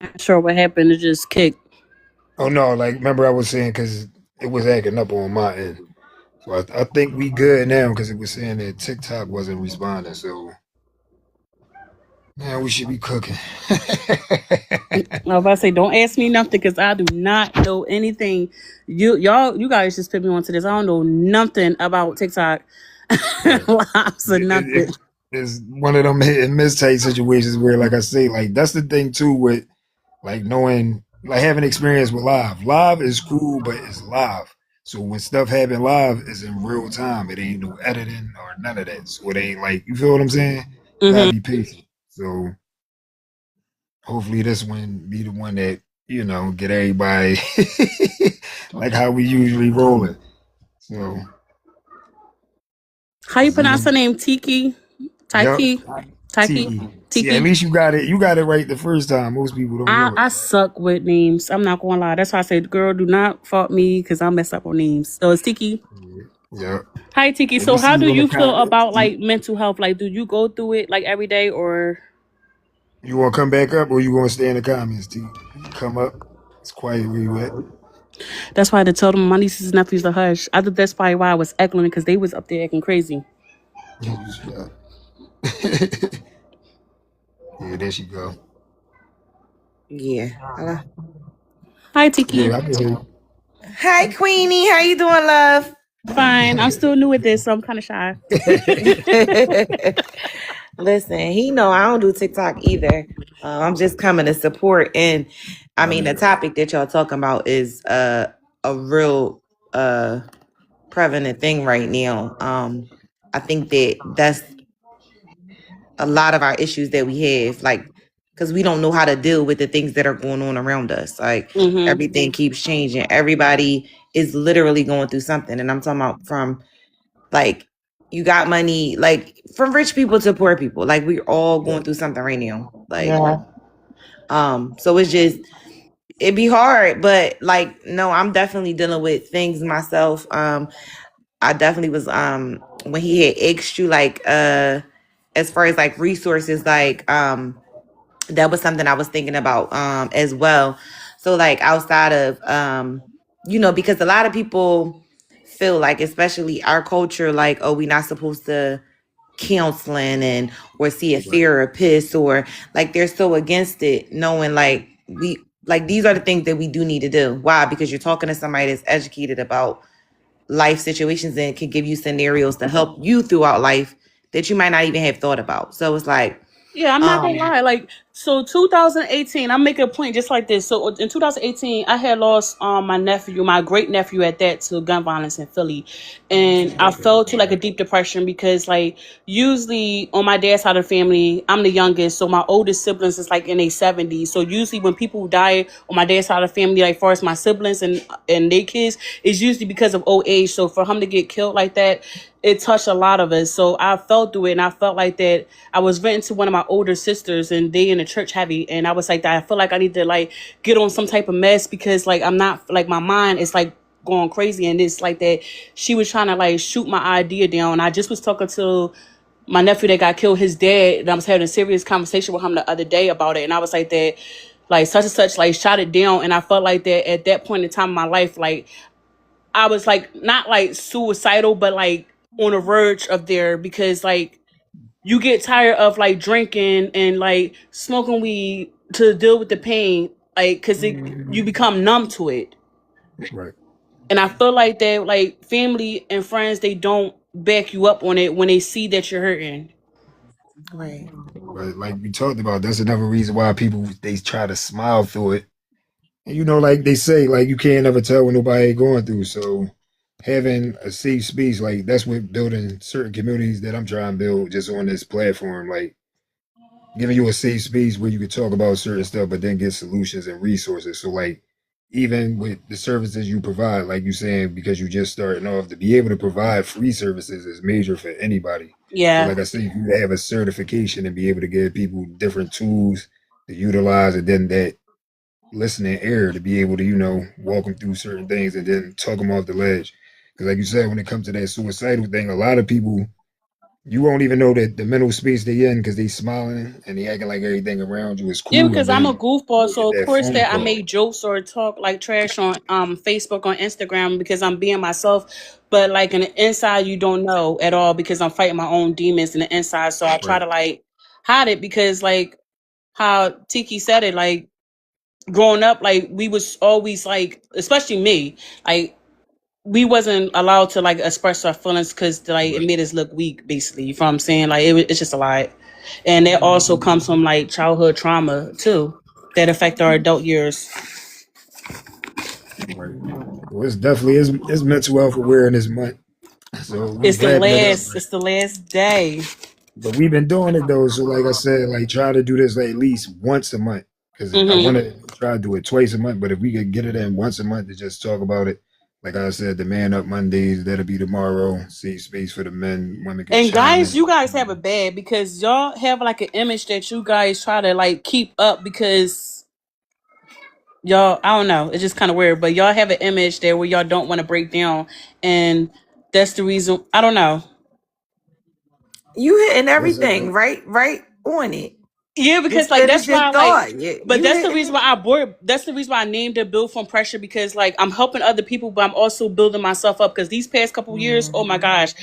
Not sure what happened. It just kicked. Oh no, like remember I was saying because it was acting up on my end. So I think we good now because it was saying that TikTok wasn't responding. So now we should be cooking. I was about to say, don't ask me nothing because I do not know anything. You guys just put me onto this. I don't know nothing about TikTok Right. lives or nothing. It's one of them hit and miss type situations where, like I say, like that's the thing too with like knowing, like having experience with live. Live is cool, but it's live. So when stuff happen live, it's in real time. It ain't no editing or none of that. So it ain't like you feel what I'm saying. You gotta Hmm. be patient. So hopefully this one be the one that get everybody like how we usually roll it. So How you pronounce her name? Tiki, yep. Taiki, Taiki, T. See, at Tiki. least you got it. You got it right the first time. Most people don't I know it. I suck with names. I'm not gonna lie. That's why I said, girl, do not fault me because I mess up on names. So it's Tiki. Yeah. Hi Tiki. Let me So how see do you in the you feel comments. about like mental health? Like, do you go through it like every day or? You want to come back up or you want to stay in the comments, T? You can come up. It's quiet where you at. That's why I had to tell them my nieces and nephews to hush. I think that's probably why I was echoing because they was up there acting crazy. Yeah. Yeah, there she go. Yeah. Hello. Hi Tiki. Yeah, I can hear you. Hi, Queenie. How you doing, love? Fine. I'm still new at this, so I'm kind of shy. Listen, he know I don't do TikTok either. I'm just coming to support. And I I mean, the mean, topic that y'all talking about is a real prevalent thing right now. I think that's a lot of our issues that we have, like, because we don't know how to deal with the things that are going on around us. Like, Mm-hmm. everything keeps changing. Everybody is literally going through something. And I'm talking about from like, you got money, like from rich people to poor people. Like, we're all going through something right now. Like, Yeah. so it's just, it'd be hard, but like, no, I'm definitely dealing with things myself. I definitely was when he had asked you like as far as like resources, like that was something I was thinking about as well. So like outside of because a lot of people feel like, especially our culture, like, oh, we're not supposed to counseling and or see a right. therapist, or like they're so against it, knowing like we like these are the things that we do need to do. Why? Because you're talking to somebody that's educated about life situations and can give you scenarios to help you throughout life that you might not even have thought about. So it's like, Yeah, I'm not gonna um, lie. Like, so 2018, I'm making a point just like this. So in 2018, I had lost my nephew, my great nephew at that, to gun violence in Philly, and I Okay. fell to like a deep depression because like usually on my dad's side of the family, I'm the youngest, so my oldest siblings is like in their 70s. So usually when people die on my dad's side of the family, like far as my siblings and their kids, it's usually because of old age. So for him to get killed like that, it touched a lot of us. So I felt through it, and I felt like that I was venting to one of my older sisters, and they in the church heavy, and I was like that. I feel like I need to like get on some type of mess because like I'm not like my mind is like going crazy, and it's like that. She was trying to like shoot my idea down. I just was talking to my nephew that got killed, his dad, and I was having a serious conversation with him the other day about it, and I was like that. Like such and such, like shot it down, and I felt like that at that point in time in my life, like I was like not like suicidal, but like on the verge of there because like you get tired of like drinking and like smoking weed to deal with the pain, like because you become numb to it. Right. And I feel like that like family and friends, they don't back you up on it when they see that you're hurting. right. But like we talked about, that's another reason why people they try to smile through it. And like they say, like you can't ever tell what nobody ain't going through. So having a safe space, like that's what building certain communities that I'm trying to build just on this platform, like giving you a safe space where you can talk about certain stuff, but then get solutions and resources. So like even with the services you provide, like you saying, because you just starting off, to be able to provide free services is major for anybody. So Yeah. like I said, if you have a certification and be able to give people different tools to utilize, and then that listening ear to be able to, walk them through certain things and then talk them off the ledge. Because like you said, when it comes to that suicidal thing, a lot of people You won't even know that the mental space they in because they smiling and they acting like everything around you is Yeah, cool, and because I'm a then goofball, you so get of that course phone that I call. make jokes or talk like trash on Facebook on Instagram because I'm being myself. But like in the inside, you don't know at all because I'm fighting my own demons in the inside. So I try Right. to like hide it because like how Tiki said it, like growing up, like we was always like, especially me, like we wasn't allowed to like express our feelings because like it Right. made us look weak, basically. You know what I'm saying? Like it's just a lot, and that also comes from like childhood trauma too that affect our adult years. Right. Well, it's definitely it's mental health awareness month. So we wrapping it up. It's the last day. But we've been doing it though. So like I said, like try to do this like, at least once a month. Because I want Hmm. to try to do it twice a month. But if we could get it in once a month to just talk about it, like I said, the Man Up Mondays, that'll be tomorrow. Safe space for the men. Women can And chime guys, in. you guys have it bad because y'all have like an image that you guys try to like keep up because y'all, I don't know, it's just kind of weird, but y'all have an image there where y'all don't want to break down, and that's the reason. I don't know. You hitting That's it. everything right on it. Yeah, because Just like finish that's your why like, thought. You, but you that's the hitting reason it. why I bought. That's the reason why I named it "Build from Pressure" because like I'm helping other people, but I'm also building myself up. Because these past couple years, oh my Mhm. gosh,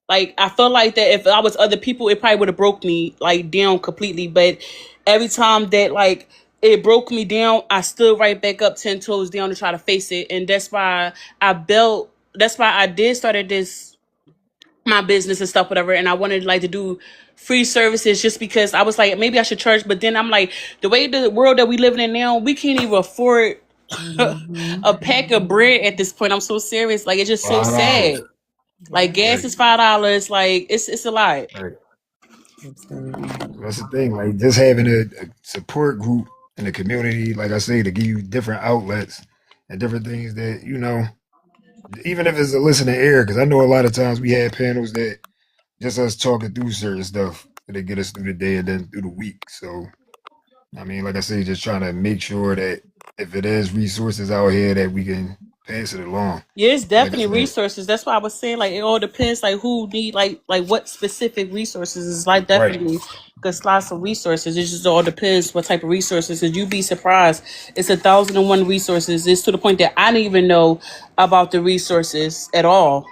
like I felt like that if I was other people, it probably would have broke me like down completely. But every time that like it broke me down, I stood right back up 10 toes down to try to face it, and that's why I built. That's why I did started this my business and stuff, whatever. And I wanted like to do free services just because I was like, maybe I should charge. But then I'm like, the way the world that we living in now, we can't even afford Mhm. a pack of bread at this point. I'm so serious. Like it's just so $5. sad. Like Yeah, gas Right. is $5. Like it's a lot. Right. absolutely. That's the thing. Like just having a support group in the community, like I say, to give you different outlets and different things that, even if it's a listening ear, because I know a lot of times we had panels that just us talking through certain stuff that get us through the day and then through the week. So I mean, like I say, just trying to make sure that if it is resources out here that we can pass it along. Yeah, it's And like I definitely said, resources. That's why I was saying like it all depends like who need like what specific resources is like right, definitely because lots of resources. It just all depends what type of resources. Cause you'd be surprised. It's 1,001 resources. It's to the point that I didn't even know about the resources at all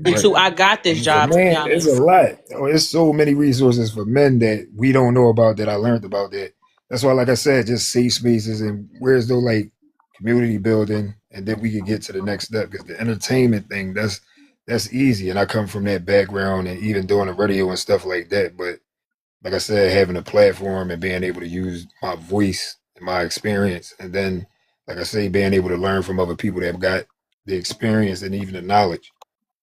right. Mhm. until I got I this mean, for job. To be men, it's a honest. lot. Oh, it's so many resources for men that we don't know about that I learned about that. That's why, like I said, just safe spaces and where's though like community building, and then we could get to the next step because the entertainment thing that's easy, and I come from that background and even doing the radio and stuff like that. But like I said, having a platform and being able to use my voice and my experience, and then like I say, being able to learn from other people that have got the experience and even the knowledge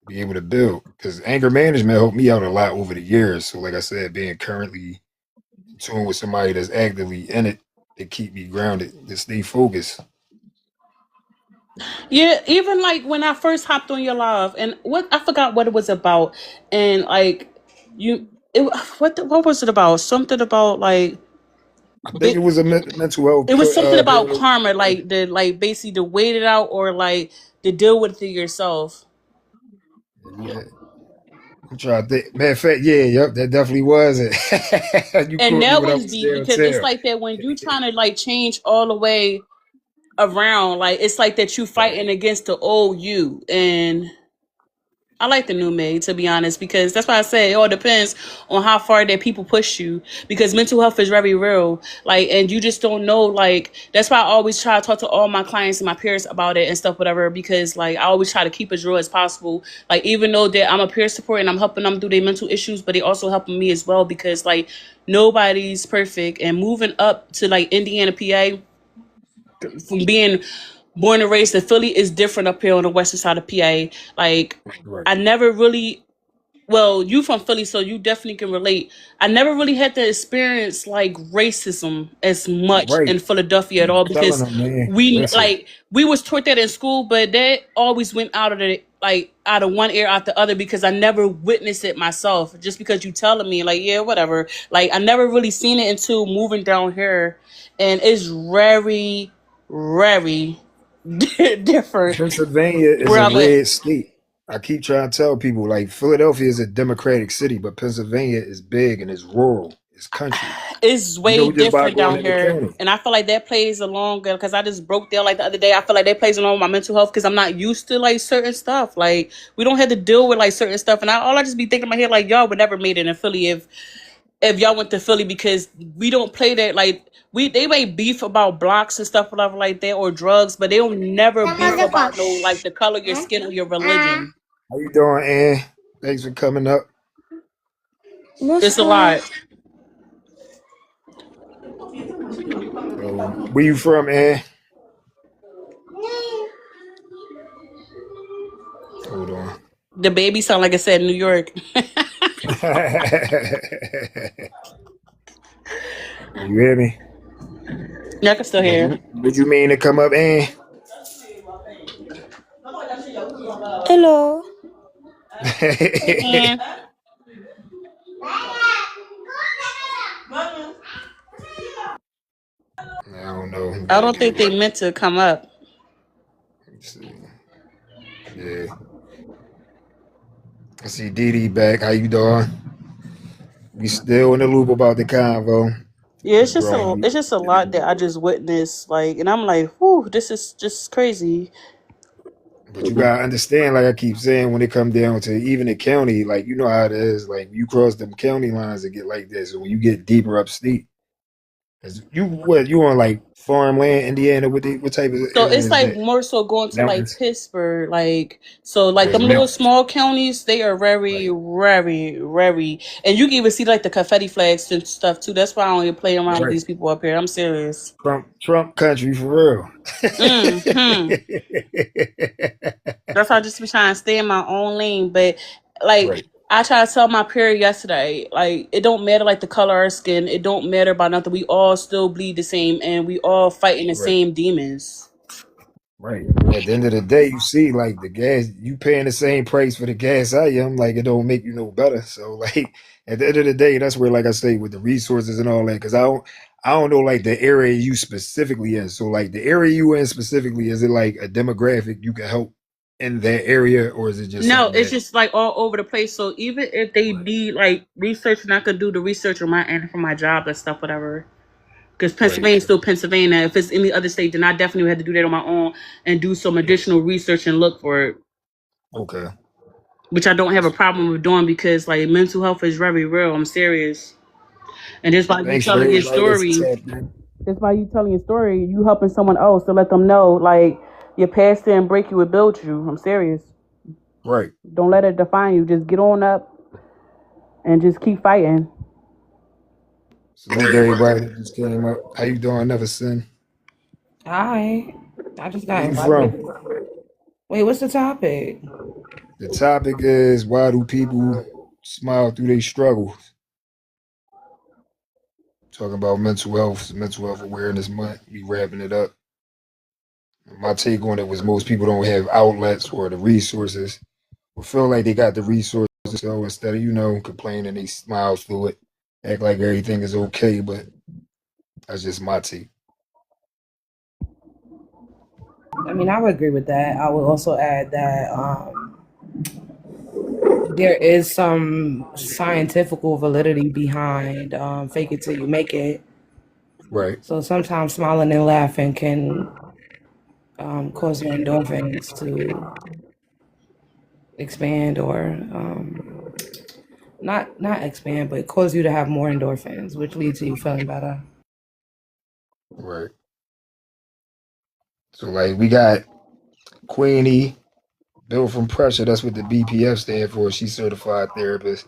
be able to build because anger management helped me out a lot over the years. So, like I said, being currently in tune with somebody that's actively in it to keep me grounded, to stay focused. Yeah, even like when I first hopped on your live and what I forgot what it was about, and like you, it what was it about? Something about like I think it was a mental health it was something about builder. karma, like the like basically to wait it out or like to deal with it yourself. Yeah, I'm trying to think. Matter of fact, yeah, yep, that definitely was it. You And caught me that when I was was deep because it's downtown. like that when you trying to like change all the way around, like it's like that you Right, fighting against the old you. And I like the new me to be honest because that's why I say it all depends on how far that people push you because mental health is very real. Like and you just don't know like that's why I always try to talk to all my clients and my peers about it and stuff whatever because like I always try to keep as real as possible. Like even though that I'm a peer support and I'm helping them through their mental issues, but they also helping me as well because like nobody's perfect and moving up to like Indiana, PA from being born and raised in Philly is different up here on the western side of PA. Like right, I never really well, you from Philly, so you definitely can relate. I never really had to experience like racism as much right. in Philadelphia at I'm all telling because them, man. Listen, we was taught that in school, but that always went out of the like out of one ear out the other because I never witnessed it myself. Just because you telling me like yeah whatever, like I never really seen it until moving down here, and it's very different Pennsylvania is where a I'm at. red state. I keep trying to tell people like Philadelphia is a democratic city, but Pennsylvania is big and it's rural, it's country. It's You way know, just by different going down in the here, county. and I feel like that plays along because I just broke down like the other day. I feel like that plays along with my mental health because I'm not used to like certain stuff. Like we don't have to deal with like certain stuff, and all I just be thinking in my head like y'all would never made it in Philly if y'all went to Philly because we don't play that like. They may beef about blocks and stuff whatever like that or drugs, but they don't never beef about no like the color of your skin or your religion. How you doing, Ann? Thanks for coming up. It's a lot. So, where you from, Ann? Hold on. The baby sound like I said New York. You hear me? Yeah, I can still What hear. you, what you mean to come up, Ann? Hello. And I don't know. You I gotta don't do think they it. meant to come up. Let's see. Yeah. I see Dee back. How you doing? We still in the loop about the convo. Yeah, It's grown. it's just a lot that I just witnessed, like, and I'm like, whew, this is just crazy. But you gotta understand, like I keep saying, when it come down to even the county, like you know how it is. Like you cross them county lines and get like this. So when you get deeper upstate, 'cause you on like farmland, Indiana? What type of So area it's is like that? more so going to like Mountains. Pittsburgh, like so like There's them little mountains. small counties, they are very, Right. very, very, and you can even see like the confetti flags and stuff too. That's why I don't even play around with Right. these people up here. I'm serious. Trump country for Hmm. real. That's why I just be trying to stay in my own lane. But like Right. I tried to tell my peer yesterday, like it don't matter like the color of our skin. It don't matter about nothing. We all still bleed the same, and we all fighting the Right. same demons. Right. At the end of the day, you see, like the gas, you paying the same price for the gas I am. Like it don't make you no better. So, like at the end of the day, that's where, like I say, with the resources and all that, because I don't know like the area you specifically in. So, like the area you in specifically, is it like a demographic you can help in that area, or is it just No, something it's that? just like all over the place. So even if they Right. need like research, and I could do the research on my end for my job and stuff, whatever. Because Right. Pennsylvania is still Pennsylvania. If it's any other state, then I definitely had to do that on my own and do some Right. additional research and look for it, Okay. which I don't have a problem with doing because like mental health is very real. I'm serious. And just by you Thanks for telling your everybody that's story, tapped in. just by you telling your story, you helping someone else to let them know like your past didn't break you, it built you. I'm serious. Right. Don't let it define you. Just get on up and just keep fighting. Salute to everybody that just came up. How you doing, Never Sin? Hi. I just Where got you invited. from? Wait, what's the topic? The topic is, why do people smile through their struggles? Talking about mental health awareness month. We wrapping it up. My take on it was most people don't have outlets or the resources or feel like they got the resources. So instead of, complaining, they smile through it, act like everything is okay. But that's just my take. I mean, I would agree with that. I would also add that there is some scientific validity behind fake it till you make it. Right. So sometimes smiling and laughing can cause your endorphins to expand or not expand, but cause you to have more endorphins, which leads to you feeling better. Right. So like we got Queenie, built from pressure. That's what the BPF stand for. She's certified therapist.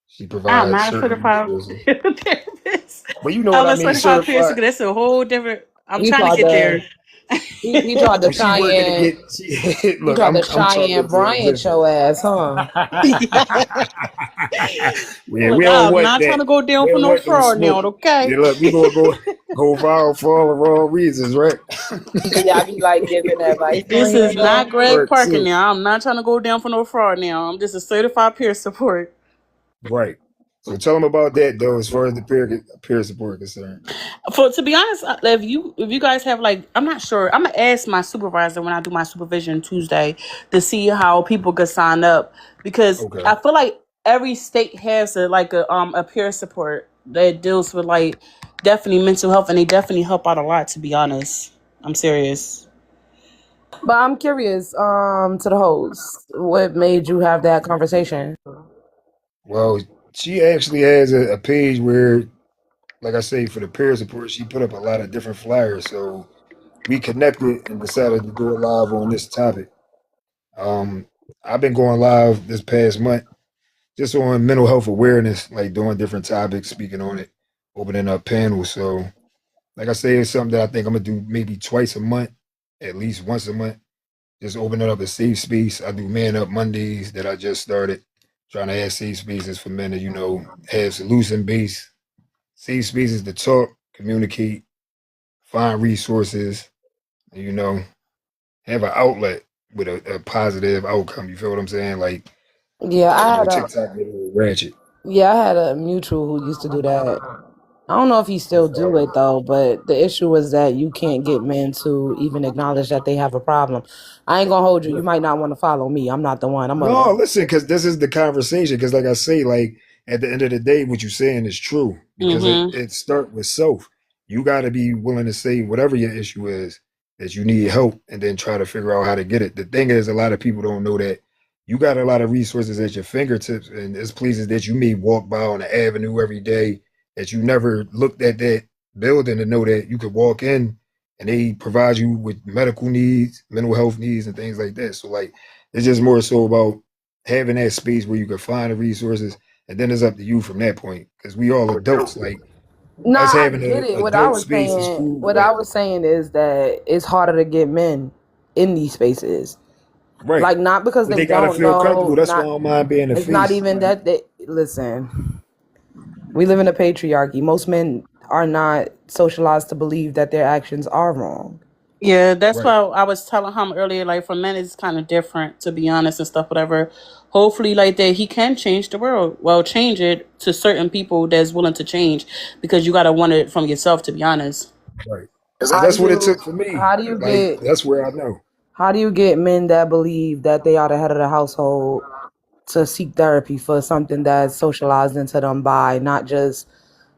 She I'm provides not a certain certified resources. therapist. But you know what I'm I a mean, certified peer certified. seeker. That's a whole different. I'm He trying to tried get to there. he tried to But she working to Cheyenne get. She, he look, tried to I'm talking Cheyenne Bryant transition. your ass, huh? Yeah, we Look, don't I'm want not trying that. to go down We for don't no want no fraud now, smoke. okay? Yeah, look, we gonna go viral for all the wrong reasons, right? So y'all be like giving advice on This here is not though. Greg Part Parker two. now. I'm not trying to go down for no fraud now. I'm just a certified peer support. Right. So tell them about that though, as far as the peer support is concerned. For to be honest, if you guys have like, I'm not sure. I'm gonna ask my supervisor when I do my supervision Tuesday to see how people could sign up, because Okay. I feel like every state has a peer support that deals with like definitely mental health, and they definitely help out a lot. To be honest, I'm serious. But I'm curious, to the host, what made you have that conversation? Well, she actually has a page where, like I say, for the peer support, she put up a lot of different flyers. So we connected and decided to do it live on this topic. Um, I've been going live this past month just on mental health awareness, like doing different topics, speaking on it, opening up panels. So, like I say, it's something that I think I'm gonna do maybe twice a month, at least once a month. Just opening up a safe space. I do Man Up Mondays that I just started, trying to have safe spaces for men to, have solution based safe spaces to talk, communicate, find resources, and, have an outlet with a positive outcome. You feel what I'm saying? Like, Yeah, I had a TikTok get a little ratchet. yeah, I had a mutual who used to do that. I don't know if he still do it though, but the issue was that you can't get men to even acknowledge that they have a problem. I ain't gonna hold you. You might not want to follow me. I'm not the one. I'm a No, listen, because this is the conversation. Because, like I say, like at the end of the day, what you're saying is true. Because it Mm-hmm. it start with self. You got to be willing to say whatever your issue is that you need help, and then try to figure out how to get it. The thing is, a lot of people don't know that you got a lot of resources at your fingertips, and it's places that you may walk by on the avenue every day that you never looked at that building to know that you could walk in, and they provide you with medical needs, mental health needs, and things like that. So, like it's just more so about having that space where you can find the resources, and then it's up to you from that point. Because we all adults. Like Nah, us I having get an it. adult space is cool, What but I was saying is that it's harder to get men in these spaces. right. Like not because But they they gotta don't feel comfortable. know, That's why I not don't mind being a it's not face. even that they listen. We live in a patriarchy. Most men are not socialized to believe that their actions are wrong. Yeah, that's Right, why I was telling him earlier. Like for men, it's kind of different, to be honest, and stuff. Whatever. Hopefully, like that, he can change the world. Well, change it to certain people that's willing to change, because you gotta want it from yourself. To be honest. right. Because How do that's what it you took for me. how do you Like get that's where I know. how do you get men that believe that they are the head of the household to seek therapy for something that's socialized into them by not just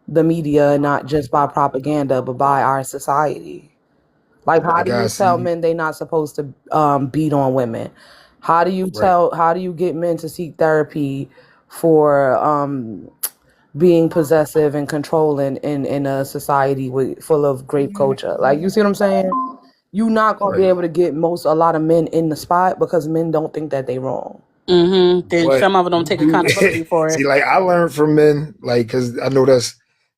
the media, not just by propaganda, but by our society? Like, how I do you gotta tell see. men they not supposed to beat on women? Right, How do you get men to seek therapy for being possessive and controlling in a society full of grape culture? Like, you see what I'm saying? You not gonna be right. able to get a lot of men in the spot because men don't think that they wrong. Mm-hmm. Then But some of them don't you take do accountability for see, it. like I learned from men, like because I know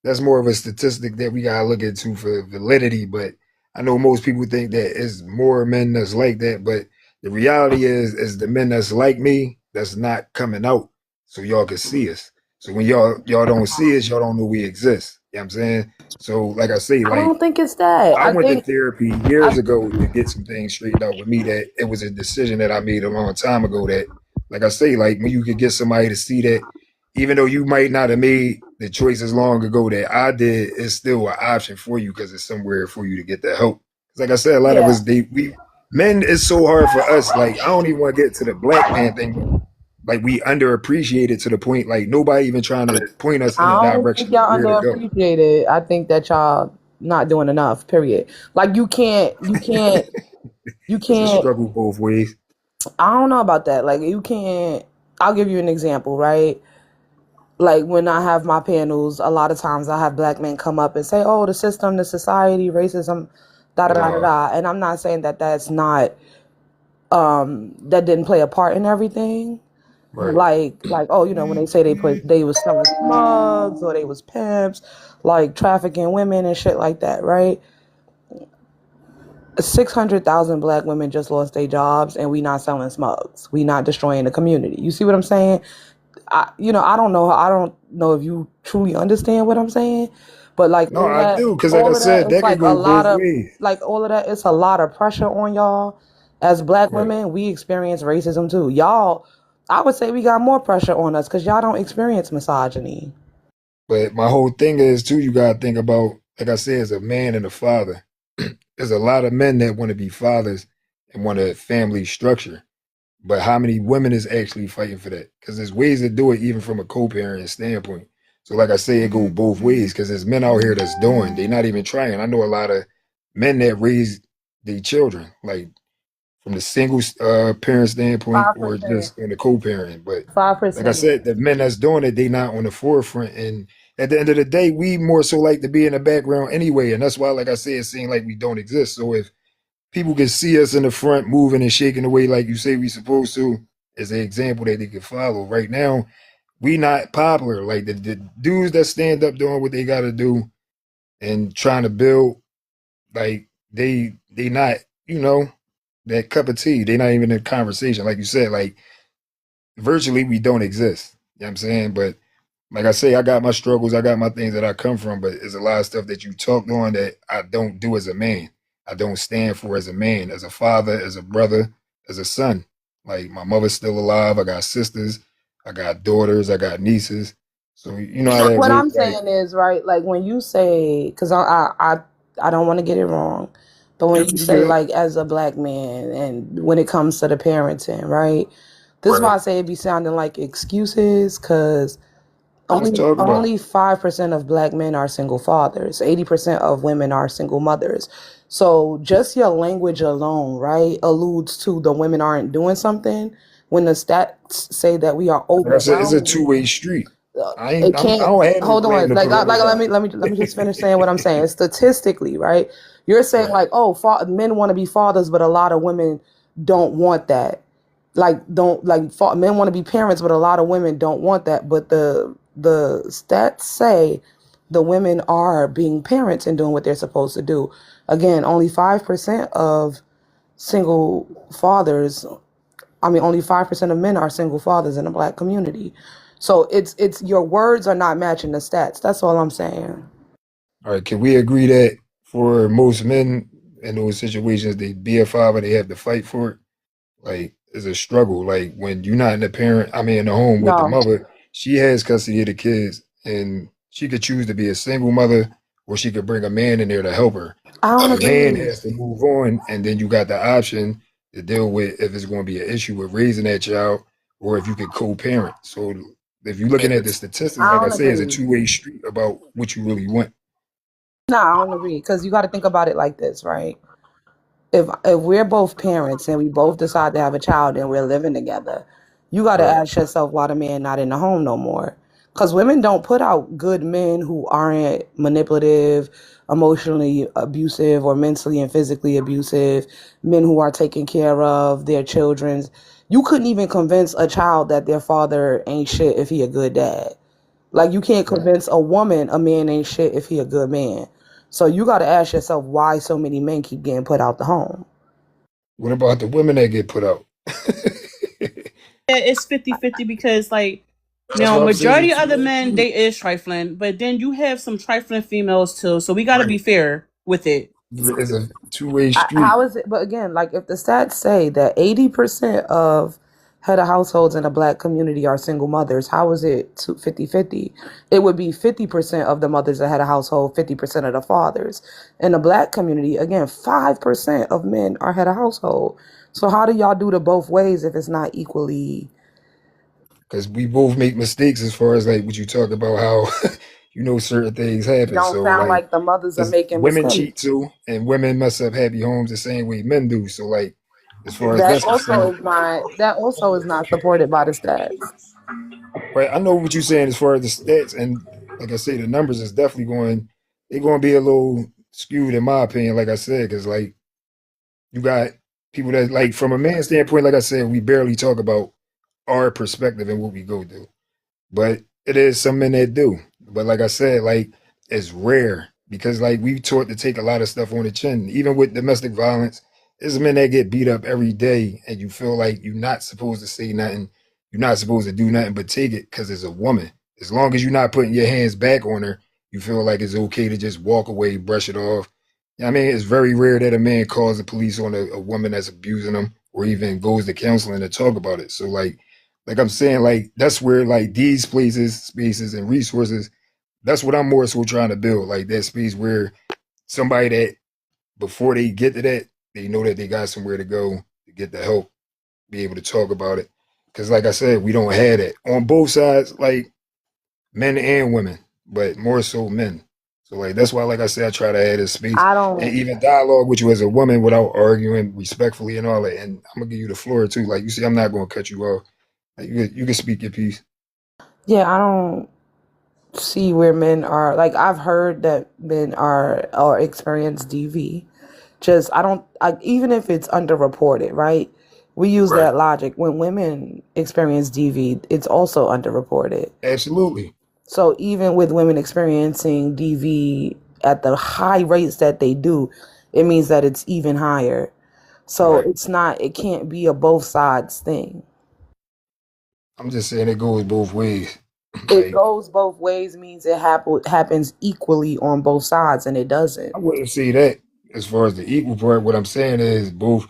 that's more of a statistic that we gotta look into for validity. But I know most people think that it's more men that's like that. But the reality is the men that's like me that's not coming out, so y'all can see us. So when y'all don't see us, y'all don't know we exist. You know what I'm saying? So like I say, I like don't think it's that. I went to therapy years I ago to get some things straightened out with me that it was a decision that I made a long time ago that, like I say, like when you could get somebody to see that even though you might not have made the choices long ago that I did, it's still an option for you because it's somewhere for you to get the help. 'Cause like I said, a lot of yeah. us, we men, it's so hard for us. Like I don't even want to get to the black man thing, but like we underappreciated to the point like nobody even trying to point us in the I don't direction think of y'all where to go. underappreciate it. I think that y'all not doing enough. Period. Like you It's a can't. struggle both ways. I don't know about that. Like you can't. I'll give you an example, right? Like when I have my panels, a lot of times I have black men come up and say, "Oh, the system, the society, racism, da da da da Uh, da." And I'm not saying that that's not that didn't play a part in everything. right, Like oh, when they say they was selling smugs or they was pimps, like trafficking women and shit like that, right? 600,000 black women just lost their jobs, and we not selling smugs. We not destroying the community. You see what I'm saying? I don't know. I don't know if you truly understand what I'm saying, but like no, I do because like I all of that, said, it's that could like a go lot both of ways. like all of that. It's a lot of pressure on y'all. As black Right. women, we experience racism too. Y'all I would say we got more pressure on us because y'all don't experience misogyny. But my whole thing is too, you gotta think about, like I said, as a man and a father. There's a lot of men that want to be fathers and want a family structure. But how many women is actually fighting for that? Because there's ways to do it even from a co-parenting standpoint. So like I say, it go both ways because there's men out here that's doing, they not even trying. I know a lot of men that raise their children, like from the single parent standpoint Five or percent. just in the co-parent. But Five like I percent. said, the men that's doing it, they not on the forefront. And at the end of the day, we more so like to be in the background anyway. And that's why, like I said, it seems like we don't exist. So if people can see us in the front moving and shaking the way like you say we supposed to, as an example that they can follow. Right now, we not popular. Like the dudes that stand up doing what they gotta do and trying to build, like they not, you know, that cup of tea. They not even in conversation. Like you said, like virtually we don't exist. You know what I'm saying? But like I say, I got my struggles, I got my things that I come from, but there's a lot of stuff that you talked on that I don't do as a man. I don't stand for as a man, as a father, as a brother, as a son. Like my mother's still alive. I got sisters, I got daughters, I got nieces. So you know how that What works. I'm Like saying is, right, like when you say, because I don't want to get it wrong, but when you you say, good. like, as a black man, and when it comes to the parenting, right, this is why Right. I say it be sounding like excuses, because Let's only talk about it. only 5% of black men are single fathers. 80% of women are single mothers. So just your language alone, right, alludes to the women aren't doing something. When the stats say that we are Like I said, it's a overwhelmingly, two-way street. it I can't don't have no hold blame on. to Like, put on let nobody. me just finish saying what I'm saying. Statistically, right? You're saying Right. like, oh, men want to be fathers, but a lot of women don't want that. Like, don't like men want to be parents, but a lot of women don't want that. But the stats say the women are being parents and doing what they're supposed to do. Again, only 5% of single fathers, only 5% of men are single fathers in the black community. So it's your words are not matching the stats. That's all I'm saying. All right, can we agree that for most men in those situations, they be a father, they have to fight for it? Like, it's a struggle. Like, when you're not in the parent, I mean, in the home with the No, mother, she has custody of the kids, and she could choose to be a single mother, or she could bring a man in there to help her. I don't The man agree. has to move on, and then you got the option to deal with if it's going to be an issue with raising that child, or if you could co-parent. So, if you're looking at the statistics, I like I don't say, it's a agree. two-way street about what you really want. No, I don't agree because you got to think about it like this, right? If we're both parents and we both decide to have a child and we're living together, you got to Right. ask yourself why the man not in the home no more. Because women don't put out good men who aren't manipulative, emotionally abusive, or mentally and physically abusive. Men who are taking care of their children. You couldn't even convince a child that their father ain't shit if he a good dad. Like you can't Right. convince a man ain't shit if he a good man. So you got to ask yourself why so many men keep getting put out the home. What about the women that get put out? Yeah, it's 50-50 because like That's what I'm saying. majority It's a of the two-way men street. they is trifling, but then you have some trifling females too. So we got to be Right. fair with it. It's a two-way street. How is it? But again, like if the stats say that 80% of head of households in the black community are single mothers, how is it 50-50? It would be 50% of the mothers that had a household, 50% of the fathers. In the black community, again, 5% of men are head of household. So how do y'all do the both ways if it's not equally? Because we both make mistakes as far as like what you talk about how certain things happen. Don't So sound like like the mothers are because making women cheat mistakes. too, and women mess up happy homes the same way men do. So like as far as That that's also concerned, is not supported by the stats. right? I know what you're saying as far as the stats, and like I say, the numbers is definitely they're going to be a little skewed in my opinion. Like I said, because like you got people that like from a man's standpoint, like I said, we barely talk about our perspective and what we go through. But it is some men that do. But like I said, like it's rare because like we taught to take a lot of stuff on the chin. Even with domestic violence, there's men that get beat up every day, and you feel like you're not supposed to say nothing. You're not supposed to do nothing but take it because it's a woman. As long as you're not putting your hands back on her, you feel like it's okay to just walk away, brush it off. I mean, it's very rare that a man calls the police on a woman that's abusing them or even goes to counseling to talk about it. So like Like I'm saying, like that's where like these places, spaces, and resources. That's what I'm more so trying to build. Like that space where somebody that before they get to that, they know that they got somewhere to go to get the help, be able to talk about it. Because like I said, we don't have that on both sides, like men and women, but more so men. So like that's why, like I said, I try to add a space I and don't. even dialogue with you as a woman without arguing respectfully and all that. And I'm gonna give you the floor too. Like you see, I'm not gonna cut you off. Like, you can speak your piece. Yeah, I don't see where men are like I've heard that men are or experience DV. Just I don't even if it's underreported, right? We use Right. that logic. When women experience DV, it's also underreported. Absolutely. So even with women experiencing DV at the high rates that they do, it means that it's even higher. So Right. it's not it can't be a both sides thing. I'm just saying it goes both ways. It Like goes both ways means it happens equally on both sides and it doesn't. I wouldn't say that as far as the equal part. What I'm saying is both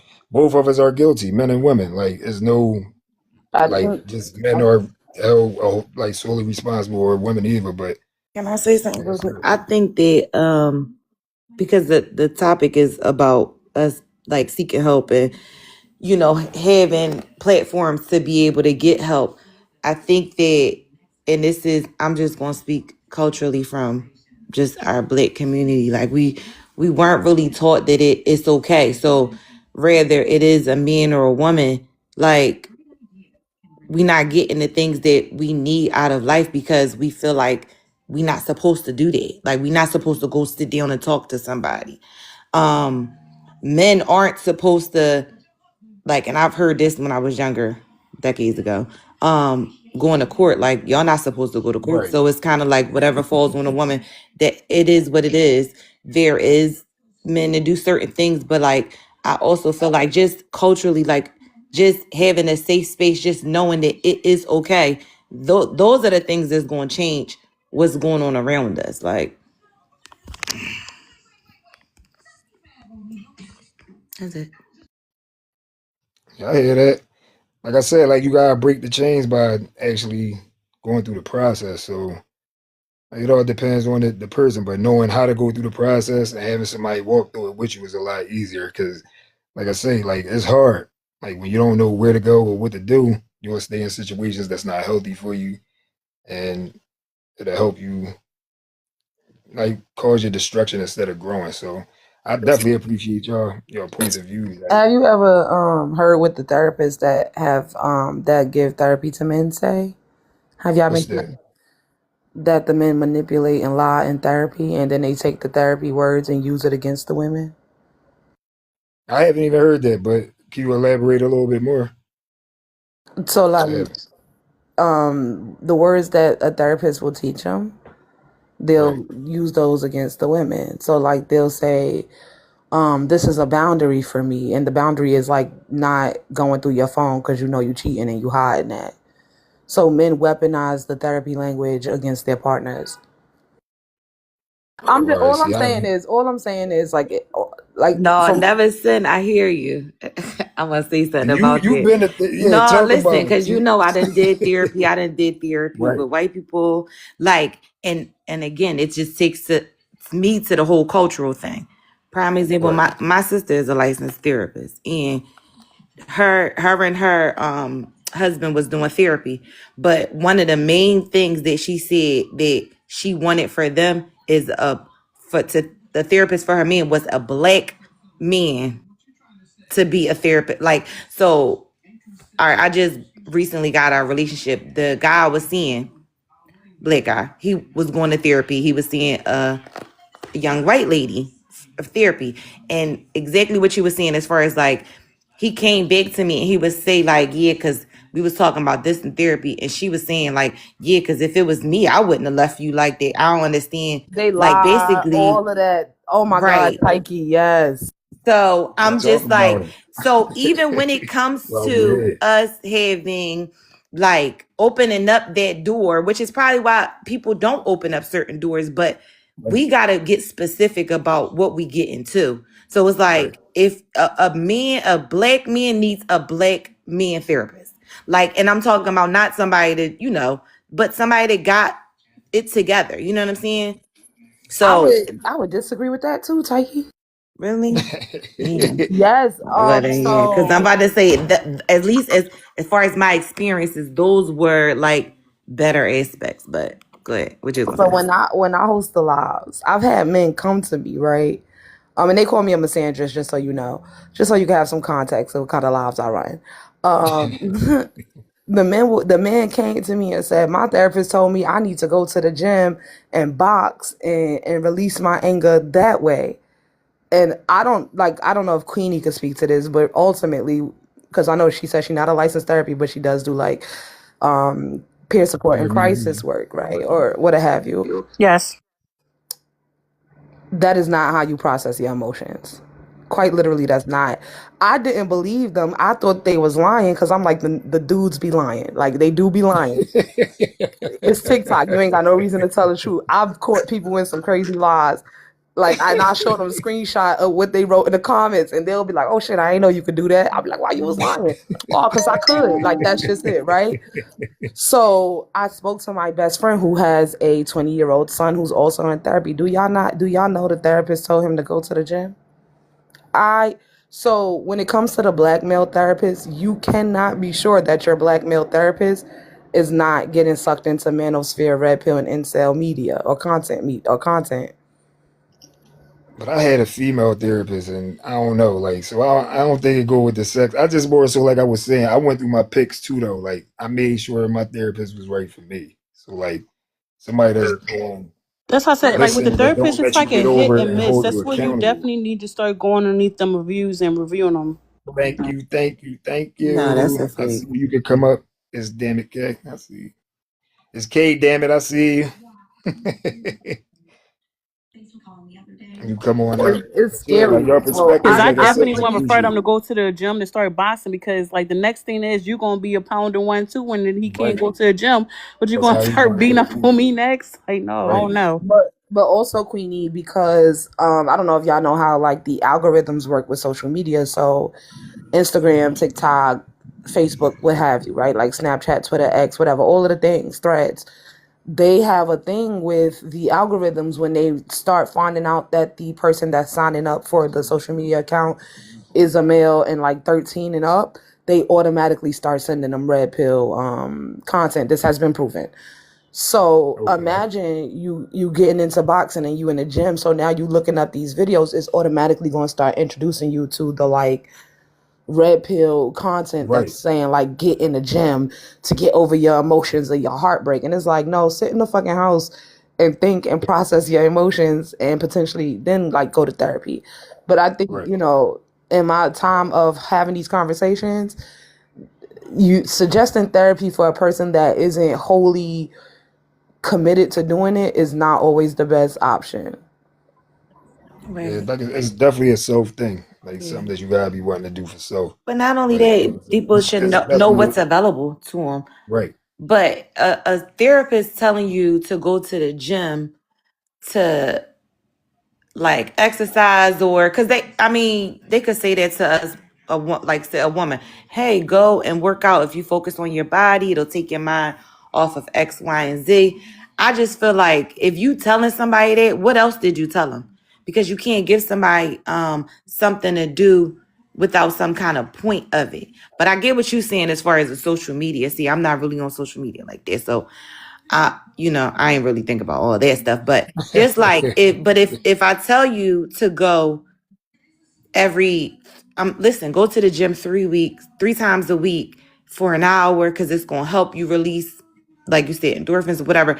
of us are guilty, men and women. Like there's no I like think just men are held like solely responsible or women either. But Can I say something like I real quick? said, I think that because the topic is about us like seeking help and having platforms to be able to get help. I think that, and this is, I'm just going to speak culturally from just our Black community. Like we weren't really taught that it's okay. So rather it is a man or a woman, like we not getting the things that we need out of life because we feel like we not supposed to do that. Like we not supposed to go sit down and talk to somebody. Um, Men aren't supposed to, like, and I've heard this when I was younger, decades ago, going to court, like y'all not supposed to go to court. right. So it's kind of like whatever falls on a woman, that it is what it is. There is men to do certain things, but like I also feel like just culturally, like just having a safe space, just knowing that it is okay. Those are the things that's going to change what's going on around us. Like that's it. Yeah, I hear that. Like I said, like you gotta break the chains by actually going through the process. So like, it all depends on the person, but knowing how to go through the process and having somebody walk through it with you is a lot easier. Because, like I say, like it's hard. Like when you don't know where to go or what to do, you'll stay in situations that's not healthy for you, and it'll help you like cause your destruction instead of growing. So I definitely appreciate your points of view. Like, Have you ever heard what the therapists that have that give therapy to men say? Have y'all what's been that? that the men manipulate and lie in therapy and then they take the therapy words and use it against the women? I haven't even heard that, but can you elaborate a little bit more? So I like haven't. the words that a therapist will teach them, Right. they'll use those against the women. So like they'll say, this is a boundary for me, and the boundary is like not going through your phone because you know you cheating and you hiding that. So men weaponize the therapy language against their partners. Oh, all right. See, All I'm saying is like No, from never sin. I hear you. I'm gonna say something about you've that. been yeah. No, Talk listen, about it. because See, I done did therapy. I done did therapy right, with white people. Like, and again, it just takes me to the whole cultural thing. Prime example, right. my sister is a licensed therapist, and her and her husband was doing therapy. But one of the main things that she said that she wanted for them is the therapist for her man was a black man to be a therapist. Like, so all right, I just recently got our relationship. The guy I was seeing, black guy, he was going to therapy. He was seeing a young white lady of therapy. And exactly what you were saying as far as like he came back to me and he would say like, yeah, because we was talking about this in therapy, and she was saying like, yeah, because if it was me, I wouldn't have left you like that. I don't understand. they Like lie, basically, all of that. Oh my God, right. Taiki, yes. So But I'm talk just about like, it. so even when it comes Well, go to ahead. us having like opening up that door, which is probably why people don't open up certain doors, but Right, we got to get specific about what we get into. So it's right, like if a black man needs a black man therapist. Like, and I'm talking about not somebody that, but somebody that got it together. You know what I'm saying? So I would disagree with that too, Taiki. really, man. Yes. But yeah, because I'm So about to say that at least as far as my experiences, those were like better aspects. But go ahead, what you so gonna say? when I host the lives, I've had men come to me, right? And they call me a misandrist, just so you know, just so you can have some context of what kind of lives I run. Um, the man came to me and said, my therapist told me I need to go to the gym and box and release my anger that way. And I don't know if Queenie could speak to this, but ultimately, because I know she says she's not a licensed therapy, but she does do like peer support and crisis work, right, or what have you. Yes. That is not how you process your emotions. Quite literally, that's not. I didn't believe them. I thought they was lying because I'm like, the dudes be lying. Like, they do be lying. It's TikTok. You ain't got no reason to tell the truth. I've caught people in some crazy lies. Like, and I showed them a screenshot of what they wrote in the comments, and they'll be like, "Oh shit, I ain't know you could do that." I'll be like, "Why you was lying?" Oh, because I could. Like, that's just it, right? So I spoke to my best friend who has a 20-year-old son who's also in therapy. Do y'all know the therapist told him to go to the gym? So when it comes to the black male therapist, you cannot be sure that your black male therapist is not getting sucked into manosphere, red pill, and incel media or content. But I had a female therapist, and I don't know, like, so I don't think it go with the sex. I just more so, like I was saying, I went through my picks too, though. Like, I made sure my therapist was right for me. So, like, somebody that's going That's how I said, like with the listen, but therapist, don't it's let you like a get hit over and and miss. hold you That's where you accountable. definitely need to start going underneath them reviews and reviewing them. Thank you, thank you, thank No, that's you. a I see fake. you can come up. It's damn it, K. I see. It's K, damn it, I see you. You come on up. It's Yeah, like scary. your So Cause perspective, I like I said, definitely is want to refer them crucial. to go to the gym to start boxing because like the next thing is you gonna be a pounder one too when he can't Right. go to the gym, but you That's gonna how you start gonna beating get up through on it. me next? Like no, I Right. don't know. but also Queenie, because I don't know if y'all know how like the algorithms work with social media. So Instagram, TikTok, Facebook, what have you, right? Like Snapchat, Twitter, X, whatever, all of the things, threads. They have a thing with the algorithms when they start finding out that the person that's signing up for the social media account is a male and like 13 and up, they automatically start sending them red pill content. This has been proven. So Okay. imagine you getting into boxing and you in the gym. So now you looking up these videos, it's automatically going to start introducing you to the like red pill content that's Right. saying like get in the gym to get over your emotions or your heartbreak. And it's like, no, sit in the fucking house and think and process your emotions and potentially then like go to therapy. But I think, Right. in my time of having these conversations, you suggesting therapy for a person that isn't wholly committed to doing it is not always the best option. Yeah, Right. like it's definitely a self thing, like Yeah. something that you gotta be wanting to do for self. But not only But that, people should it's know definitely what's available to them. right. But a therapist telling you to go to the gym to like exercise, or because they could say that to us, like say a woman, hey, go and work out. If you focus on your body, it'll take your mind off of X, Y, and Z. I just feel like if you telling somebody that, what else did you tell them? Because you can't give somebody something to do without some kind of point of it. But I get what you're saying as far as the social media. See, I'm not really on social media like that, so I ain't really think about all that stuff. But just like if I tell you to go every listen, go to the gym 3 weeks, 3 times a week for an hour, because it's gonna help you release, like you said, endorphins or whatever.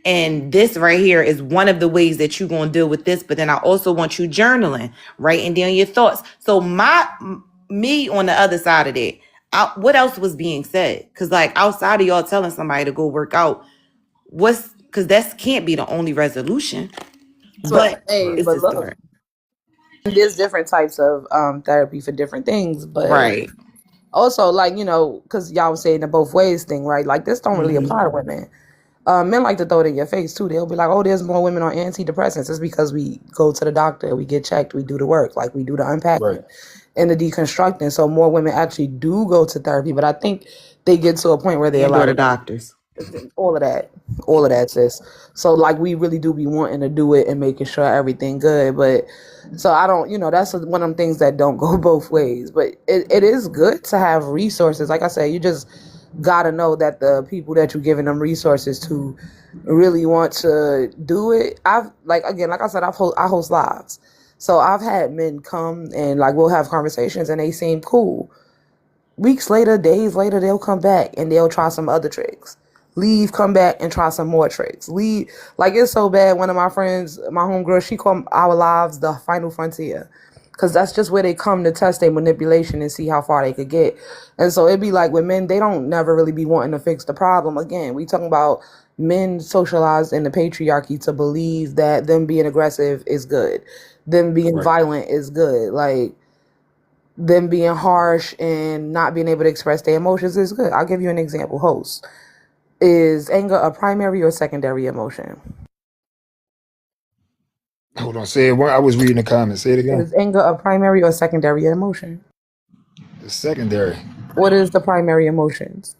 And this right here is one of the ways that you're gonna deal with this. But then I also want you journaling, writing down your thoughts. So me on the other side of that, what else was being said? Because like outside of y'all telling somebody to go work out, because that can't be the only resolution, But but hey, Right. it's but a look, start. there's different types of therapy for different things. But Right. also, like, because y'all was saying the both ways thing, right? Like, this don't really Hmm. apply to women. Men like to throw it in your face too. They'll be like, "Oh, there's more women on antidepressants." It's because we go to the doctor, we get checked, we do the work, like we do the unpacking Right. and the deconstructing. So more women actually do go to therapy, but I think they get to a point where they're And or the like, doctors. all of that, sis. So like we really do be wanting to do it and making sure everything good, but so I don't, that's one of them things that don't go both ways. But it is good to have resources. Like I said, you just gotta know that the people that you're giving them resources to really want to do it. Like I said, I host lives, so I've had men come and like we'll have conversations and they seem cool. Weeks later, days later, they'll come back and they'll try some other tricks. Leave, come back and try some more tricks. Leave. Like, it's so bad. One of my friends, my homegirl, she called our lives the final frontier. Because that's just where they come to test their manipulation and see how far they could get. And so it'd be like with men, they don't never really be wanting to fix the problem. Again, we talking about men socialized in the patriarchy to believe that them being aggressive is good. Them being Right. violent is good. Like, them being harsh and not being able to express their emotions is good. I'll give you an example. Host. Is anger a primary or secondary emotion? Hold on. Say it. I was reading the comments. Say it again. Is anger a primary or secondary emotion? It's secondary. What is the primary emotions?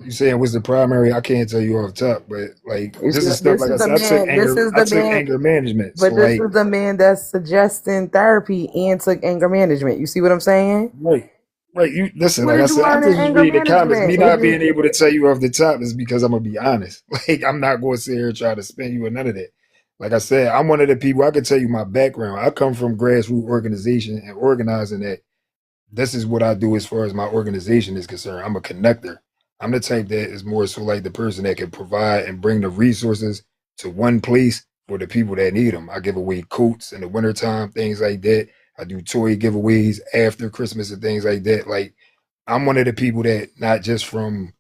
You saying what's the primary? I can't tell you off top, but like You this see, is stuff this like I is the said. I took man. This anger. is I the took man. anger management. So But this like, is the man that's suggesting therapy and took anger management. You see what I'm saying? right, right. You listen. Where Like I did you said, I'm learn in just anger reading the comments. Me management? not being able to tell you off the top is because I'm gonna be honest. Like I'm not going to sit here and try to spin you or none of that. Like I said, I'm one of the people. I can tell you my background. I come from grassroots organization and organizing that. This is what I do as far as my organization is concerned. I'm a connector. I'm the type that is more so like the person that can provide and bring the resources to one place for the people that need them. I give away coats in the wintertime, things like that. I do toy giveaways after Christmas and things like that. Like I'm one of the people that not just from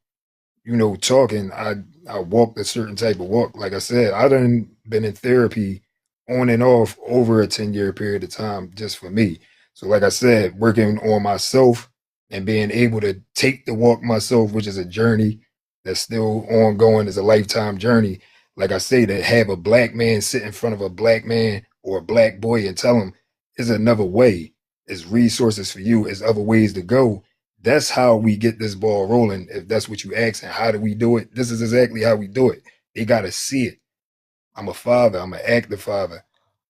talking, I walked a certain type of walk. Like I said, I done been in therapy on and off over a 10-year period of time just for me. So like I said, working on myself and being able to take the walk myself, which is a journey that's still ongoing, is a lifetime journey. Like I say, to have a black man sit in front of a black man or a black boy and tell him there's another way, there's resources for you, there's other ways to go. That's how we get this ball rolling. If that's what you ask, and how do we do it? This is exactly how we do it. They gotta see it. I'm a father. I'm an active father.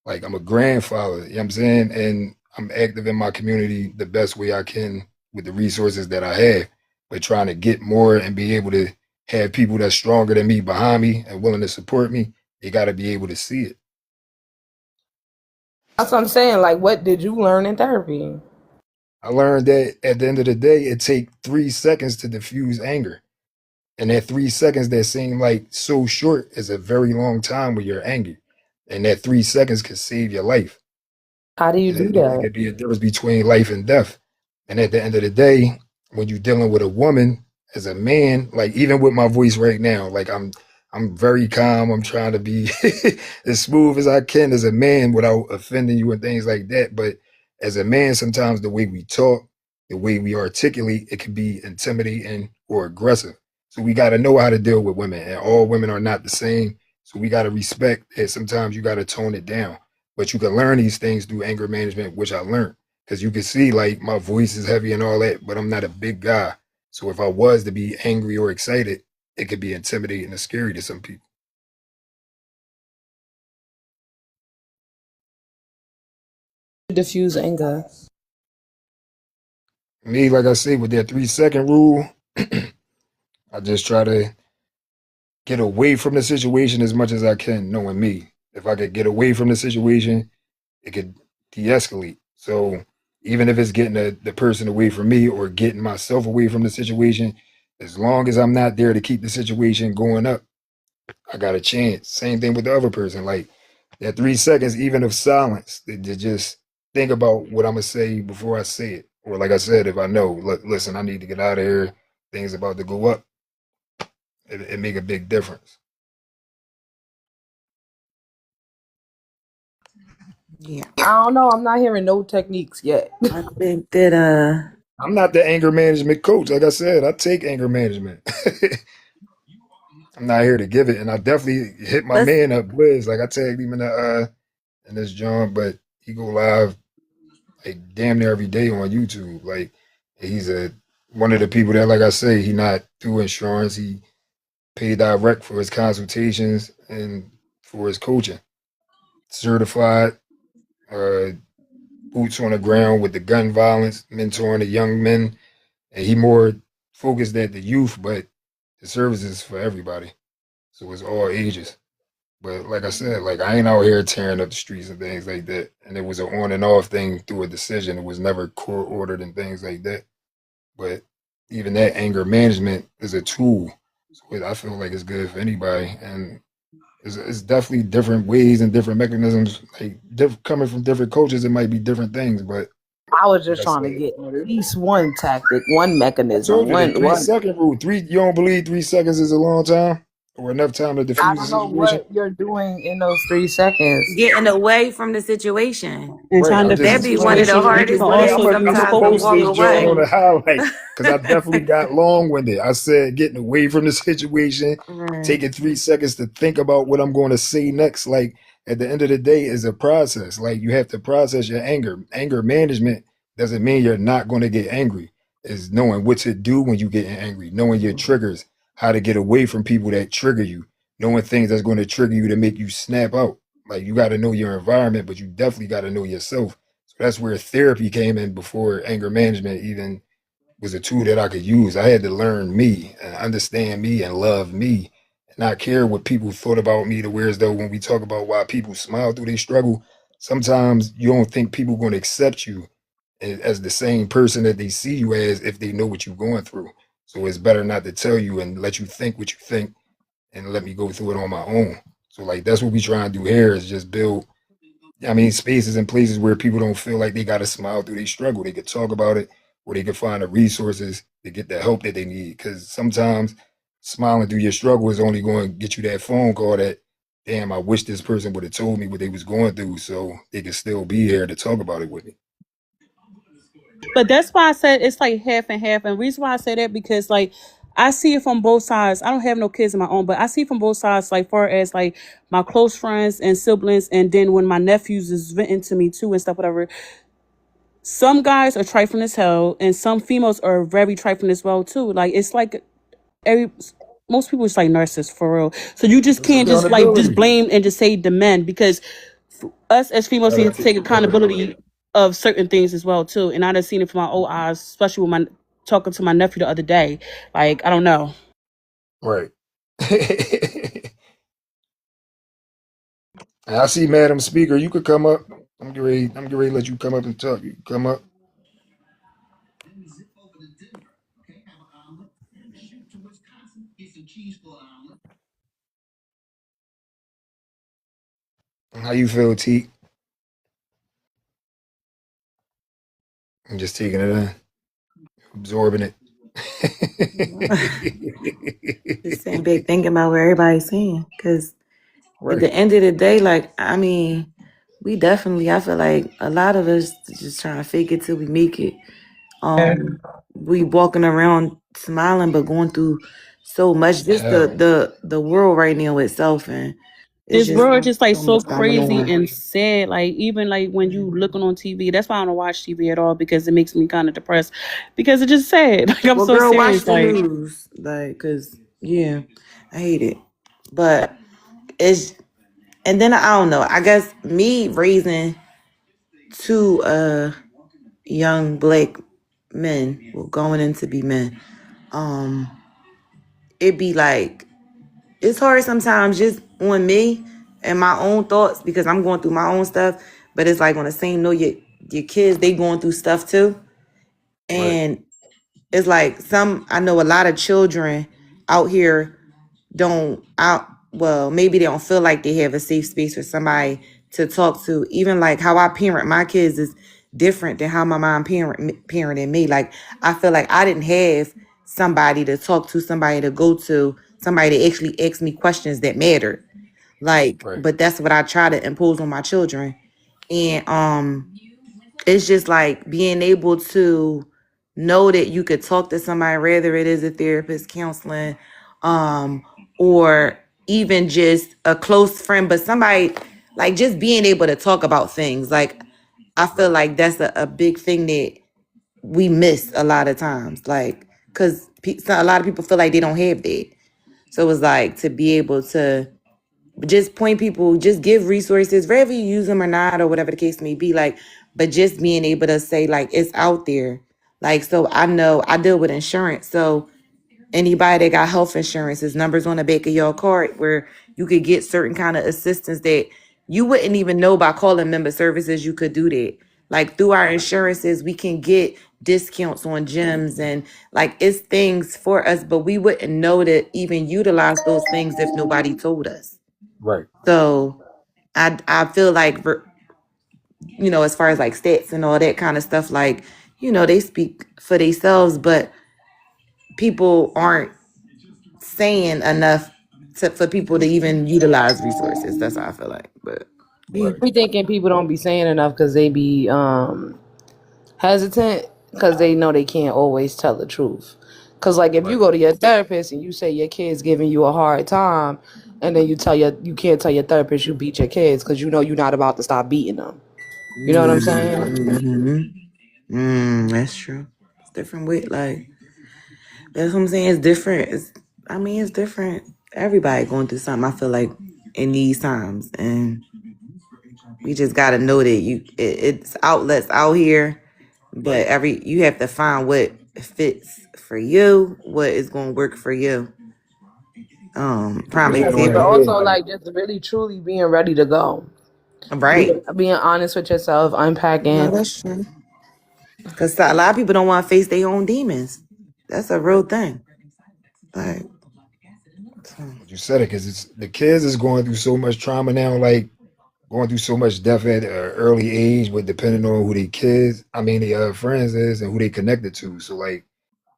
Like I'm a grandfather. You know what I'm saying? And I'm active in my community the best way I can with the resources that I have. But trying to get more and be able to have people that's stronger than me behind me and willing to support me, they gotta be able to see it. That's what I'm saying. Like, what did you learn in therapy? I learned that at the end of the day, it takes 3 seconds to diffuse anger. And that 3 seconds that seem like so short is a very long time when you're angry. And that 3 seconds could save your life. How do you do It that? could be a difference between life and death. And at the end of the day, when you're dealing with a woman as a man, like even with my voice right now, like I'm very calm. I'm trying to be as smooth as I can as a man without offending you and things like that. But as a man, sometimes the way we talk, the way we articulate, it can be intimidating or aggressive. So we got to know how to deal with women, and all women are not the same. So we got to respect that sometimes you got to tone it down. But you can learn these things through anger management, which I learned. Because you can see, like, my voice is heavy and all that, but I'm not a big guy. So if I was to be angry or excited, it could be intimidating and scary to some people. Diffuse anger. Me, like I say, with that 3 second rule, I just try to get away from the situation as much as I can, knowing me. If I could get away from the situation, it could de-escalate. So even if it's getting the person away from me or getting myself away from the situation, as long as I'm not there to keep the situation going up, I got a chance. Same thing with the other person. Like that 3 seconds, even of silence, to just think about what I'm gonna say before I say it. Or like I said, if I know, listen, I need to get out of here. Things about to go up. It make a big difference. Yeah. I don't know. I'm not hearing no techniques yet. I think that I'm not the anger management coach. Like I said, I take anger management. I'm not here to give it. And I definitely hit my Let's man up, Wiz. Like I tagged him in this joint, but he go live like damn near every day on YouTube. Like he's a one of the people that, like I say, he not through insurance. He paid direct for his consultations and for his coaching. Certified, uh, boots on the ground with the gun violence, mentoring the young men. And he more focused at the youth, but the service is for everybody. So it's all ages. But like I said, like I ain't out here tearing up the streets and things like that. And it was an on and off thing through a decision. It was never court ordered and things like that. But even that anger management is a tool. So I feel like it's good for anybody. And it's definitely different ways and different mechanisms. Like coming from different cultures, it might be different things. But I was like just I trying to said, get at least one tactic, one I told mechanism, you the one three one. second rule. You don't believe 3 seconds is a long time or enough time to I diffuse a don't know situation? what you're doing in those 3 seconds. getting away from the situation. And Right. trying I'm to just That diffuse be one of the situation, explaining. and you can hardest Hey, things also I'm use gonna sometimes to post walk this focus joint on away. the highlight because I definitely got long winded. I said getting away from the situation, Right. taking 3 seconds to think about what I'm going to say next. Like at the end of the day, is a process. Like you have to process your anger. Anger management doesn't mean you're not going to get angry. Is knowing what to do when you get angry, knowing your triggers, how to get away from people that trigger you, knowing things that's going to trigger you to make you snap out. Like you got to know your environment, but you definitely got to know yourself. So that's where therapy came in before anger management even was a tool that I could use. I had to learn me and understand me and love me and not care what people thought about me to where as though when we talk about why people smile through their struggle, sometimes you don't think people going to accept you as the same person that they see you as if they know what you're going through. So it's better not to tell you and let you think what you think and let me go through it on my own. So like that's what we try and do here is just build spaces and places where people don't feel like they got to smile through their struggle. They could talk about it, or they could find the resources to get the help that they need. Because sometimes smiling through your struggle is only going to get you that phone call that, damn, I wish this person would have told me what they was going through, so they could still be here to talk about it with me. But that's why I said it's like half and half. And the reason why I say that because like I see it from both sides. I don't have no kids of my own, but I see it from both sides. Like far as like my close friends and siblings, and then when my nephews is venting to me too and stuff, whatever. Some guys are trifling as hell, and some females are very trifling as well too. Like it's like every most people is like narcissists for real. So you just It's can't just like just accountability. blame and just say the men because us as females Gotta need to take take accountability. accountability of certain things as well too. And I done seen it from my old eyes, especially with my talking to my nephew the other day. Like I don't know. Right. And I see Madam Speaker. You could come up. I'm getting ready to let you come up and talk. You can come up. How you feel, T? I'm just taking it in, absorbing Just it. sitting back thinking about what everybody's saying. Because at Right. the end of the day, like, I mean, we definitely, I feel like a lot of us just trying to fake it till we make it. We walking around smiling, but going through so much. Just the Hell. the world right now itself, and it's This just world just like so so much going crazy on. and sad. Like even like when you looking on TV, that's why I don't watch TV at all because it makes me kind of depressed because it's just sad. Like I'm Well, so girl, watch serious. the Like news, like, cause yeah, I hate it. But it's and then I don't know. I guess me raising two young black men, well, going in to be men, um, it be like it's hard sometimes just on me and my own thoughts because I'm going through my own stuff. But it's like on the same note, your kids they going through stuff too, Right. and it's like I know a lot of children out here don't out well maybe they don't feel like they have a safe space for somebody to talk to. Even like how I parent my kids is different than how my mom parented me. Like I feel like I didn't have somebody to talk to, somebody to go to, somebody to actually ask me questions that mattered. Like, Right. but that's what I try to impose on my children. And it's just like being able to know that you could talk to somebody, whether it is a therapist, counseling, um, or even just a close friend, but somebody like just being able to talk about things. Like I feel like that's a big thing that we miss a lot of times. Like, because a lot of people feel like they don't have that. So it's like to be able to just point people, just give resources, whether you use them or not, or whatever the case may be. Like, but just being able to say, like, it's out there. Like, so I know I deal with insurance. So anybody that got health insurance, there's numbers on the back of your card where you could get certain kind of assistance that you wouldn't even know by calling member services. You could do that. Like through our insurances, we can get discounts on gyms and like it's things for us, but we wouldn't know to even utilize those things if nobody told us. Right. So I feel like as far as like stats and all that kind of stuff, like they speak for themselves, but people aren't saying enough for people to even utilize resources. That's how I feel like. But Right. We thinking people don't be saying enough because they be hesitant because they know they can't always tell the truth. Because like if you Right. go to your therapist and you say your kid's giving you a hard time, and then you can't tell your therapist you beat your kids because you know you're not about to stop beating them. You know what I'm saying? that's true. It's different with like that's what I'm saying. It's different. It's different. Everybody going through something. I feel like in these times, and we just got to know that it's outlets out here, but you have to find what fits for you, what is going to work for you. You Prime hit it on But the example. head. also Like, like just really truly being ready to go. Right. Being honest with yourself, No, unpacking. that's true. Because a lot of people don't want to face their own demons. That's a real thing. Like, but you said it because it's the kids is going through so much trauma now. Like going through so much death at an early age, but depending on who their kids, their friends is and who they connected to. So like,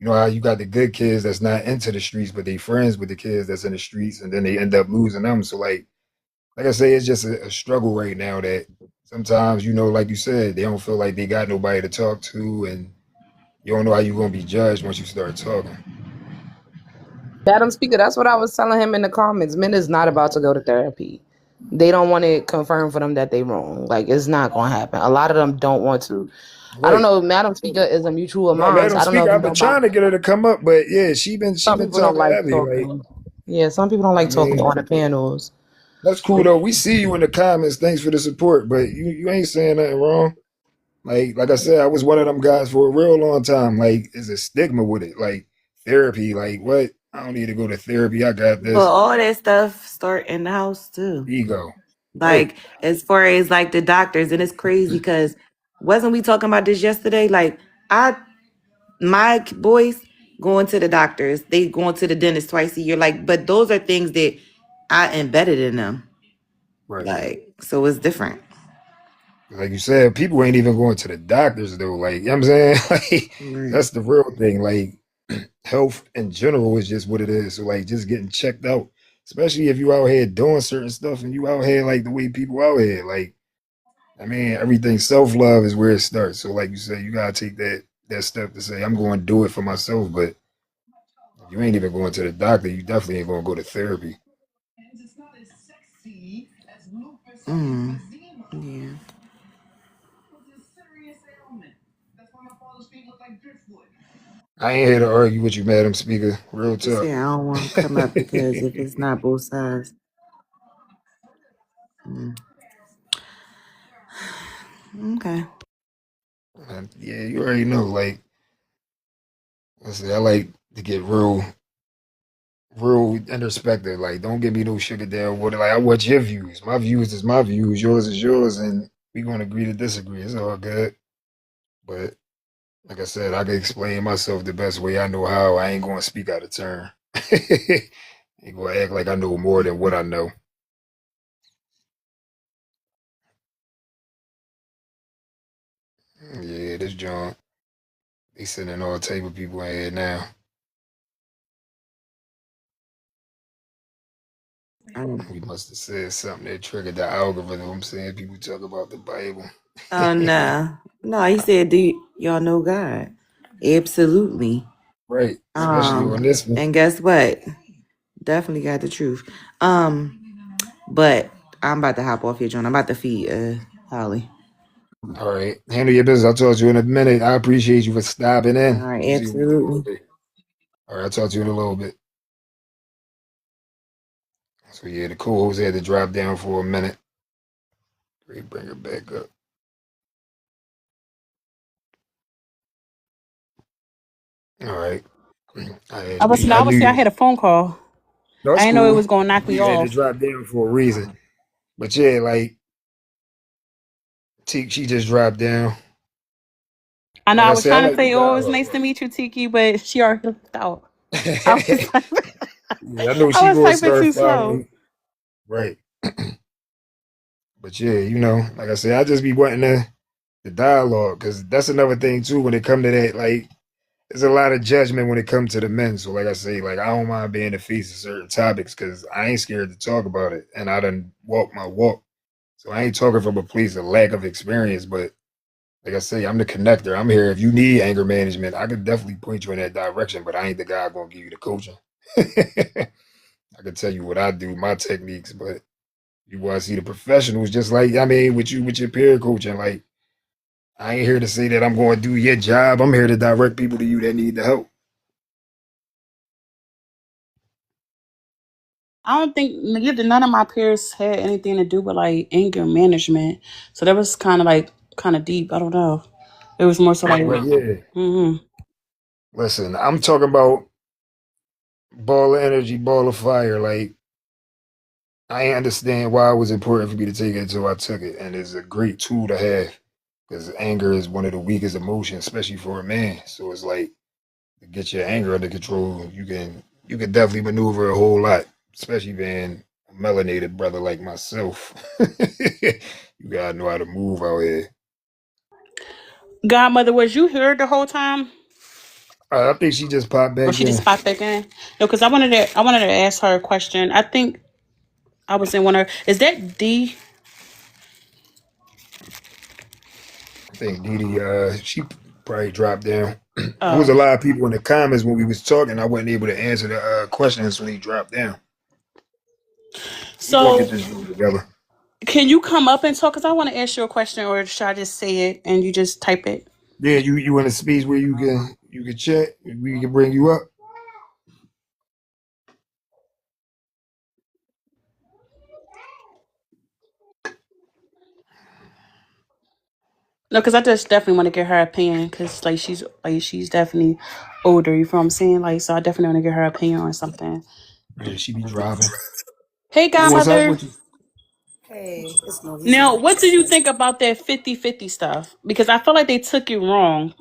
you know how you got the good kids that's not into the streets, but they friends with the kids that's in the streets, and then they end up losing them. So like I say, it's just a struggle right now that sometimes, like you said, they don't feel like they got nobody to talk to, and you don't know how you're gonna be judged once you start talking. Madam Speaker, that's what I was telling him in the comments. Men is not about to go to therapy. They don't want it confirmed for them that they wrong. Like it's not gonna happen. A lot of them don't want to. I don't Right. know. Madam Speaker is a mutual of No, mine. Madam I don't know Speaker, if you I've been know about. trying to get her to come up, but yeah, she Some been people don't talking like heavy. Like, talking. Yeah, some people don't I like talking mean, on the panels. that's cool though. We see you in the comments. Thanks for the support, but you ain't saying nothing wrong. Like I said, I was one of them guys for a real long time. Like, there's a stigma with it. Like therapy. Like what? I don't need to go to therapy. I got but this. all that stuff start in the house too. Ego. Right. Like, as far as like the doctors, and it's crazy because wasn't we talking about this yesterday? Like, my boys going to the doctors, they going to the dentist twice a year. Like, but those are things that I embedded in them. Right. Like, so it's different. Like you said, people ain't even going to the doctors though. Like, you know what I'm saying? Like, Right. that's the real thing. Like, health in general is just what it is. So, like, just getting checked out, especially if you out here doing certain stuff and you out here like the way people out here. Like, everything self love is where it starts. So, like you said, you gotta take that step to say, I'm going to do it for myself. But if you ain't even going to the doctor, you definitely ain't going to go to therapy. Mm. Yeah. I ain't here to argue with you, Madam Speaker. Real She said talk. I don't want to come up because if it's not both sides. Mm. Okay. And yeah, you already know. Like I said, I like to get real introspective. Like, don't give me no sugar down water. Like, I want your views. My views is my views. Yours is yours, and we gonna agree to disagree. It's all good. But like I said, I can explain myself the best way I know how. I ain't gonna speak out of turn. Ain't gonna act like I know more than what I know. Yeah, this John. They sending all type of people in here now. We must have said something that triggered the algorithm. I'm saying people talk about the Bible. Oh no. No, he said, do y'all know God? Absolutely. Right. Especially on this one. And guess what? Definitely got the truth. But I'm about to hop off here, John. I'm about to feed Holly. All right. Handle your business. I'll talk to you in a minute. I appreciate you for stopping All in. right, We'll see what we do all absolutely. day. All right, I'll talk to you in a little bit. So yeah, the co-host had to drop down for a minute. Bring her back up. All right. I was I I was knew say I you. had a phone call. I That's didn't know it cool. was gonna knock me You had to off. drop down for a reason. But yeah, like she just dropped down. I know Like I I was said, I trying to like the say, "Oh, it's nice to dialogue. meet you, Tiki," but she already left out. I was Yeah, I know I she was gonna typing start too slow. following. Right. But yeah, like I said, I just be wanting the dialogue because that's another thing too when it come to that. Like, there's a lot of judgment when it comes to the men. So, like I say, like I don't mind being the face of certain topics because I ain't scared to talk about it, and I done walk my walk. So I ain't talking from a place of lack of experience, but like I say, I'm the connector. I'm here. If you need anger management, I could definitely point you in that direction, but I ain't the guy gonna give you the coaching. I can tell you what I do, my techniques, but you want to see the professionals, just like I mean, with you with your peer coaching. Like I ain't here to say that I'm going to do your job. I'm here to direct people to you that need the help. I don't think none of my peers had anything to do with like anger management, so that was kind of deep. I don't know. It was more so like, Well, yeah. mm-hmm. Listen, I'm talking about ball of energy, ball of fire. Like I understand why it was important for me to take it until I took it, and it's a great tool to have because anger is one of the weakest emotions, especially for a man. So it's like to get your anger under control, you can definitely maneuver a whole lot, especially being a melanated brother like myself. You gotta know how to move out here. Godmother, was you here the whole time, I think she just popped or back she just in. popped back in? No, because I wanted to ask her a question. I think I was in one of. Is that D? I think Didi, she probably dropped down. There was Oh, a lot of people in the comments when we was talking. I wasn't able to answer the questions when he dropped down. We gonna so get this room together. can you come up and talk? Because I want to ask you a question, or should I just say it and you just type it? Yeah, you in a space where you can chat. We can bring you up. No, because I just definitely want to get her opinion. Because she's definitely older. You feel what I'm saying? Like, so I definitely want to get her opinion on something. Yeah, she be driving. Hey, What's up Godmother. with you? Hey, it's Norisa. Now, what do you think about that 50-50 stuff? Because I feel like they took it wrong.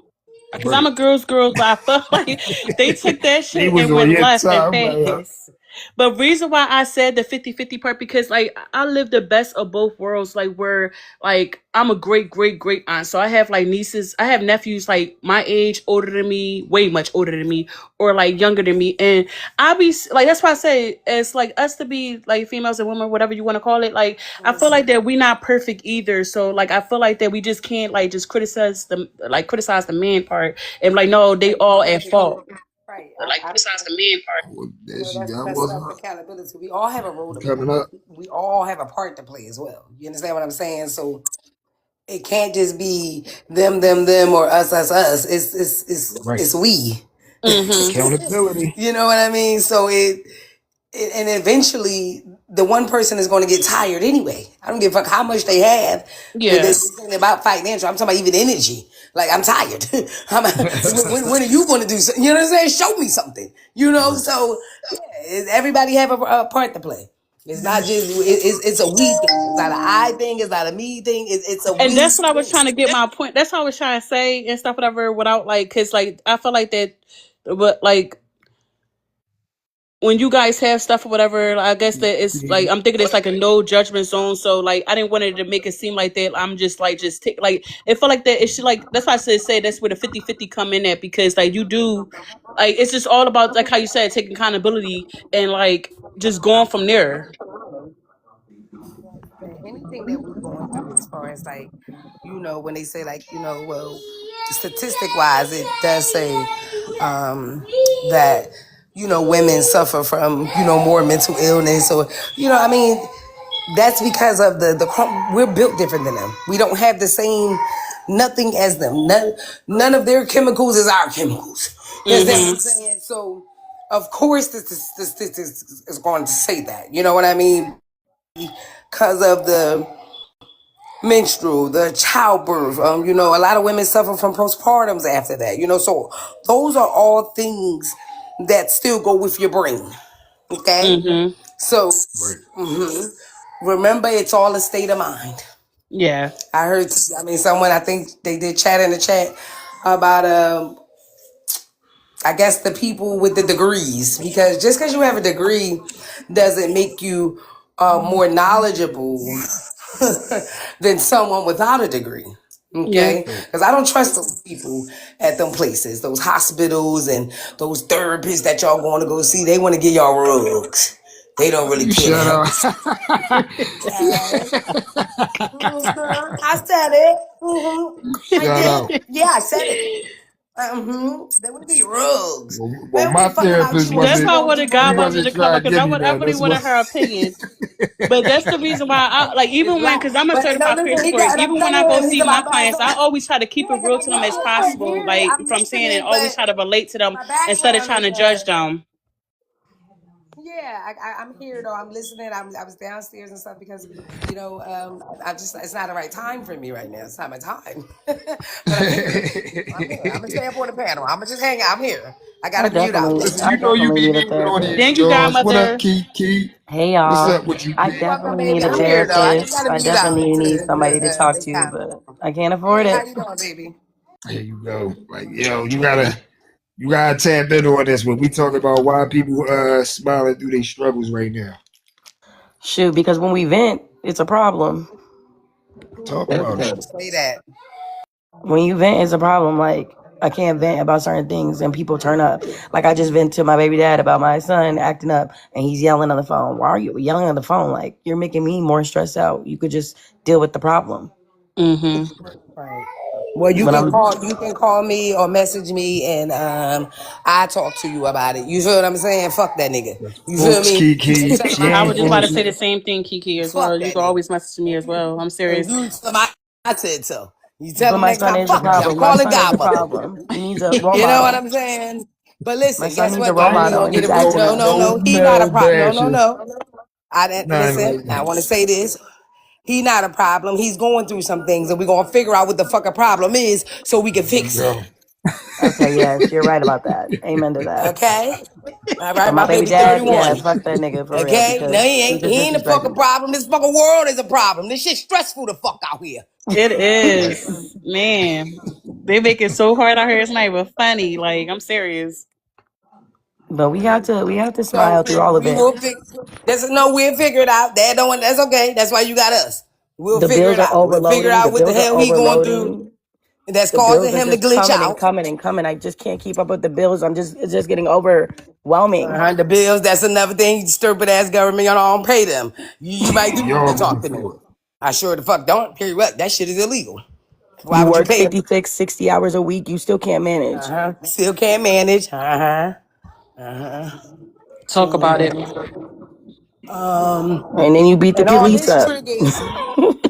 Because I'm Right. a girl, but I felt like they took that They shit was and on went your left and time, like, fast. But reason why I said the 50-50 part, because like I live the best of both worlds, like where like I'm a great aunt. So I have like nieces, I have nephews like my age, older than me, way much older than me, or like younger than me. And like that's why I say it's like us to be like females and women, whatever you want to call it. Like I feel like that we not perfect either. So like I feel like that we just can't like just criticize the man part and like no, they Right, all I at don't agree. fault. Right, Like I criticize the man part. oh, you there know she got that's was self accountability. We all have a role to play. coming up. We all have a part to play as well. You understand what I'm saying? So it can't just be them, or us. It's Right. we. Mm-hmm. Accountability. You know what I mean? So and eventually the one person is going to get tired anyway. I don't give a fuck how much they have. Yeah. This thing about financial. I'm talking about even energy. Like I'm tired. When are you going to do something? You know what I'm saying? Show me something. You know. Right. So yeah, everybody have a part to play. It's not just it's a we thing. It's not an I thing. It's not a me thing. It's a And we that's what I was thing. trying to get my point. That's what I was trying to say and stuff, whatever, without like, cause like I feel like that, but like when you guys have stuff or whatever, I guess that it's like I'm thinking it's like a no judgment zone. So like I didn't want it to make it seem like that I'm just like just take like it felt like that. It should like that's why I said say that's where the 50-50 come in at because like you do like it's just all about like how you said taking accountability and like just going from there. Anything that we're going through as far as like when they say like well statistic wise it does say that women suffer from, more mental illness, or, I mean, that's because of we're built different than them. We don't have the same nothing as them. None of their chemicals is our chemicals. You understand what I'm saying? So, of course, this is going to say that. You know what I mean? Because of the menstrual, the childbirth. A lot of women suffer from postpartums after that. So those are all things that still go with your brain. Okay, so Right. remember, it's all a state of mind. Yeah. I heard. I mean, someone, I think they did chat in the chat about I guess the people with the degrees, because just because you have a degree doesn't make you more knowledgeable than someone without a degree. Yeah. Okay, because I don't trust those people at them places, those hospitals and those therapists that y'all going to go see. They want to give y'all rugs. They don't really You care to shut help. up. I said it. I Shut up. did. Yeah, I said it. They would be rugs. They Well, don't my give a fuck about therapist you and That's you why I wasn't. going wanted through He Godmother wasn't to come trying up to because give me I that. really That's wanted what. her opinion. But that's the reason why like it's even when, black. because I'm a But no, certified listen, prayer he story, got. I'm even when I telling go him, he's see my about clients, I black. always try to keep it Yeah, real to them as I possible. hear it. Like, I'm from saying, and listening, always but try to relate to them my instead of background trying is to judge them. yeah, I'm here though. I'm listening. I was downstairs and stuff because, I just, it's not the right time for me right now. It's not my time. But I'm here. I'm here. I'm gonna stay up on the panel. I'm gonna just hang out. I'm here. I got I to mute out. definitely, Listen, I you know you definitely be need a needing all these Thank you, therapist. jars. What up, Godmother. Key? Hey What's y'all, up with you, I Key? You're welcome, definitely need baby. a I'm here though. I just therapist. got to I mute out definitely need somebody to to talk this to, panel. but I can't afford Hey, how it. you doing, baby? Here you go. Like, yo, you gotta tap into on this when we talk about why people smiling through their struggles right now. Shoot, because when we vent, it's a problem. Talk about it. Say that. When you vent, it's a problem. Like, I can't vent about certain things and people turn up. Like, I just vent to my baby dad about my son acting up and he's yelling on the phone. Why are you yelling on the phone? Like, you're making me more stressed out. You could just deal with the problem. Right. Well, you When can I'm call me or message me, and I talk to you about it. You feel what I'm saying? Fuck that nigga. You feel Folks, me? You Key, tell him she I I was ain't just about said to say bullshit. the same thing, Kiki, as well. fuck You that can nigga. always message me as well. I'm And serious. you tell him I said so. You tell But him my next son time, is a fuck you. I'm problem. My calling son is a godmother. problem. He needs a role You know what model. I'm saying? But My listen, son guess needs a what role though? We model gonna and get he's it real. acting No, up. no, No no. He not a problem. No, no, bashing. no. I Nothing listen. like I that. want to say this. He not a problem. He's going through some things, and we're gonna figure out what the fuck a problem is so we can There you fix it. go. Okay, yes, you're right about that. Amen to that. Okay? All But right, my my baby baby dad, yeah, 31. fuck that nigga for real Okay? No, because he he ain't. just He ain't the disrespected fucking me. problem. This fucking world is a problem. This shit's stressful the fuck out here. It Right. is. Man. They make it so hard out here. It's not even funny. Like, I'm serious. But we have to So smile through all of we it. will we'll figure it out. That don't that's okay. That's why you got us. We'll The figure bills it are out. We'll figure overloading. The out what the bills are hell he going through overloading. that's The causing bills are him to just glitch coming and out. coming and coming. I just can't keep up with the bills. It's just getting overwhelming. The bills, that's another thing. Stupid ass government, y'all don't pay them. You might do We to all talk going to me. for it. I sure the fuck don't. Period. What? That shit is illegal. Why You would you work pay them? 56, 60 hours a week. You still can't manage. Still can't manage. Talk about it. And then you beat the And all police this up. triggers.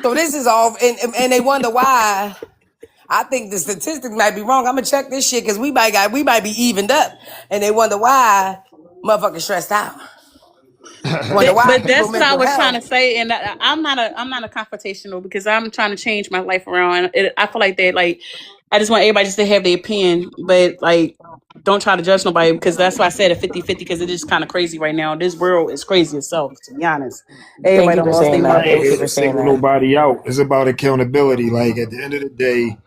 So this is all, and they wonder why. I think the statistics might be wrong. I'm gonna check this shit because we might be evened up, and they wonder why motherfuckers stressed out. Wonder why But people that's what I mental was trying health. to say, and I'm not a confrontational because I'm trying to change my life around. I feel like that, like, I just want everybody just to have their opinion, but like, don't try to judge nobody because that's why I said a 50-50 because it is kind of crazy right now. This world is crazy itself, to be honest. Thank Everybody you done for lost saying their I that. ain't Thank you mothers. here for to saying single that. nobody out. It's about accountability. Like at the end of the day,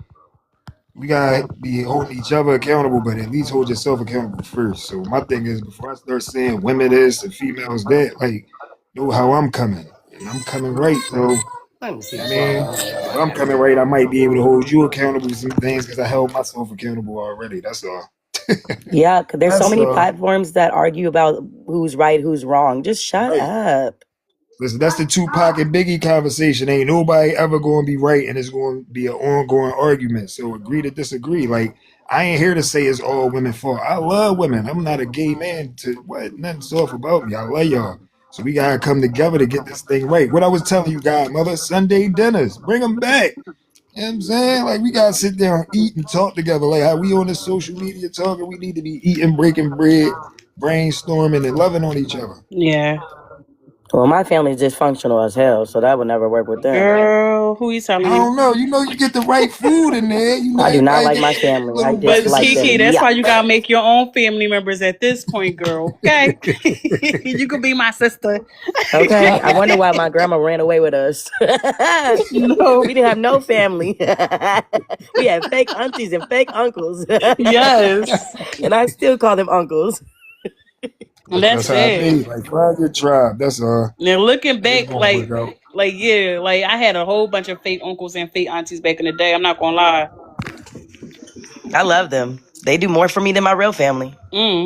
we gotta be holding each other accountable, but at least hold yourself accountable first. So my thing is, before I start saying women this and females that, like, know how I'm coming, and I'm coming right. So Let me see I what's wrong mean, with if I'm coming right, I might be able to hold you accountable for some things because I held myself accountable already. That's all. Yeah, 'cause there's so That's many all. platforms that argue about who's right, who's wrong. Just shut Right. up. Listen, that's the Tupac and Biggie conversation. Ain't nobody ever going to be right, and it's going to be an ongoing argument. So agree to disagree. Like, I ain't here to say it's all women fault. I love women. I'm not a gay man to what? Nothing soft about me. I love y'all. So we gotta come together to get this thing right. What I was telling you, godmother, Sunday dinners, bring them back. You know what I'm saying? Like, we gotta sit down, eat, and talk together. Like how we on this social media talking, we need to be eating, breaking bread, brainstorming, and loving on each other. Yeah. Well, my family's dysfunctional as hell, so that would never work with them. Girl, who you telling I you? don't know. You know, you get the right food in there. You know, I do not like everybody my get a family. I little But dislike bit. them. Kiki, that's Yeah. why you gotta make your own family members at this point, girl. Okay? You could be my sister. Okay. I wonder why my grandma ran away with us. No. We didn't have no family. We had fake aunties and fake uncles. Yes. And I still call them uncles. And That's that's how I be. it. Like, find your tribe. That's all. Now looking It's back, gonna work out. yeah, like I had a whole bunch of fake uncles and fake aunties back in the day. I'm not gonna lie. I love them. They do more for me than my real family.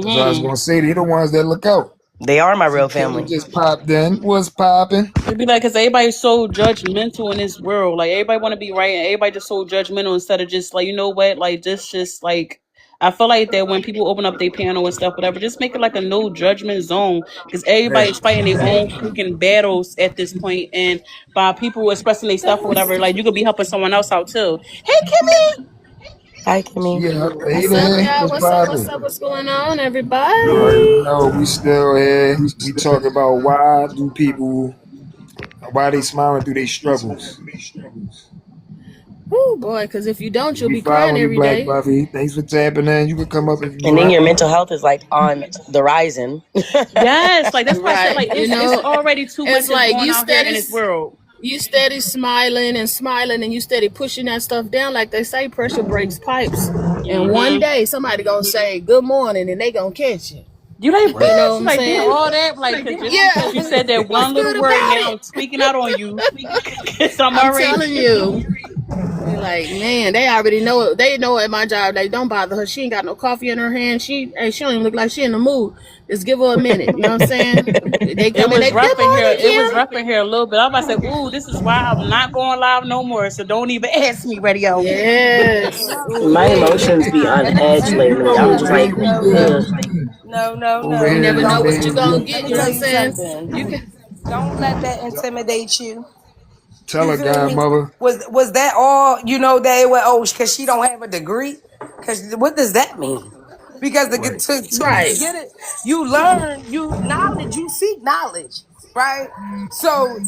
That's what I was Mm-hmm. gonna say. They the ones that look out. They are my See, real Kelly family. just popped in. What's popping? It'd be like, cause everybody's so judgmental in this world. Like everybody want to be right, and everybody just so judgmental instead of just like, you know what, like just like. I feel like that when people open up their panel and stuff, whatever, just make it like a no judgment zone because everybody's fighting their own freaking battles at this point, and by people expressing their stuff or whatever, like you could be helping someone else out too. Hey, Kimmy. Hi, Kimmy. Yeah, hey What's up, there. y'all? What's What's up? popping? What's up? What's going on, You already everybody? know we still here. We talking about why they smiling through their struggles. Oh boy, because if you don't, you'll We be crying following you, every Black day. Buffy. Thanks for tapping in. You can come up if you And then want. your mental health is like on the rising. Yes, like that's why I said Right. like it's already too much It's that's like going out here in this world. you steady smiling and smiling and you steady pushing that stuff down. Like they say, pressure breaks pipes. And one Mm-hmm. day somebody gonna say good morning and they gonna catch you. You like, Right. You know what bitch, I'm like damn, saying? all that, like, cause just Yeah. because you said that What's one little good word, about now it? I'm speaking out on you. Cause I'm I'm already. telling you. They're like, man, they already know it. They know at my job. They don't bother her. She ain't got no coffee in her hand. She don't even look like she in the mood. Just give her a minute. You know what I'm saying? They It come in. was They rough good in here. morning, It was Kim. rough in here a little bit. I was about to say, ooh, this is why I'm not going live no more. So don't even ask me, radio. Yes. My Ooh-wee. emotions be on edge You lately. know I'm what just like, drink we ugh. did No, no, over You no. here? never We know what Don't. you're made gonna you Let get. me You know what tell I'm you saying? You something. can. Don't let that intimidate you. tell You her, feel me? godmother. Was that all? You know they were because she don't have a degree. Because what does that mean? Because Right. to Right. get it, you learn knowledge. You seek knowledge, right? So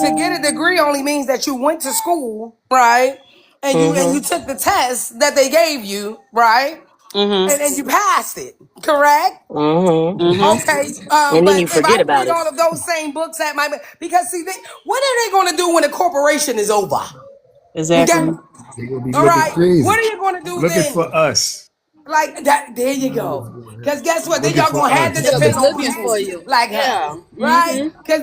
to get a degree only means that you went to school, right? And you Mm-hmm. took the test that they gave you, right? Mm-hmm. And you passed it, correct? Mm-hmm. Mm-hmm. Okay, And then but you if I forget about bring it. all of those same books at my because see, what are they going to do when the corporation is over? Okay, Exactly. They gonna be all looking right. What crazy. are you going to do Looking then? for us. Like that. There you go. Because guess what? Then Looking y'all for gonna have to They'll us. be depend on looking people for you. like her, Yeah. right? Mm-hmm. Because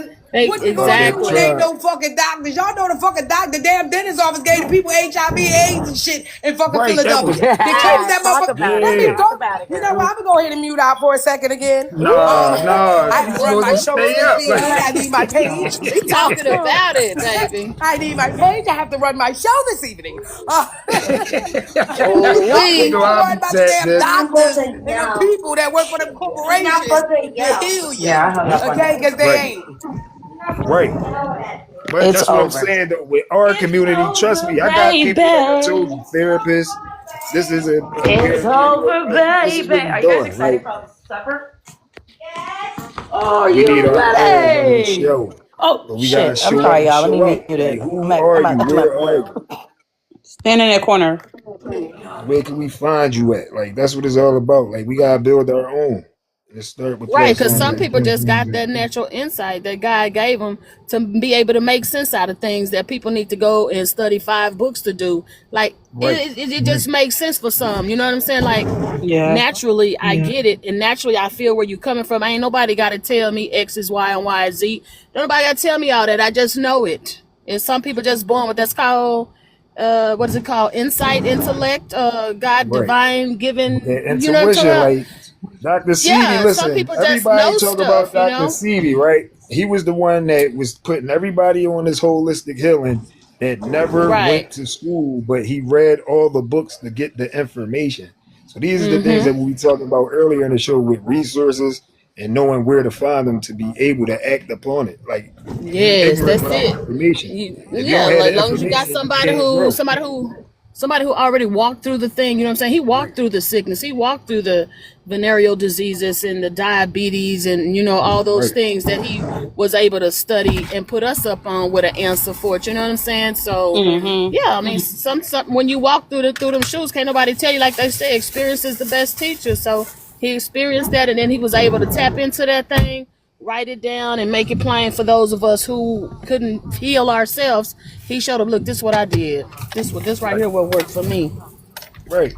what they gonna Find do your when Exactly. ain't tribe. no fucking doctors? Y'all know the fucking doctor, damn dentist office gave the people HIV, AIDS, and shit in fucking Right, that was Philadelphia. They closed that Talk motherfucker. about Let it. me yeah. go. Talk about it, You know what? girl. I'm gonna go ahead and mute out for a second again. Nah, nah. I You have to run supposed my to show stay this up. Like evening. I need my page. She talking about it, baby. I need my page. I have to run my show this evening. Oh, Y'all keep you we. know, on I'll worrying be about the tapped damn in. doctors and them people that work for them corporations to heal you. Yeah, I hung up on Okay? him. Because they Right, ain't. right. But It's that's what I'm over. saying though. With our It's community, trust over, me, I got people like I told baby. you, therapists. This is a It's guaranteed work. over, Like this is baby. what we Are you guys doing. excited Like for supper? Are we need you our eyes on this ready? show, Oh but we gotta shit! I'm show up sorry, and y'all. Let me show mute out. Like it. who are you? I'm at Where are work. you? Stand in that corner. Where can we find you at? Like that's what it's all about. Like we gotta build our own. Let's start with Right, because platforms some like people this. just got that natural insight that God gave them to be able to make sense out of things that people need to go and study 5 books to do. Like Right. it just makes sense for some. You know what I'm saying? Like Yeah. naturally, I get it, and naturally, I feel where you're coming from. Ain't nobody got to tell me X is Y and Y is Z. Nobody got to tell me all that. I just know it. And some people just born with that's called what is it called? Insight, intellect, God, Right. divine, given. And You know what I'm talking intuition, about? like Dr. Sebi, Yeah, some listen, people just everybody know talk about stuff. You Dr. know. Sebi, right? he was the one that was putting everybody on this holistic healing that never went Right. to school, but he read all the books to get the information. So these are the things that Mm-hmm. we were talking about earlier in the show with resources and knowing where to find them to be able to act upon it. Like you Yes, ignorant that's without it. information. If you Yeah, don't have like the long as you got information, you can't grow. somebody who already walked through the thing, you know what I'm saying? He Right, walked through the sickness. He walked through the venereal diseases and the diabetes and all those right, things that he was able to study and put us up on with an answer for it. You know what I'm saying? So Mm-hmm. yeah, I mean, some when you walk through them shoes, can't nobody tell you, like they say, experience is the best teacher. So he experienced that, and then he was able to tap into that thing, write it down, and make it plain for those of us who couldn't heal ourselves. He showed them, look, this is what I did. This right right, here what worked for me. right.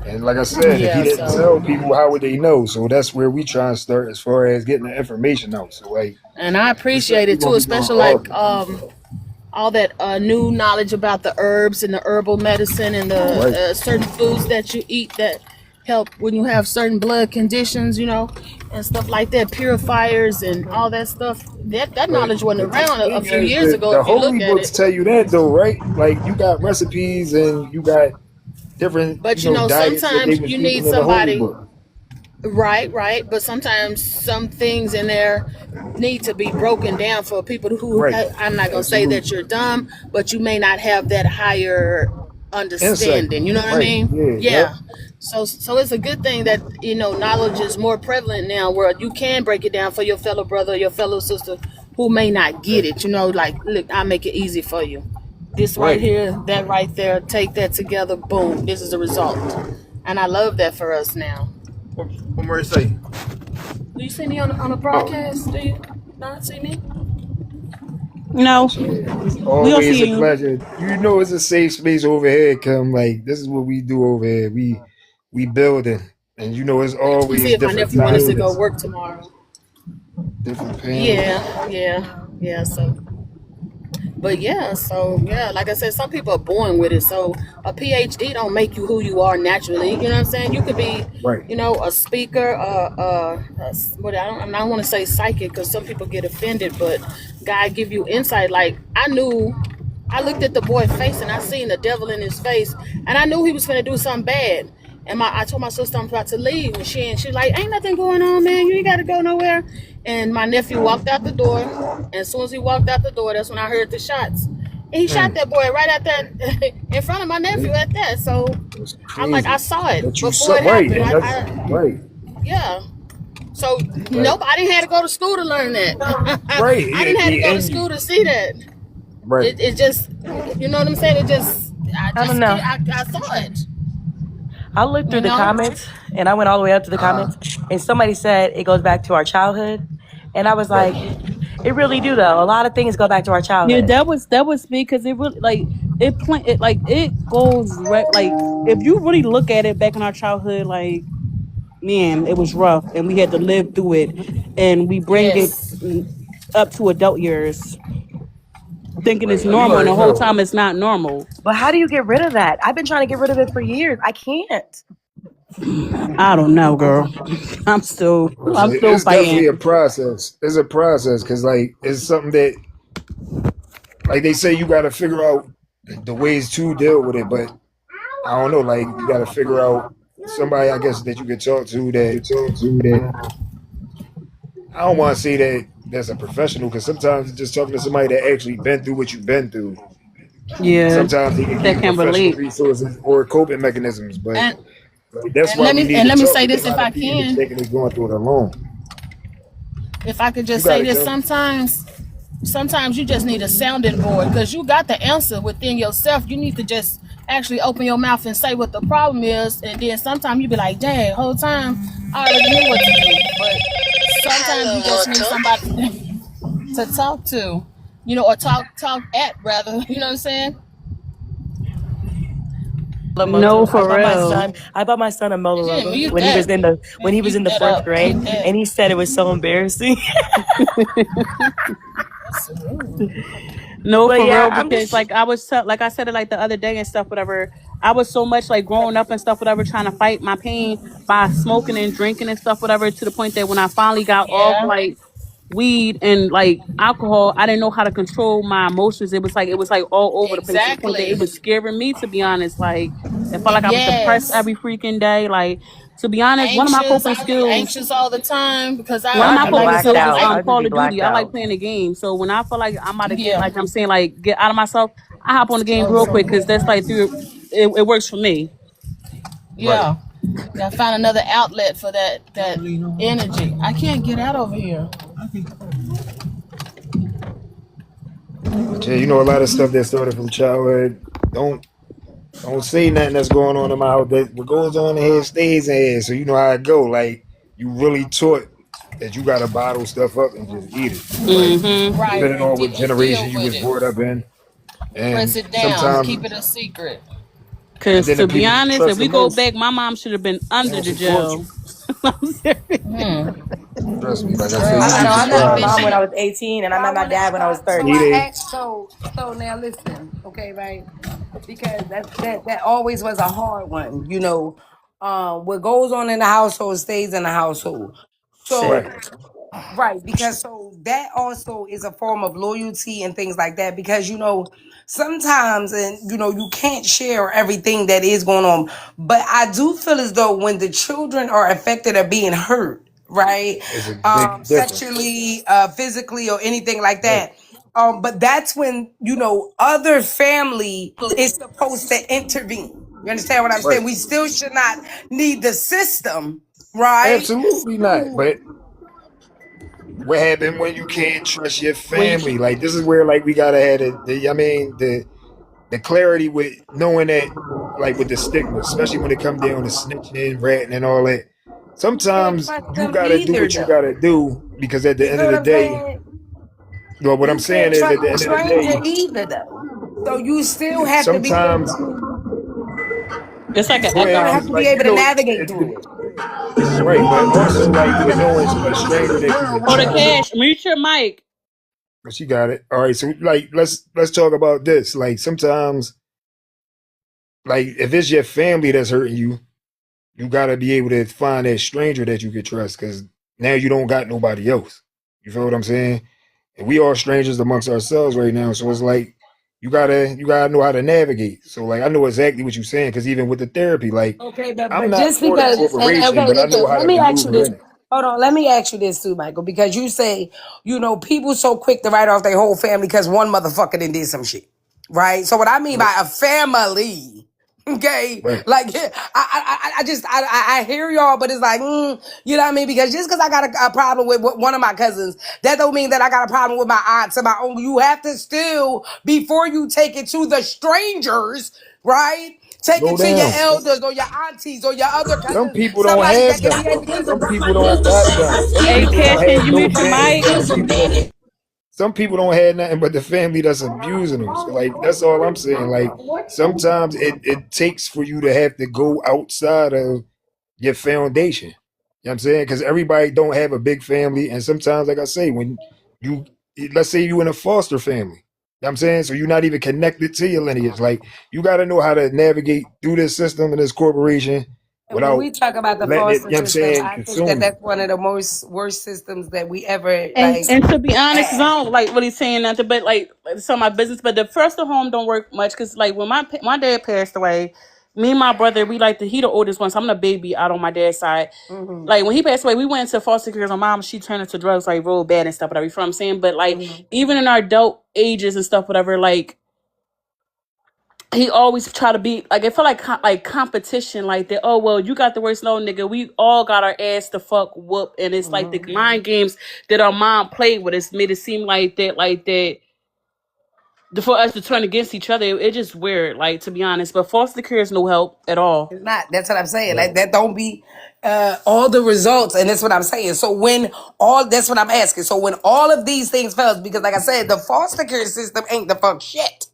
And like I said, if he Yeah, didn't so tell people, how would they know? So that's where we try and start as far as getting the information out. So like and I this stuff appreciate we're it too, gonna be doing especially like often. all that new knowledge about the herbs and the herbal medicine and Right, the certain foods that you eat that help when you have certain blood conditions, and stuff like that, purifiers and all that stuff. That but knowledge wasn't the around a thing few is years that ago the if you look holy at books it. tell you that though, right? Like you got recipes and you got different, But diets that they sometimes was you need speaking in the holy somebody. book. Right. But sometimes some things in there need to be broken down for people who, Right, I'm not going to say absolutely. that you're dumb, but you may not have that higher Insight. understanding. You know what I Right. mean? Yeah. Yep. Yeah. So it's a good thing that, knowledge is more prevalent now where you can break it down for your fellow brother, your fellow sister who may not get Right. it. Like, look, I'll make it easy for you. This right Right. here, that right there, take that together, boom, this is the result. And I love that for us now. What more to say? Do you see me on the Oh, broadcast? Do you not see me? No, it's we don't always see a you. pleasure. It's a safe space over here. Come, like this is what we do over here. We building, and it's Let me see always if my different nephew wants to go panels, work tomorrow. different panels. Yeah. So like I said, some people are born with it. So a PhD don't make you who you are naturally. You know what I'm saying? You could be, Right. a speaker, what I don't want to say psychic because some people get offended, but God give you insight. Like I looked at the boy's face and I seen the devil in his face, and I knew he was gonna do something bad. And I told my sister I'm about to leave, and she like, ain't nothing going on, man. You ain't got to go nowhere. And my nephew walked out the door, and as soon as he walked out the door, that's when I heard the shots. And he shot Mm. that boy right at that in front of my nephew Yeah. at that. So It's I'm like, I crazy saw it that you before saw. it Right, happened. and that's right. Yeah. So Right. nobody had to go to school to learn that. Right. I didn't have to go to And school to see that. right. It just, you know what I'm saying? I don't know. I saw it. I looked through You the know? comments and I went all the way up to the comments and somebody said it goes back to our childhood. And I was Right. like, it really do though. A lot of things go back to our Yeah, childhood. that was me because it really it goes right like if you really look at it back in our childhood, like man, it was rough and we had to live through it, and we bring it Yes. up to adult years thinking it's Right. You normal, and already the whole know. time it's not normal. But how do you get rid of that? I've been trying to get rid of it for years. I can't. I don't know, girl. I'm still Listen, I'm still it's definitely a fighting. process. It's a process because like it's something that like they say you got to figure out the ways to deal with it, but I don't know. Like you got to figure out somebody, I guess, that you could talk to that I don't want to say that that's a professional because sometimes it's just talking to somebody that actually been through what you've been through. Yeah, Sometimes they can give that you can professional relate. resources or coping mechanisms, but And that's why we need to let me talk say because this a if lot I of people be can. thinking they're going through it alone. If I could You just got say it, this, Kim. sometimes you just need a sounding board because you got the answer within yourself. You need to just actually open your mouth and say what the problem is, and then sometimes you be like, dang, whole time I already knew what to do. But sometimes you just need somebody to talk to, or talk at rather. You know what I'm saying? No, Moto. for real. I bought my son a motor Yeah, roller mute when he was that. in the Mute that fourth up. grade, Mute that. and he said it was so embarrassing. No, But for yeah, real, I'm because just like like I said it like the other day and stuff, whatever. I was so much like growing up and stuff, whatever, trying to fight my pain by smoking and drinking and stuff, whatever, to the point that when I finally got off, Yeah. like weed and like alcohol, I didn't know how to control my emotions. It was like all over the place to the point that it Exactly. was scaring me, to be honest. Like it felt like I was depressed Yes. every freaking day. Like, to be honest, Anxious. I be anxious all the time because one of I'll my be like I coping blacked said, skills is out. I I'll just Call be of Duty. blacked I like out. playing the game. So when I feel like I'm about to get, yeah. like I'm saying, like get out of myself, I hop on the game real quick because that's like through it works for me. Right. Yeah. Gotta find another outlet for that energy. I can't get out over here. But yeah, a lot of stuff that started from childhood. Don't don't say nothing that's going on in my house. That what goes on in here stays in here. So you know how it go. Like you really taught that you gotta bottle stuff up and just eat it. Like Mm-hmm. Right. depending on what And deal generation you with was it. brought up in. Press And it down. sometimes Keep it a secret. and Cause then the to be people you honest, if trust the we go most, back, my mom should have been they under don't the support you. jail. I'm serious. Hmm. Trust me. Like I said, Girl, you'd I be know. I she met should have my been surprised. mom when I she was 18, and So I I met my want to. dad when I was So 30. I Either asked. So now listen, okay, right? Because that always was a hard one. What goes on in the household stays in the household. Shit. right. So right, because so that also is a form of loyalty and things like that. Because sometimes, and you can't share everything that is going on. But I do feel as though when the children are affected or being hurt, right, It's a big difference. sexually, physically, or anything like Right. that. But that's when other family is supposed to intervene. You understand what I'm Right. saying? We still should not need the system, right? Absolutely not. But what happened when you can't trust your When you family? Like this is where like we gotta have I mean the clarity with knowing that like with the stigma, especially when it comes down to snitching, ratting, and all that. Can't Sometimes trust you them gotta do either, what you though. gotta do because at the You end feel of what the I'm day, saying? well, what I'm You saying can't is trust at the a end of the stranger day, either, though. So you still have to be sometimes it's like an go you're ahead gonna echo. have because to be like able to navigate through it. right, but also like with knowing a stranger that you can Or the trust. cash. Mute your mic. But she got it. All right, so like let's talk about this. Like sometimes, like if it's your family that's hurting you, you gotta be able to find that stranger that you can trust because now you don't got nobody else. You feel what I'm saying? And we are strangers amongst ourselves right now, so it's like you gotta know how to navigate. So like I know exactly what you're saying because even with the therapy, like Okay, but I'm but not just for the because and corporation, okay, but I know listen, how let to me ask you maneuver this. in it. Hold on, let me ask you this too, Michael, because you say, people so quick to write off their whole family because one motherfucker done did some shit. Right? So what I mean Right. by a family, okay? Right. Like I hear y'all, but it's like, you know what I mean? Because just because I got a problem with one of my cousins, that don't mean that I got a problem with my aunts and my uncle. You have to still, before you take it to the strangers, right? Take Slow it to your down. elders or your aunties or your other Some cousins, people don't somebody have that can them. be able to Some people don't got them. Some Hey, people don't Cash, can have you no mute your family. mic? Some people don't have nothing but the family that's abusing them. So like that's all I'm saying. Like sometimes it takes for you to have to go outside of your foundation. You know what I'm saying? Because everybody don't have a big family. And sometimes, like I say, when you let's say you in a foster family. You know what I'm saying? So you're not even connected to your lineage. Like you gotta know how to navigate through this system and this corporation And when without we talk about the letting it, you foster know what I'm system, saying, I think that consume you. that's one of the most worst systems that we ever And to be honest, 'cause I had. don't like what he's saying nothing, but like some of my business. But the foster home don't work much because like when my dad passed away, me and my brother we like he the oldest one, so I'm the baby out on my dad's side. Hmm. Like when he passed away, we went into foster care. My mom she turned into drugs like real bad and stuff, whatever. You know what I'm saying? But like Hmm. even in our adult ages and stuff, whatever, like he always try to be like it felt like like competition like that. Oh well, you got the worst, no nigga. We all got our ass to fuck whoop, and it's like the Hmm. mind games that our mom played with us made it seem like that for us to turn against each other. It just weird, like to be honest. But foster care is no help at all. It's not. That's what I'm saying. Right. Like that don't be all the results, and that's what I'm saying. So when that's what I'm asking. So when all of these things fails, because like I said, the foster care system ain't the fuck shit.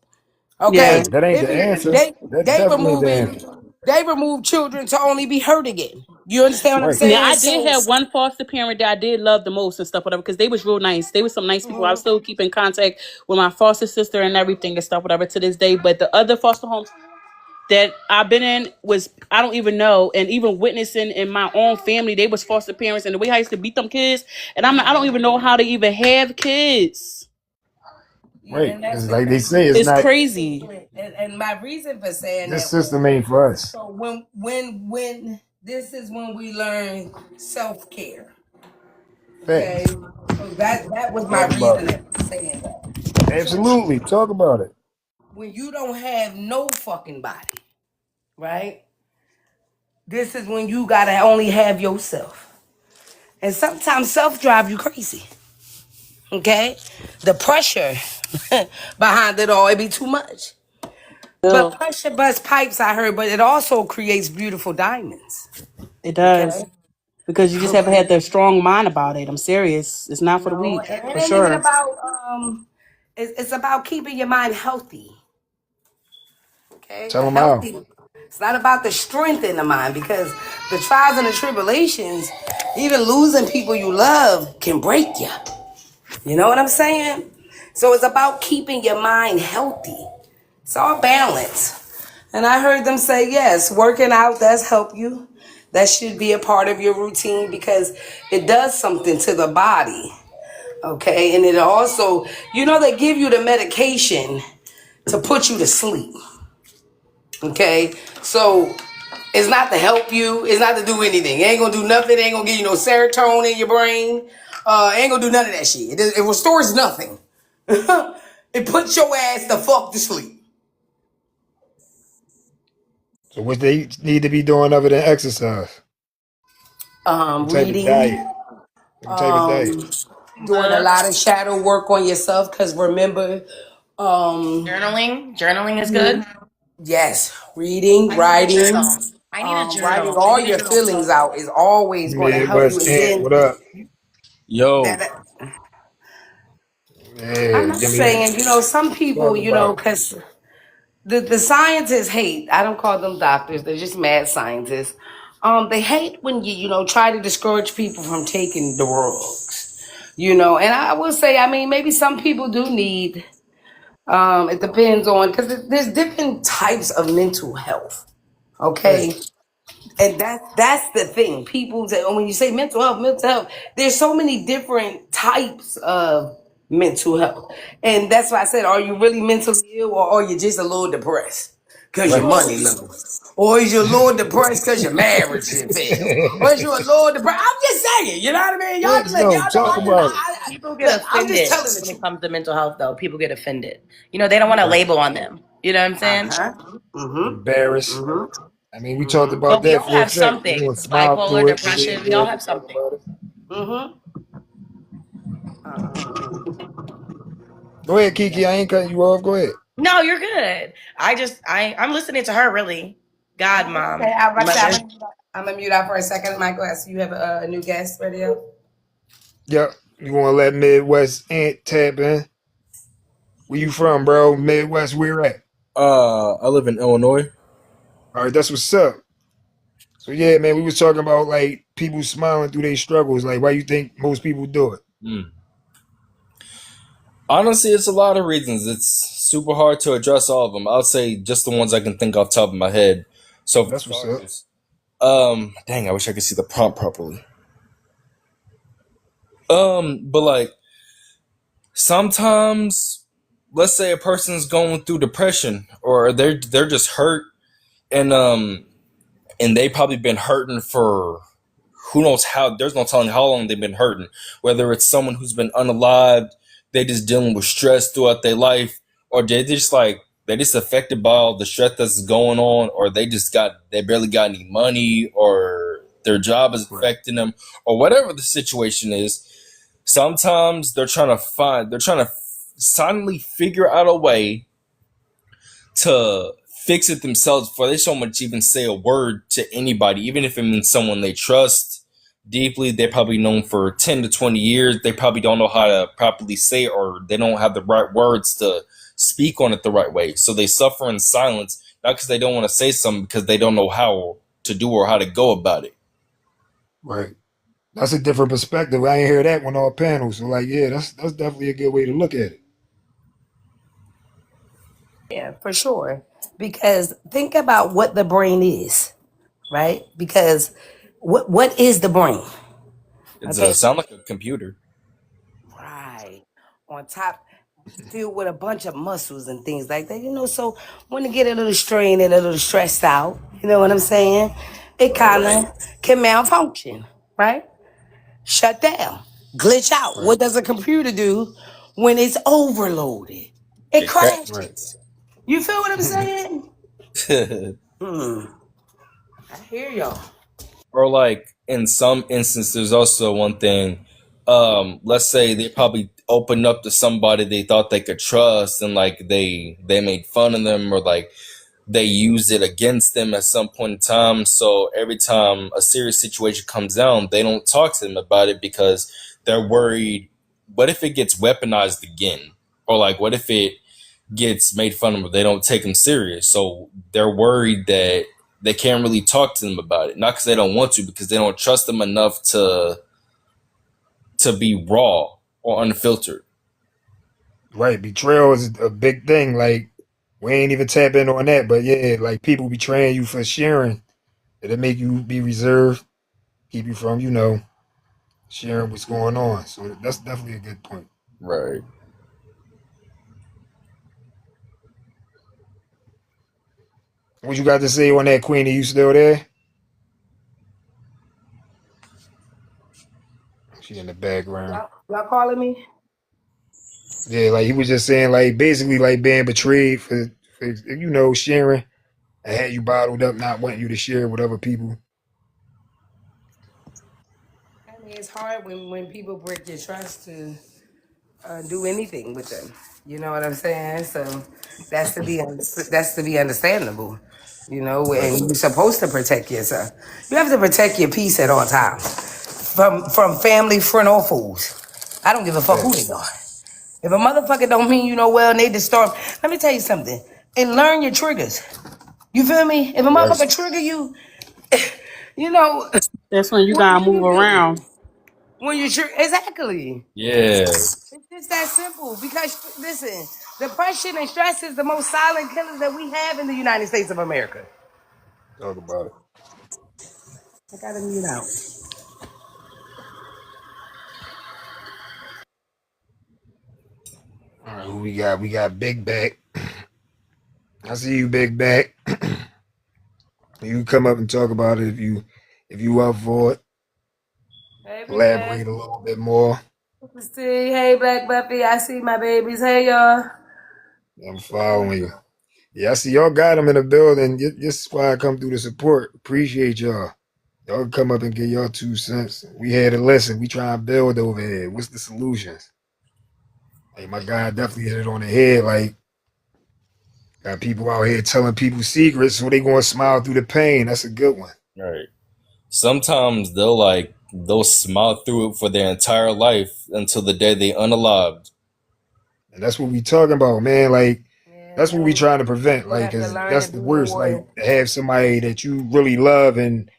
Okay, Yeah. Right. That ain't the answer. That they definitely ain't the removing answer. they remove children to only be hurt again. You understand what I'm Right. Now saying? I did So have one foster parent that I did love the most and stuff, whatever, because they was real nice. They was some nice people. I still keep in contact with my foster sister and everything and stuff, whatever, to this day. But the other foster homes, that I've been in was I don't even know, and even witnessing in my own family, they was foster parents, and the way I used to beat them kids, and I don't even know how to even have kids. Yeah, Right. and that's It's the like they thing. say, it's It's not, crazy. And my reason for saying this that was system ain't for us. so when this is when we learn self care. Okay, Facts. so that was my Talk about reason it. for saying that. So Absolutely. Talk about it. when you don't have no fucking body, right? This is when you gotta only have yourself, and sometimes self drive you crazy. Okay, the pressure behind it all, it be too much. But Still, pressure busts pipes, I heard, but it also creates beautiful diamonds. it Okay. does. Because you just haven't had the strong mind about it. I'm serious. It's not for the No, weak, and it for ain't even sure. about it's about keeping your mind healthy. Okay, Tell a them how. healthy. It's not about the strength in the mind because the trials and the tribulations, even losing people you love, can break you. You know what I'm saying? So it's about keeping your mind healthy. It's all balance. And I heard them say, yes, working out does help you. That should be a part of your routine because it does something to the body. Okay. And it also, they give you the medication to put you to sleep. Okay. So it's not to help you, it's not to do anything. It ain't gonna do nothing, it ain't gonna give you no serotonin in your brain. It ain't gonna do none of that shit. It restores nothing. It puts your ass the fuck to sleep. So what they need to be doing other than exercise? What type of Reading, diet? What type of diet? doing a lot of Books, shadow work on yourself because remember, um, journaling is good. yes, reading, I need a writing, journal. I need a writing journal. I all need a your journal feelings so out is always going to help you. Midwest And Ant, then what up? Yo, that I'm Yeah, not I mean, saying, some people, talk about it. because the scientists hate. I don't call them doctors. They're just mad scientists. They hate when you try to discourage people from taking the drugs. And I will say, I mean, maybe some people do need. It depends on because there's different types of mental health. Okay, Facts. and that's the thing. People say, when you say mental health, there's so many different types of mental health, and that's why I said, are you really mentally ill, or are you just a little depressed because your Right. money low, or is you a little depressed because your marriage shit failed, or is you a little depressed? I'm just saying, you know what I mean? Y'all Facts look, though. y'all know Talk about it. people get look. I'm just offended telling the when it truth. comes to mental health, though. People get offended. They don't want a Right. label on them. You know what I'm Uh saying? huh. Mhm. Embarrassed. Mhm. I mean, we talked Mhm. about But we that all for a have fact. We something. want to smile Bipolar, through it. But yeah, depression, we yeah, all we have talk something. about it. Mhm. Go ahead, Kiki. I ain't cutting you off. Go ahead. No, you're good. I'm listening to her really. God, Okay, mom, I was about to say, mother. I'm gonna mute out for a second. Michael, I see you have a new guest ready up. Yep. You want to let Midwest Ant tap in? Where you from, bro? Midwest, where at? I live in Illinois. All right, that's what's up. So yeah, man, we was talking about like people smiling through their struggles. Like, why you think most people do it? Hmm. Honestly, it's a lot of reasons. It's super hard to address all of them. I'll say just the ones I can think off the top of my head. So for That's what's up. starters, dang, I wish I could see the prompt properly. But like sometimes, let's say a person's going through depression or they're just hurt, and and they probably been hurting for who knows how. There's no telling how long they've been hurting. Whether it's someone who's been unalived, they just dealing with stress throughout their life, or they just affected by all the stress that's going on, or they barely got any money, or their job is Right. affecting them, or whatever the situation is. Sometimes they're trying to silently figure out a way to fix it themselves before they so much even say a word to anybody, even if it means someone they trust deeply. They probably known for 10 to 20 years. They probably don't know how to properly say it, or they don't have the right words to speak on it the right way. So they suffer in silence, not because they don't want to say something, because they don't know how to do or how to go about it. Right. That's a different perspective. I ain't hear that one all panel. So like, yeah, that's definitely a good way to look at it. Yeah, for sure. Because think about what the brain is, right? Because what is the brain? It's Okay. sound like a computer. Right. On top, filled with a bunch of muscles and things like that, So when it get a little strained and a little stressed out, you know what I'm saying? It Right. kind of can malfunction, right? Shut down, glitch out. Right, What does a computer do when it's overloaded? It It right. crashes. You feel what I'm saying? cracks. Hmm. I hear y'all. Or like in some instances, there's also one thing. Let's say they probably opened up to somebody they thought they could trust, and like they made fun of them, or like they used it against them at some point in time. So every time a serious situation comes down, they don't talk to them about it because they're worried. What if it gets weaponized again? Or like, what if it gets made fun of, they don't take them serious? So they're worried that they can't really talk to them about it. Not because they don't want to, because they don't trust them enough to be raw or unfiltered. Right. Betrayal is a big thing. Like we ain't even tapping on that, but yeah, like people betraying you for sharing, it'll make you be reserved, keep you from, sharing what's going on. So that's definitely a good point. Right. What you got to say on that, Queenie? You still there? She in the background. Y'all calling me? Yeah, like he was just saying, like basically like being betrayed for sharing and had you bottled up, not wanting you to share with other people. I mean, it's hard when people break your trust to do anything with them. You know what I'm saying? So that's to be understandable. Right, And you're supposed to protect yourself. You have to protect your peace at all times, from family, friend, or fools. I don't give a fuck who facts. they are. If a motherfucker don't mean you know well and they disturb, let me tell you something. And learn your triggers. You feel me? If a Right, motherfucker trigger you, you know That's when you what gotta do move you do around. when you trigger? Exactly. Yeah. It's just that simple. Because listen, depression and stress is the most silent killers that we have in the United States of America. talk about it. I gotta mute out. All right, who we got? We got Big Back. I see you, Big Back. You come up and talk about it if you up for it. Hey, Big Bag. Elaborate a little bit more. See, hey, Black Buffy. I see my babies. Hey, y'all. I'm following you. Yeah, I see y'all got them in the building. This is why I come through the support. Appreciate y'all. Y'all can come up and get y'all 2 cents. We had a lesson. We try and build over here. What's the solutions? Like my guy definitely hit it on the head. Like got people out here telling people secrets so they gonna smile through the pain. That's a good one. Right. Sometimes they'll smile through it for their entire life until the day they unalived. And that's what we talking about, man. Like Yeah, that's what we man. trying to prevent. You Like, have to cause learn to that's be the worst. Like more. to have somebody that you really love and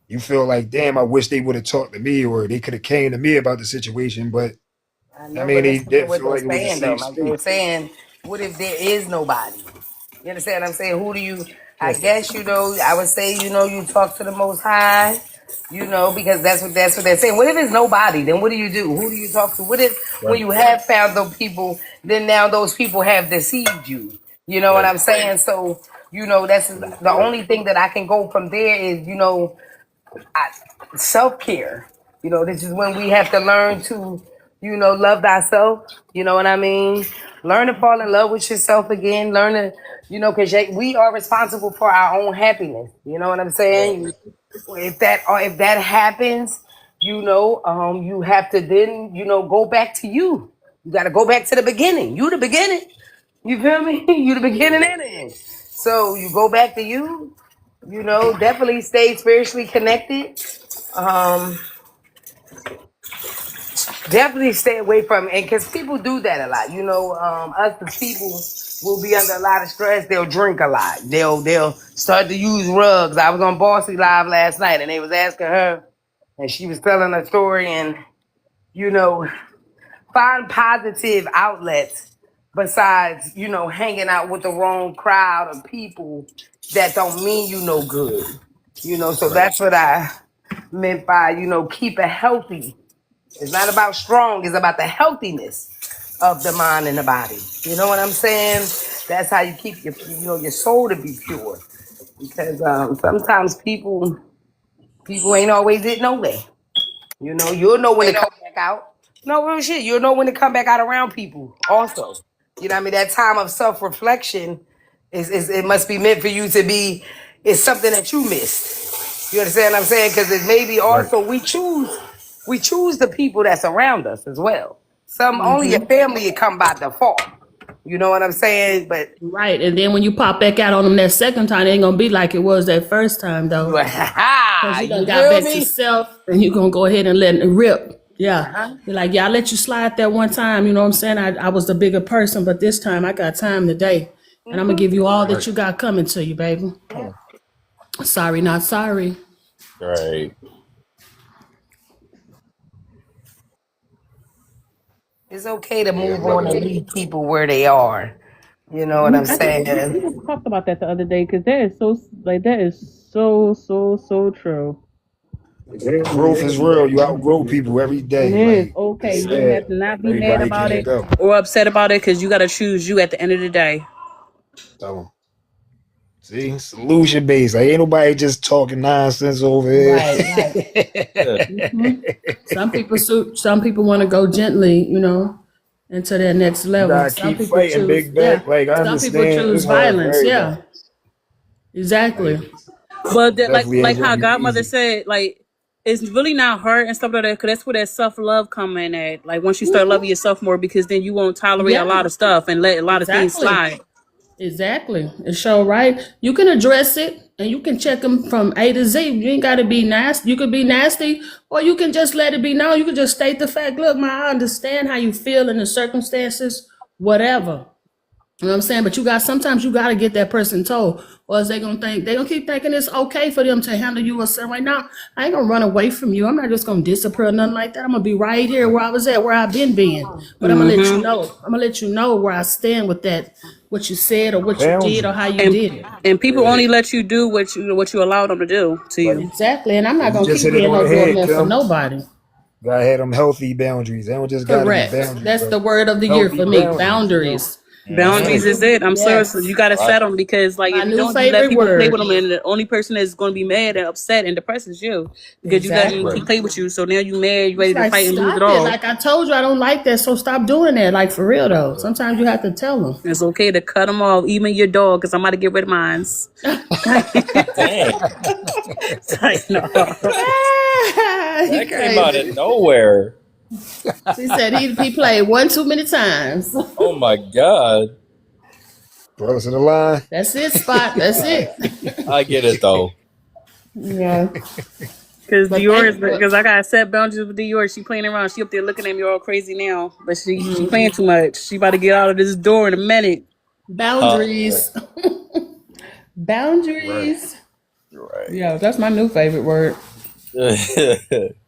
you feel like, damn, I wish they would have talked to me or they could have came to me about the situation. But I I know, mean, but they listen to didn't what feel they're like it was a saying, though. safe Like they're space. saying, what if there is nobody? You understand what I'm saying? Who do you, I Right, guess, I would say, you talk to the Most High, because that's what they're saying. What if it's nobody? Then what do you do? Who do you talk to? What if when right, you have found those people, then now those people have deceived you? You know what right. I'm saying? So, that's the Yep. only thing that I can go from there is, self care. This is when we have to learn to, love thyself. You know what I mean? Learn to fall in love with yourself again. Learn to, because we are responsible for our own happiness. You know what I'm saying? If that happens, you have to then, go back to you. You got to go back to the beginning. You the beginning. You feel me? You the beginning and the end. So you go back to you. Definitely stay spiritually connected. Um, Definitely stay away from it because people do that a lot. Us the people will be under a lot of stress. They'll drink a lot. They'll start to use rugs. I was on Bossy Live last night and they was asking her and she was telling a story and you know find positive outlets besides, hanging out with the wrong crowd of people that don't mean you no good. So Right. that's what I meant by, keep it healthy. It's not about strong, it's about the healthiness of the mind and the body. You know what I'm saying? That's how you keep your soul to be pure. Because sometimes people ain't always it no way. You'll know when to come back out. No real shit. You'll know when to come back out around people also. You know what I mean? That time of self-reflection is it must be meant for you to be, it's something that you missed. You understand what I'm saying? Because it may be Right. also we choose the people that's around us as well. Some only your family come by default. You know what I'm saying? But Right. And then when you pop back out on them that second time, it ain't gonna be like it was that first time though. Because you done you got feel back to me? self and you're gonna go ahead and let it rip. Yeah. You're like, yeah, I let you slide that one time, you know what I'm saying? I was the bigger person, but this time I got time today. And I'm gonna give you all that Right. you got coming to you, baby. Sorry, not sorry. Right. It's okay to Yeah, move I'm on loving and it. leave people where they are. You know what I'm I think we saying? just talked about that the other day because that is so true. Growth is real. You outgrow people every It day. is Like okay. it's You don't sad. have to not be mad Everybody about can't it go. or upset about it because you got to choose you at the end of the day. So see, solution based. Like ain't nobody just talking nonsense over here. Right, right. Yeah. Hmm. Some people want to go gently, into their next You level. gotta Some keep people fighting, choose, big yeah. back. Like I Some people understand choose it's hard for violence, everybody. yeah. Exactly. Like But it that, definitely ain't like gonna how be Godmother easy. said, like it's really not hurt and stuff like that because that's where that self love come in at. Like once you start loving yourself more, because then you won't tolerate a Yeah, lot of stuff and let a lot of things exactly. slide. Exactly. It's show right. You can address it and you can check them from A to Z. You ain't got to be nasty. You could be nasty or you can just let it be known. You can just state the fact. Look, I understand how you feel in the circumstances, whatever. You know what I'm saying? But sometimes you gotta get that person told. Or else they gonna keep thinking it's okay for them to handle you a certain way. Now, I ain't gonna run away from you. I'm not just gonna disappear or nothing like that. I'm gonna be right here where I was at, where I've been. But I'm gonna let you Hmm. know. I'm gonna let you know where I stand with that, what you said or what you did or how Boundaries. you And did it. and people Yeah. only let you do what you allow them to do to Like you. Exactly. And I'm not you gonna just keep hit it being on no the head, doormat for Kim. nobody. Gotta have them healthy boundaries. They don't just gotta be Correct. boundaries, That's but the word of the year healthy for me. boundaries. Boundaries. Mm-hmm. Boundaries is it. I'm serious. So Yes. you got to Right. set them because, like, My if you new don't, you let favorite people play with word. them, and the only person that's going to be mad and upset and depressed is you because you let them Exactly. Right. play with you. So now you mad, you It's ready to like, fight and lose it stop it. all. Like I told you, I don't like that, so stop doing that. Like, for real, though. Right. Sometimes you have to tell them. It's okay to cut them off, even your dog, because I'm about to get rid of mine. Dang. It's like, no. He That came out of crazy. nowhere. She said he played one too many times. Oh my god. Crossing the line. That's it, Spot. That's it. I get it though. Yeah. Because But Dior thank is, you. because I got to set boundaries with Dior. She playing around. She up there looking at me all crazy now. But she playing too much. She about to get out of this door in a minute. Huh. Boundaries. Right. Boundaries. Right. Yeah, that's my new favorite word.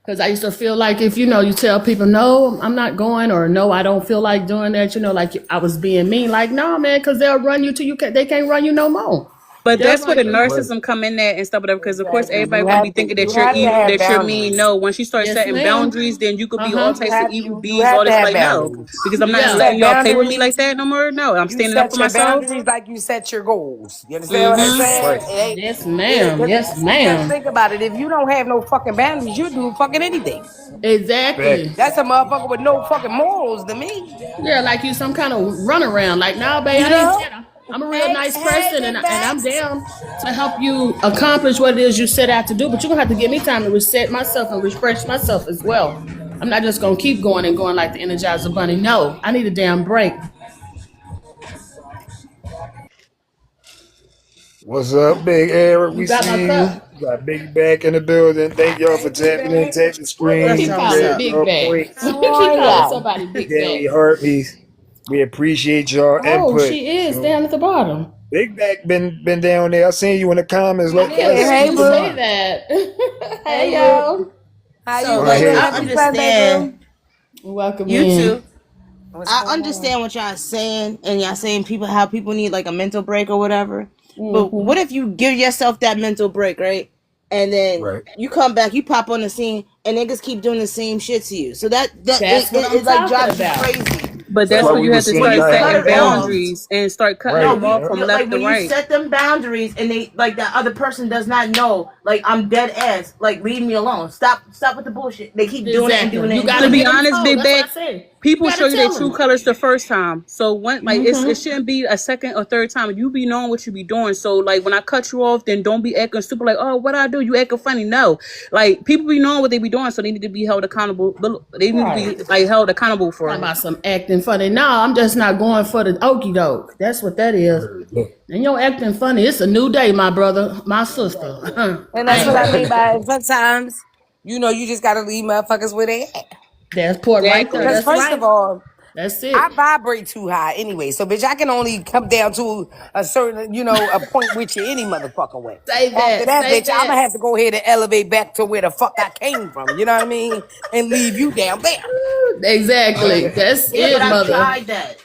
Because I used to feel like if you tell people, no, I'm not going, or no, I don't feel like doing that, like I was being mean. Like, no, man, because they'll run you till they can't run you no more. But They'll that's where run the you. Right. narcissism come in at and stuff like that. Because of course Exactly. everybody gonna be thinking that You you're have to evil, have that you're mean. boundaries. No, once you start Yes, setting ma'am. boundaries, then you could Uh be all huh. You types of have evil you deeds, have all to this. have Like no, boundaries. because I'm You not Yeah. letting set y'all play with me boundaries. like that no more. No, I'm You standing up for set your myself. boundaries like you set your goals. You understand what I'm Hmm. saying? Right. It ain't Yes, ma'am. Yes, because ma'am. think about it. If you don't have no fucking boundaries, you do fucking anything. Exactly. Facts. That's a motherfucker with no fucking morals to me. Yeah, like you some kind of runaround. Like, nah, babe, You I ain't know? that. I'm a real Hey, nice hey, person, and big I'm backs. down to help you accomplish what it is you set out to do. But you're gonna have to give me time to reset myself and refresh myself as well. I'm not just gonna keep going and going like the Energizer Bunny. No, I need a damn break. What's up, Big Eric? You We got my see you. cup. Got Big Back in the building. Thank y'all Hey, for big tapping in, back. tap the He That's screen, keep how what's calling share up. big y'all back. points. He How keep are calling y'all? somebody big Daily back. Heartbeats. We appreciate y'all Oh, input. she is So down at the bottom. Big Back been down there. I seen you in the comments. I kept Let's hearing Hey, you speak your boo. say mind. that. Hey, Hey, boo. y'all. How So you Go baby, doing? ahead, I Happy Boo. Sunday, understand boo. Welcome you in. too. What's I going on? understand what y'all saying, and y'all saying how people need like a mental break or whatever. But Mm-hmm. what if you give yourself that mental break, right? And then Right. you come back, you pop on the scene, and niggas keep doing the same shit to you. So that That's what I'm it like talking drives you about. crazy. But That's that's why when So we you were have to saying when start you y'all cut setting have it off, boundaries. boundaries and start cutting no, Right. them off Yeah. from like left to when you right. set them boundaries and they like that other person does not know, like I'm dead ass, like leave me alone. Stop with the bullshit. They keep doing it and Exactly. doing it You and got to To doing be it. get them honest, told. Big That's what Bag, I said. You people got to show you their tell true them. colors the first time. So when like it Mm-hmm. shouldn't be a second or third time. You be knowing what you be doing. So like when I cut you off, then don't be acting stupid like, oh, what I do? You acting funny. No. Like people be knowing what they be doing, so they need to be held accountable. But they need to Right. be like held accountable for Talking it. about some acting funny. No, I'm just not going for the okey doke. That's what that is. Look. And you're acting funny. It's a new day, my brother, my sister. And I that's ain't what I heard mean it. by sometimes, you just gotta leave motherfuckers where they at. That's port right there. Exactly. Because That's first right. of all, That's I it. vibrate too high anyway. So bitch, I can only come down to a certain, a point with you any motherfucking way. Say After that. that, Say bitch, I'ma that. have to go ahead and elevate back to where the fuck I came from. You know what I mean? And leave you down there. Exactly. That's Yeah, but it, I've mother. tried that.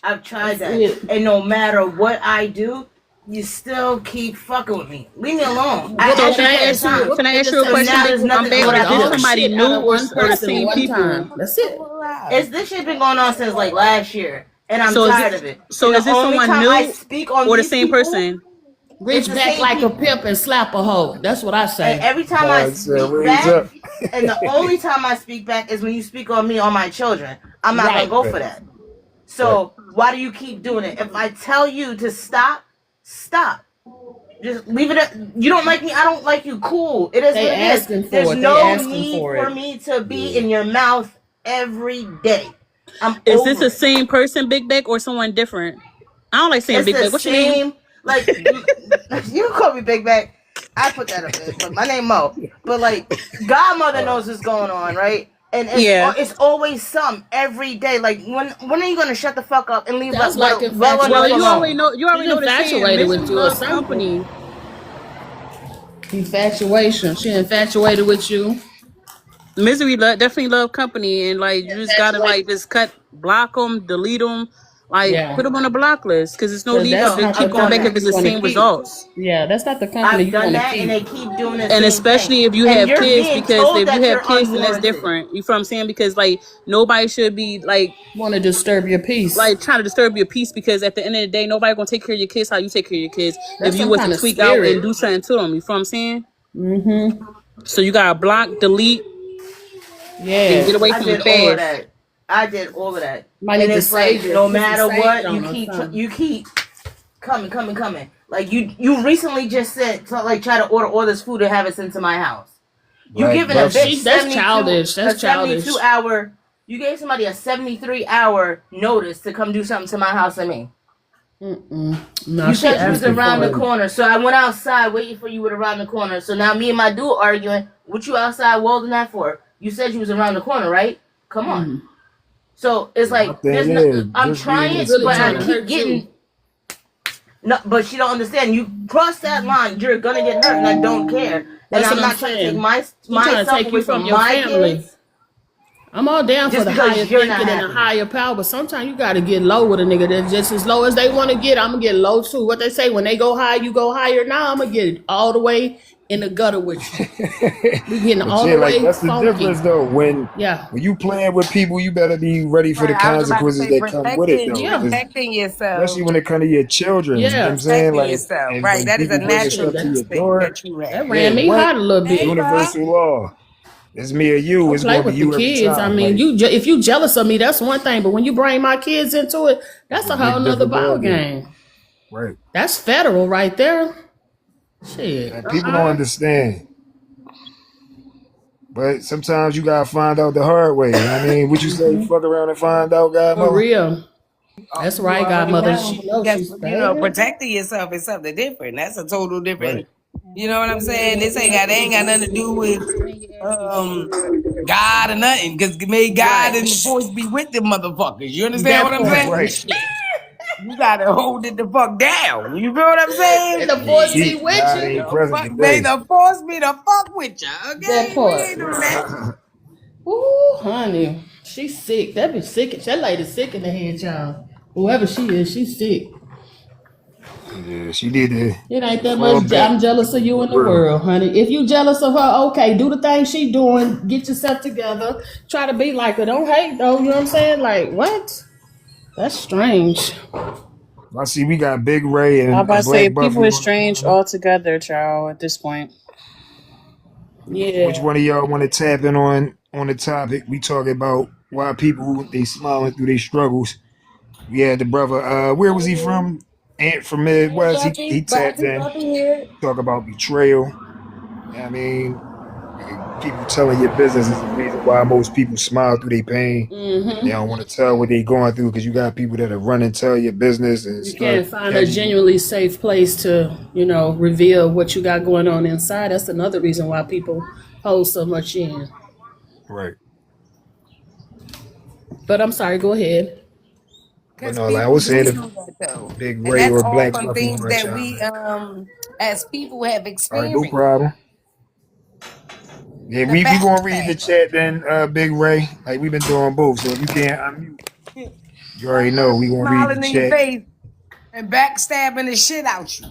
I've tried That's that. it. And no matter what I do, you still keep fucking with me. Leave me alone. I Whoop So your asked can you I for the ask ass. you? time. Whoop Can I your ask you a So ass. question, now Big there's I'm nothing Big? what Get I Is can this all the do. somebody shit out new of one or the person same one people? time. That's it. It's this shit been going on since like last year. And I'm So is it? tired of it. So And is the this only someone time I new speak on or the these same people, person? it's Reach the back same like a people. pimp and slap a hoe. That's what I And say. every time I God said, speak raise back, up. and the only time I speak back is when you speak on me on my children. I'm not gonna Right. go Right. for that. Right. So why do you keep doing it? If I tell you to stop, stop. Just leave it at you don't like me, I don't like you. Cool. It is They what it is. asking for There's it. They no asking need for for it. me to be Yeah. in your mouth every day. I'm Is this over the it. same person, Big Bag, or someone different? I don't like saying It's Big the Bag. What's your name? same, like you can call me Big Bag. I put that up there, but my name Mo. But like Godmother knows what's going on, right? And Yeah. it's always some every day. Like when are you gonna shut the fuck up and leave Sounds like well Well, enough you infatuation. already alone? know. You She's already know the saying: infatuated with misery you or love something. company. Infatuation. She infatuated with you. Definitely love company, and like you just gotta Infatuated. like just block them, delete them, like put Yeah. them on a block list because there's no Because need that's No, to not the keep I've going done back company if that. it's you the want to same keep. results. Yeah, that's not the company I've you done want to that, and keep. they keep doing the And same thing. especially if you And have you're kids, being because told if you that have you're kids, then that's unwarranted. different. You feel what I'm saying? Because like nobody should be Want to disturb your peace. like trying to disturb your peace because at the end of the day, nobody gonna take care of your kids how you take care of your kids if That's you some was to kind of tweak out and spirit. do something to them. You feel what I'm saying? Mm-hmm. So you gotta block, delete, and get Yes. away I from them did all of fast. that. I did all of that. Might And need to it's like save it. no Put some matter sage what, on or something. you keep coming. Like you recently just said to like try to order all this food and have it sent to my house. You Black giving a bitch Buster. That's childish. That's 72 childish. hour. You gave somebody a 73-hour notice to come do something to my house and me. Mm-mm. No, You she said you was asking around for the it. corner, so I went outside waiting for you around the corner. So now me and my dude arguing. What you outside welding that for? You said you was around the corner, right? Come on. Mm. So it's My like thing there's no. is, I'm just being She trying, really but I trying to experienced. keep hurt getting you. no. But she don't understand. You cross that line, you're gonna get hurt, and I don't care. And That's what I'm I'm not trying to take saying. She trying to myself take you away from from your my family. kids I'm all down for just the higher because you're not thinking and a happy. higher power, but sometimes you got to get low with a nigga that's just as low as they want to get. I'm gonna get low too. What they say, when they go high, you go higher. Now I'm gonna get all the way in the gutter with you. We getting But all yeah, the like way that's the difference funky. though. When Yeah, you playing with people, you better be ready for Right. the I was about to consequences say that come with it though. yeah, 'Cause protecting yourself. especially when it comes to your children, you know what I'm yeah. saying? Protecting Like, yourself. and Right. when That is a people bringing Shit, stuff natural to your instinct door, that you have. that yeah, ran me what? hot a little bit. Hey, bro. Universal law. It's me or you. Don't It's play gonna be with the you every kids. I time. mean, Like, if you jealous of me, that's one thing. But when you bring my kids into it, it's that's a a whole big nother different ball ball game. game. Right. That's federal right there. Shit. And people don't understand. But sometimes you gotta find out the hard way. You know what I mean? What you say, fuck around and find out, For godmother? real. That's You right, already godmother. know. She knows Guess, she's baby. protecting yourself is something different. That's a total different. Right. You know what I'm saying? They ain't got nothing to do with God or nothing. Because may God Right. and the force be with them motherfuckers. You understand what That I'm part. saying? Right. Shit. You gotta hold it the fuck down. You feel what I'm saying? And the Yeah, force be with God you. ain't The present fuck, may today. the force be the fuck with you. That Okay, we part. ain't doing that. Ooh, honey. She's sick. That bitch sick. That lady sick in the head, y'all. Whoever she is, she's sick. Yeah, she need to It ain't that fall much. back I'm jealous of you for in the real. world, honey. If you jealous of her, okay, do the thing she doing. Get yourself together. Try to be like her. Don't hate though. You know what I'm saying? Like what? That's strange. I see we got Big Ray I and about to say Black people is Buffalo. strange altogether, child. At this point, Which Yeah. one of y'all want to tap in on the topic? We talking about why people they smiling through their struggles. We had the brother. Where was he from? Ant from Hey, Midwest. He Buffy, tapped in. Buffy here. Talk about betrayal. I mean, people telling your business is the reason why most people smile through their pain. They don't want to tell what they going through because you got people that are run and tell your business and You start can't find a judging you. genuinely safe place to, reveal what you got going on inside. That's another reason why people hold so much in. Right. But I'm sorry, go ahead. But Because no, like I people was do saying, if do that though. Big And Ray that's or all Black from Buffalo things want to that chime we in. as people have All right, no experienced. problem. Yeah, The we gonna read the backstabbing. chat then, Big Ray. Like we've been doing both. So if you can't unmute, you already know we gonna read the Smiling in your chat. face and backstabbing the shit out you.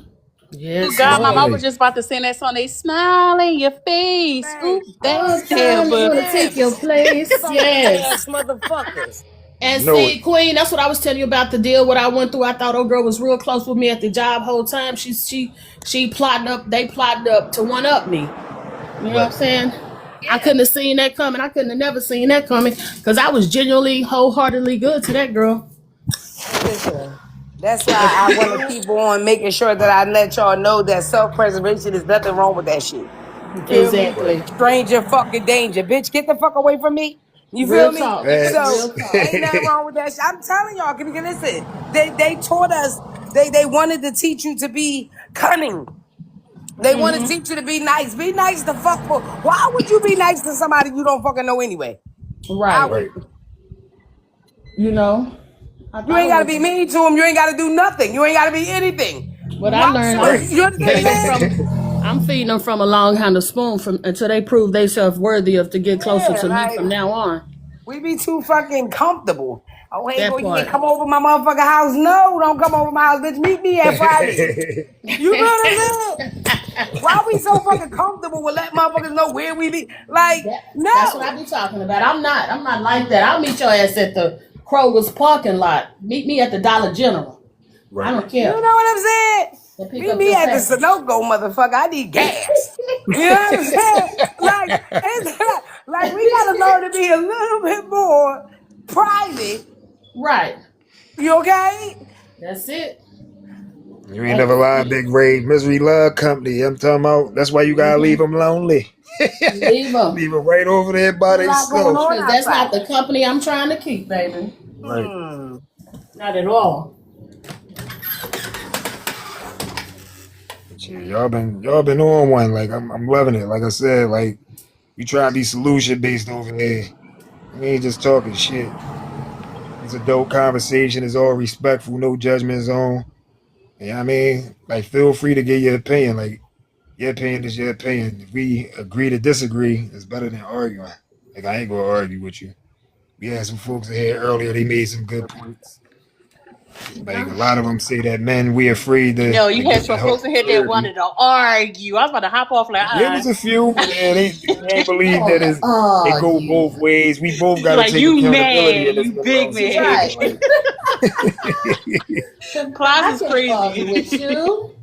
oh Yes, God, Mom, I Lord. was just about to sing that song. They smile in your face. Hey, Oop, All the that's fuck yeah, time they but want to take your yes. place. Funky Yes. ass motherfuckers. And You know it. see, Queen, that's what I was telling you about the deal. What I went through. I thought old girl was real close with me at the job whole time. She plotting up. They plotted up to one up me. You know what I'm Right. saying? I Yeah. couldn't have seen that coming. I couldn't have never seen that coming because I was genuinely, wholeheartedly good to that girl. Hey, listen. That's why But I want to keep on making sure that I let y'all know that self-preservation is nothing wrong with that shit. You feel me? Right. exactly, Stranger fucking danger. Bitch, get the fuck away from me. You feel real me? talk, So Facts. real talk. ain't nothing wrong with that shit. I'm telling y'all, because listen, they taught us, they wanted to teach you to be cunning. They want to teach you to be nice. Be nice to fuck for. Why would you be nice to somebody you don't fucking know anyway? I Right. Right. wouldn't. You know, I You thought ain't it gotta was. be mean to them. You ain't gotta do nothing. You ain't gotta be anything. What I Watch learned, what Right. you I'm understand feeding what them I'm saying? from. I'm feeding them from a long handle spoon from until they prove themselves worthy of to get closer Yeah, to me like from now on. we be too fucking comfortable. Oh, hey, That go you can part. come over my motherfucking house. No, don't come over my house, bitch. Meet me at Friday. You know what I'm saying? Why we so fucking comfortable with let motherfuckers know where we be? Like, That's what I no. be talking about. I'm not like that. I'll meet your ass at the Kroger's parking lot. Meet me at the Dollar General. I Right. don't You care. know what I'm saying? And pick Meet up me your at the package. Sunoco, motherfucker. I need gas. You know what I'm saying? Like, it's like we gotta learn to be a little bit more private. Right. You okay? That's it. You ain't never That's lied, it. Big Ray. Misery love company. I'm talking about. That's why you gotta leave them lonely. Leave them. Leave them right over there by There's a lot going themselves. on Because that's not outside. the company I'm trying to keep, baby. Right. Not at all. But yeah, y'all been on one. Like I'm loving it. Like I said, like we try to be solution based over there. We ain't just talking shit. It's a dope conversation. It's all respectful, no judgment zone. You know what I mean? Like feel free to give your opinion. Like your opinion is your opinion. If we agree to disagree, it's better than arguing. Like I ain't gonna argue with you. We had some folks in here earlier. They made some good points. Like a Yeah. lot of them say that men we afraid you to know, to you had get the some help folks for in here that therapy. wanted to argue. I was about to hop off like, There was a few, but they believe that it go Argue. both ways. We both got to like take you accountability mad, in this you big mental man. situation. Right. Like, Class I is can't argue with crazy. you.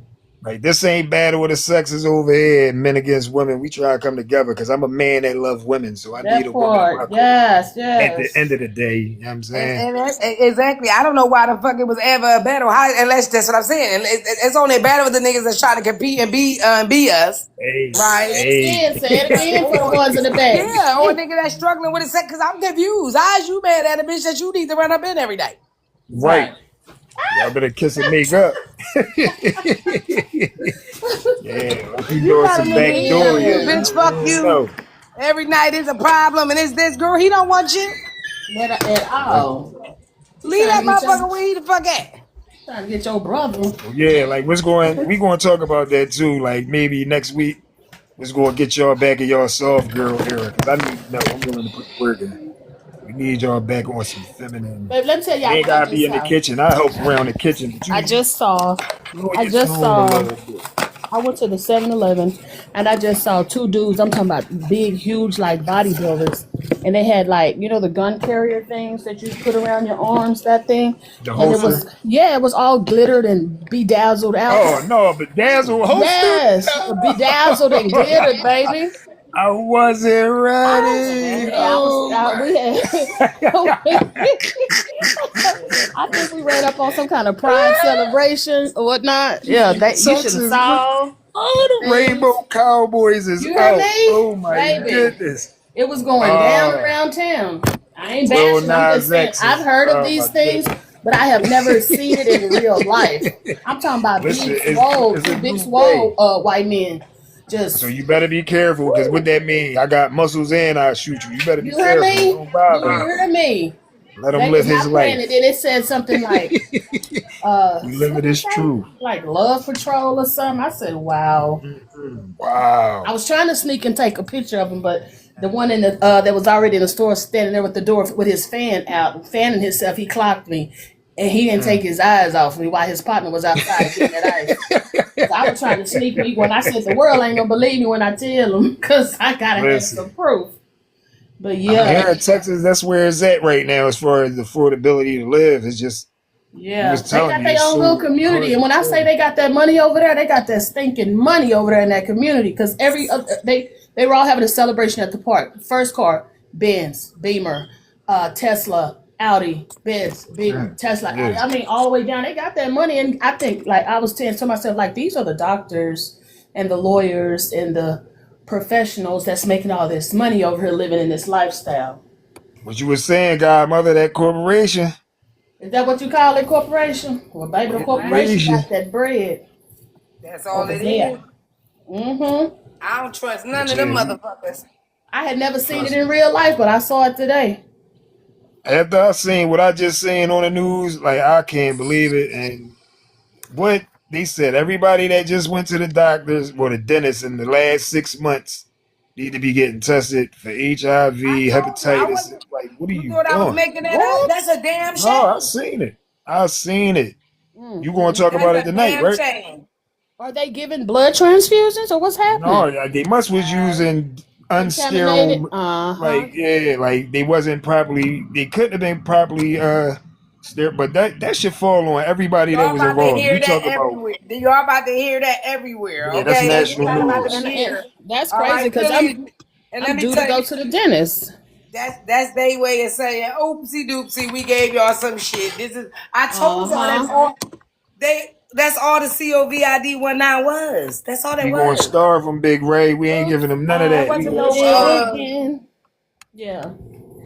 like this ain't battle of the sexes over here, men against women. We try to come together because I'm a man that loves women, so I need That a woman in my part. corner. Yes, At the yes. end of the day, you know what I'm saying? And that's exactly. I don't know why the fuck it was ever a battle. How, unless that's what I'm saying. And it's only a battle with the niggas that's trying to compete and be us, Hey, right? hey. Say it again for the Or ones in the back. yeah, or a nigga that's struggling with it. Because I'm confused. How is you mad at a bitch that you need to run up in every day? Right. Right. Y'all better kiss and make up. Yeah, like you You doing got a some nigga back here telling you, door. Yeah. bitch, fuck I don't you. know. Every night is a problem, and it's this girl. He don't want you. Not at Right. all. You Leave trying that to get your motherfucker where he the fuck at. trying to get your brother. Well, yeah, like we gonna talk about that too. Like maybe next week, we're gonna get y'all back in y'all soft girl era because I need to know. I'm willing to put the work in. We need y'all back on some feminine. Babe, let me tell You y'all ain't what I gotta be just in the saw. kitchen. I help around the kitchen, but I you just saw. slow I your just tone a saw. little bit. I went to the 7-Eleven and I just saw two dudes. I'm talking about big, huge, like bodybuilders. And they had like, the gun carrier things that you put around your arms, that thing. The And holster. it was all glittered and bedazzled out. Oh no, but Dazzle holster. Yes, bedazzled and glittered, baby. I wasn't ready. Yeah, Oh we had, I think we ran up on some kind of pride celebration or whatnot. Yeah, you should have Texas, look, saw all the the Rainbow things. Cowboys is You heard out. me? Oh my Baby. goodness. It was going down Uh, around town. I ain't Lil bashing. I'm just Nas saying X I've is. heard of Oh my these things, goodness. but I have never seen it in real life. I'm talking about Listen, big swole, it's a two big new swole day. white men. So Just you better be careful, because what that mean? I got muscles and I shoot you. You better be you heard careful. me? Don't Do bother you him. hear me? Let him They live was his not playing it. life. Then it said something like We what live did it this say? true. Like Love Patrol or something. I said, wow. I Wow. was trying to sneak and take a picture of him, but the one in the that was already in the store, standing there with the door with his fan out, fanning himself, he clocked me, and he didn't take his eyes off me while his partner was outside getting that ice. So I was trying to sneak me when I said the world ain't gonna believe me when I tell them because I gotta have some Listen, proof. But I mean, yeah, here in Texas, that's where it's at right now as far as the affordability to live. It's just, we yeah, was they telling got you, their it's own little so community, hard and to when I say live. they got that money over there, they got that stinking money over there in that community. Because they were all having a celebration at the park. First car, Benz, Beamer, Tesla, Audi, Benz, Beamer, Tesla, Audi. Yeah. I mean, all the way down. They got that money, and I think like I was saying to myself, like these are the doctors and the lawyers and the professionals that's making all this money over here living in this lifestyle. What you was saying, Godmother, that corporation. Is that what you call it, corporation? Well, baby, the corporation Corporation. got that bread That's all over it is. there. Mm-hmm. I don't trust none But of yeah, them you motherfuckers. I had never seen it trust in me. real life, but I saw it today. After I seen what I just seen on the news, like I can't believe it. And what they said, everybody that just went to the doctors or the dentist in the last 6 months need to be getting tested for I HIV, told you I hepatitis. wasn't. Like, what are You you thought I was doing? making that up? That's What? a damn No, I shame. seen it. I seen it. You gonna talk Mm-mm. That's about it a tonight, damn right? shame. Are they giving blood transfusions or what's happening? No, they must was using Contaminated? unsterile, Uh-huh. like yeah, like they wasn't properly. They couldn't have been properly sterile, but that should fall on everybody that Y'all was about to involved. hear You that talk about everywhere. Y'all about to hear that everywhere. yeah, that's Okay, national everybody about to news. be And here. that's All crazy right, because Philly. And let I'm me due to tell go you, to the dentist. that's their way of saying, "Oopsie doopsie, we gave y'all some shit." This is. I told y'all that's Uh-huh. all. That's all the COVID-19 was. That's all that We gonna was. starve them, Big Ray. We ain't Oops, giving them none of I That that. We wasn't gonna did no. it again. Yeah.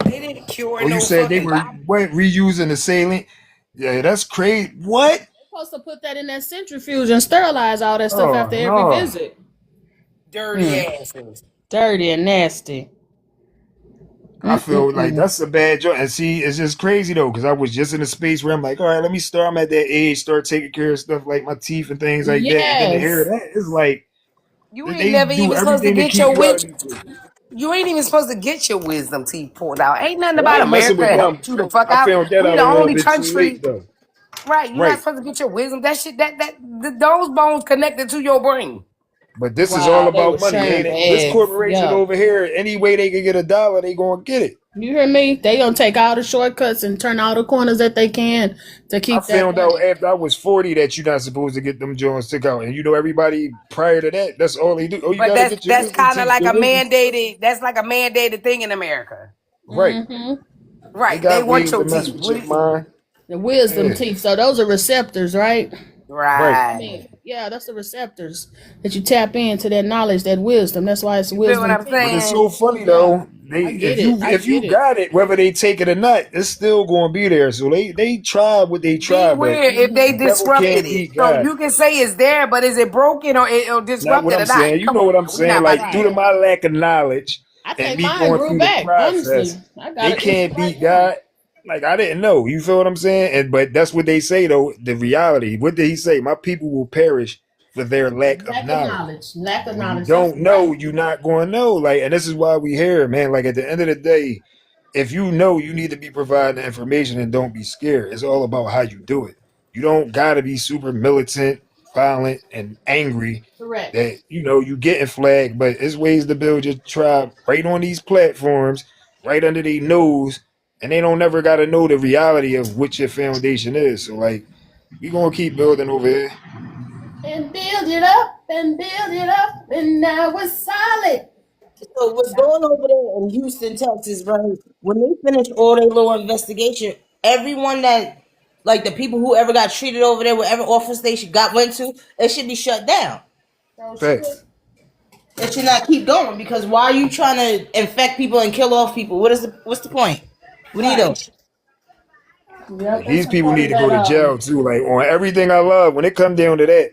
They didn't cure Oh, you no said they fucking were body. what reusing the saline? Yeah, that's crazy. What? They're supposed to put that in that centrifuge and sterilize all that stuff Oh after every no. visit. Dirty Mm. asses. Dirty and nasty. I feel like Mm-mm-mm. that's a bad joke. And see, it's just crazy though, because I was just in a space where I'm like, all right, let me start. I'm at that age, start taking care of stuff like my teeth and things like that. And then to hear Yes. that, it's like You ain't they never do even supposed to everything to get keep your you out of witch. these places. You ain't even supposed to get your wisdom teeth pulled out. Ain't nothing But I about ain't messing America with that them. helped you the fuck I out. found that We out the a little only bit too country, late though. right? You're not Right. supposed to get your wisdom. That shit, those bones connected to your brain. But this is all Wow, they were about money, sharing ain't it? This bags. corporation Yeah. over here, any way they can get a dollar, they gonna get it. You hear me? They gonna take all the shortcuts and turn all the corners that they can to I keep that found out money. after I was 40 that you're not supposed to get them joints took out. And you know everybody prior to that, that's all they do. Oh, you But gotta that's get your that's wisdom kind of teeth. like The a wisdom mandated. That's like a mandated thing in America, right. Mm-hmm. They right? They got want ways your to mess teeth. with your mind. The wisdom Yeah. teeth. So those are receptors, right? Right. I Right. mean, yeah, that's the receptors that you tap into that knowledge, that wisdom. That's why it's You feel what wisdom I'm teeth. But it's saying? so funny Yeah, though. They I get it. I if get you it. got it, whether they take it or not, it's still gonna be there. So they try what they try, but Beware if they the devil disrupted can't it. beat So God. you can say it's there, but is it broken or Not what disrupted I'm or not? saying. You Come know on, what I'm now. We not saying? about to Like do due to that. my lack of knowledge I and think me mine going grew through the back. process, Honestly, I got they an itchy can't right beat now. God. Like I didn't know. You feel what I'm saying? And but that's what they say though. The reality. What did he say? My people will perish for their lack of Lack of knowledge. knowledge. Lack of When you knowledge. That's don't know, right. you're not going to know. Like, and this is why we here, man. Like at the end of the day, if you know you need to be providing the information and don't be scared, it's all about how you do it. You don't gotta be super militant, violent, and angry Correct. that you getting flagged, but it's ways to build your tribe right on these platforms, right under their nose, and they don't never gotta know the reality of what your foundation is. So like we gonna keep building over here. And build it up and build it up, and now it's solid. So what's going over there in Houston, Texas, right? When they finish all their little investigation, everyone that, like the people who ever got treated over there, whatever office they went to, it should be shut down. So shit. Facts. It should not keep going because why are you trying to infect people and kill off people? What's the point? What are you doing? Right. Yep, Like that's these a people part need of to go that. to jail too. Like on everything I love, when it come down to that,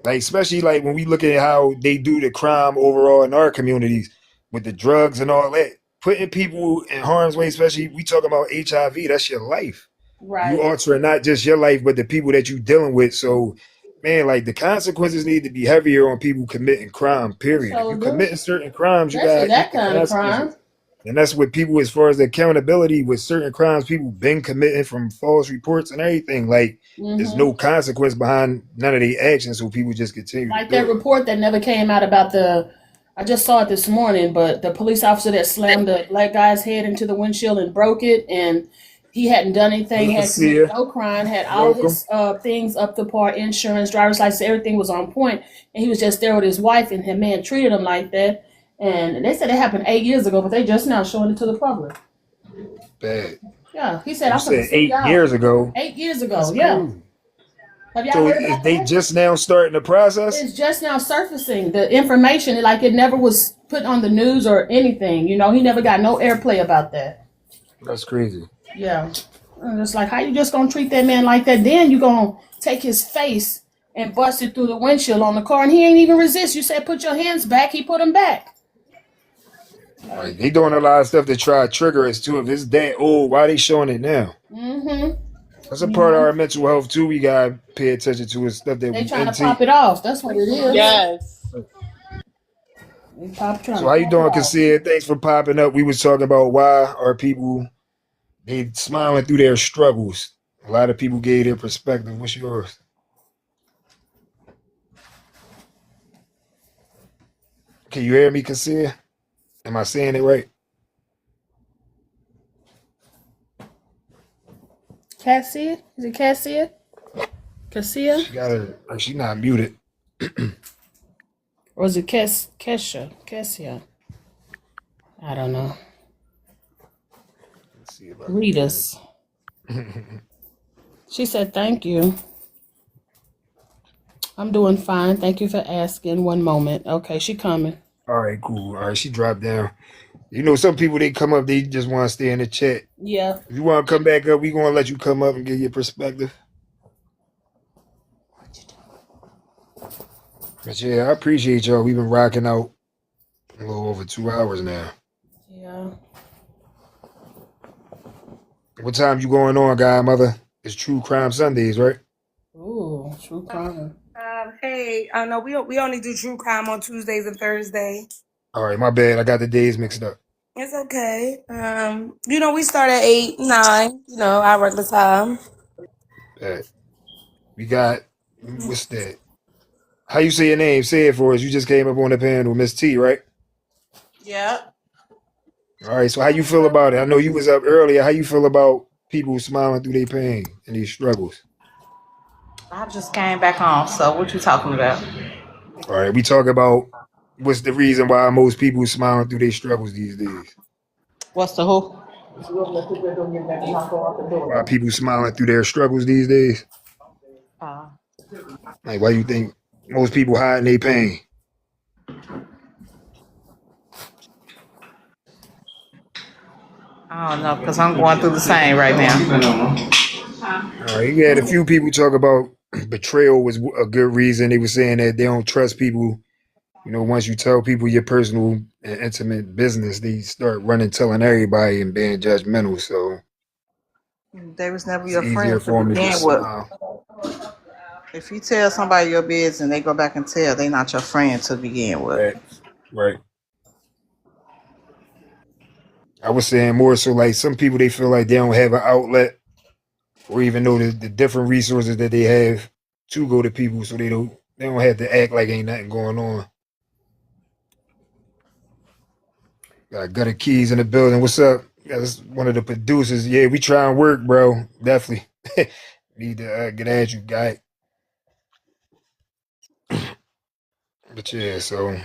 like especially like when we look at how they do the crime overall in our communities with the drugs and all that, putting people in harm's way. Especially we talk about HIV, that's your life. You Right. altering not just your life, but the people that you dealing with. So, man, like the consequences need to be heavier on people committing crime. Period. If So you do. committing certain crimes, you Especially gotta that eat the kind of crime. consequences. And that's what people, as far as the accountability with certain crimes, people been committing from false reports and everything. Like, there's Mm-hmm. no consequence behind none of the actions, so people just continue to Like that do it. report that never came out about I just saw it this morning, but the police officer that slammed the black guy's head into the windshield and broke it, and he hadn't done anything, Hey, had committed Kasia, no crime, had all welcome. his things up to par, insurance, driver's license, everything was on point, and he was just there with his wife, and the man treated him like that. And they said it happened 8 years ago, but they just now showing it to the public. Bad. Yeah, he said, You I'm going to said sue 8 years y'all. ago. 8 years That's ago, yeah. crazy. Have y'all So heard is about they that? just now starting the process? It's just now surfacing the information, like it never was put on the news or anything. You know, he never got no airplay about that. That's crazy. Yeah, and it's like how you just gonna treat that man like that? Then you gonna take his face and bust it through the windshield on the car, and he ain't even resist. You said put your hands back, he put them back. Like they doing a lot of stuff to try to trigger us too. If it's that old, why they showing it now? Mm-hmm. That's a You part of know, our mental health too. We gotta pay attention to is stuff that they we trying to intake. pop it off. That's what it is. Yes. They trying So to how you pop it doing, off. Kasia? Thanks for popping up. We was talking about why are people they smiling through their struggles. A lot of people gave their perspective. What's yours? Can you hear me, Kasia? Am I saying it right? Cassia? Is it Cassia? Cassia? She got her. She not muted. Or is it Kesha? Cassia? I don't know. Let's see if I can Read get us. She said, thank you. I'm doing fine. Thank you for asking. One moment. Okay, she coming. All right, cool. All right, she dropped down. You know, some people they come up, they just want to stay in the chat. Yeah. If you want to come back up, we gonna let you come up and give your perspective. But yeah, I appreciate y'all. We've been rocking out a little over 2 hours now. Yeah. What time you going on, godmother? It's True Crime Sundays, right? Ooh, true crime. Hey, I know we only do true crime on Tuesdays and Thursdays. All right, my bad. I got the days mixed up. It's okay. We start at 8, 9. Our regular time. Bad. We got what's that? How you say your name? Say it for us. You just came up on the panel, Miss T, right? Yeah. All right. So how you feel about it? I know you was up earlier. How you feel about people smiling through their pain and these struggles? I just came back home. So what you talking about? All right. We talk about what's the reason why most people smiling through their struggles these days. What's the who? Why people smiling through their struggles these days? Uh, Like why you think most people hiding their pain? I don't know, because I'm going through the same right now. All right. You had a few people talk about betrayal was a good reason. They were saying that they don't trust people. You know, once you tell people your personal and intimate business, they start running telling everybody and being judgmental. So They was never it's your easier friends to for them to begin just with. smile. If you tell somebody your business and they go back and tell, they not your friend to begin with. Right. Right. I was saying more so like some people they feel like they don't have an outlet or even know the different resources that they have to go to people so they don't have to act like ain't nothing going on. Got Gutter Keys in the building. What's up? Yeah, that's one of the producers. Yeah, we try and work, bro. Definitely. Need to get at you, guy. But yeah, so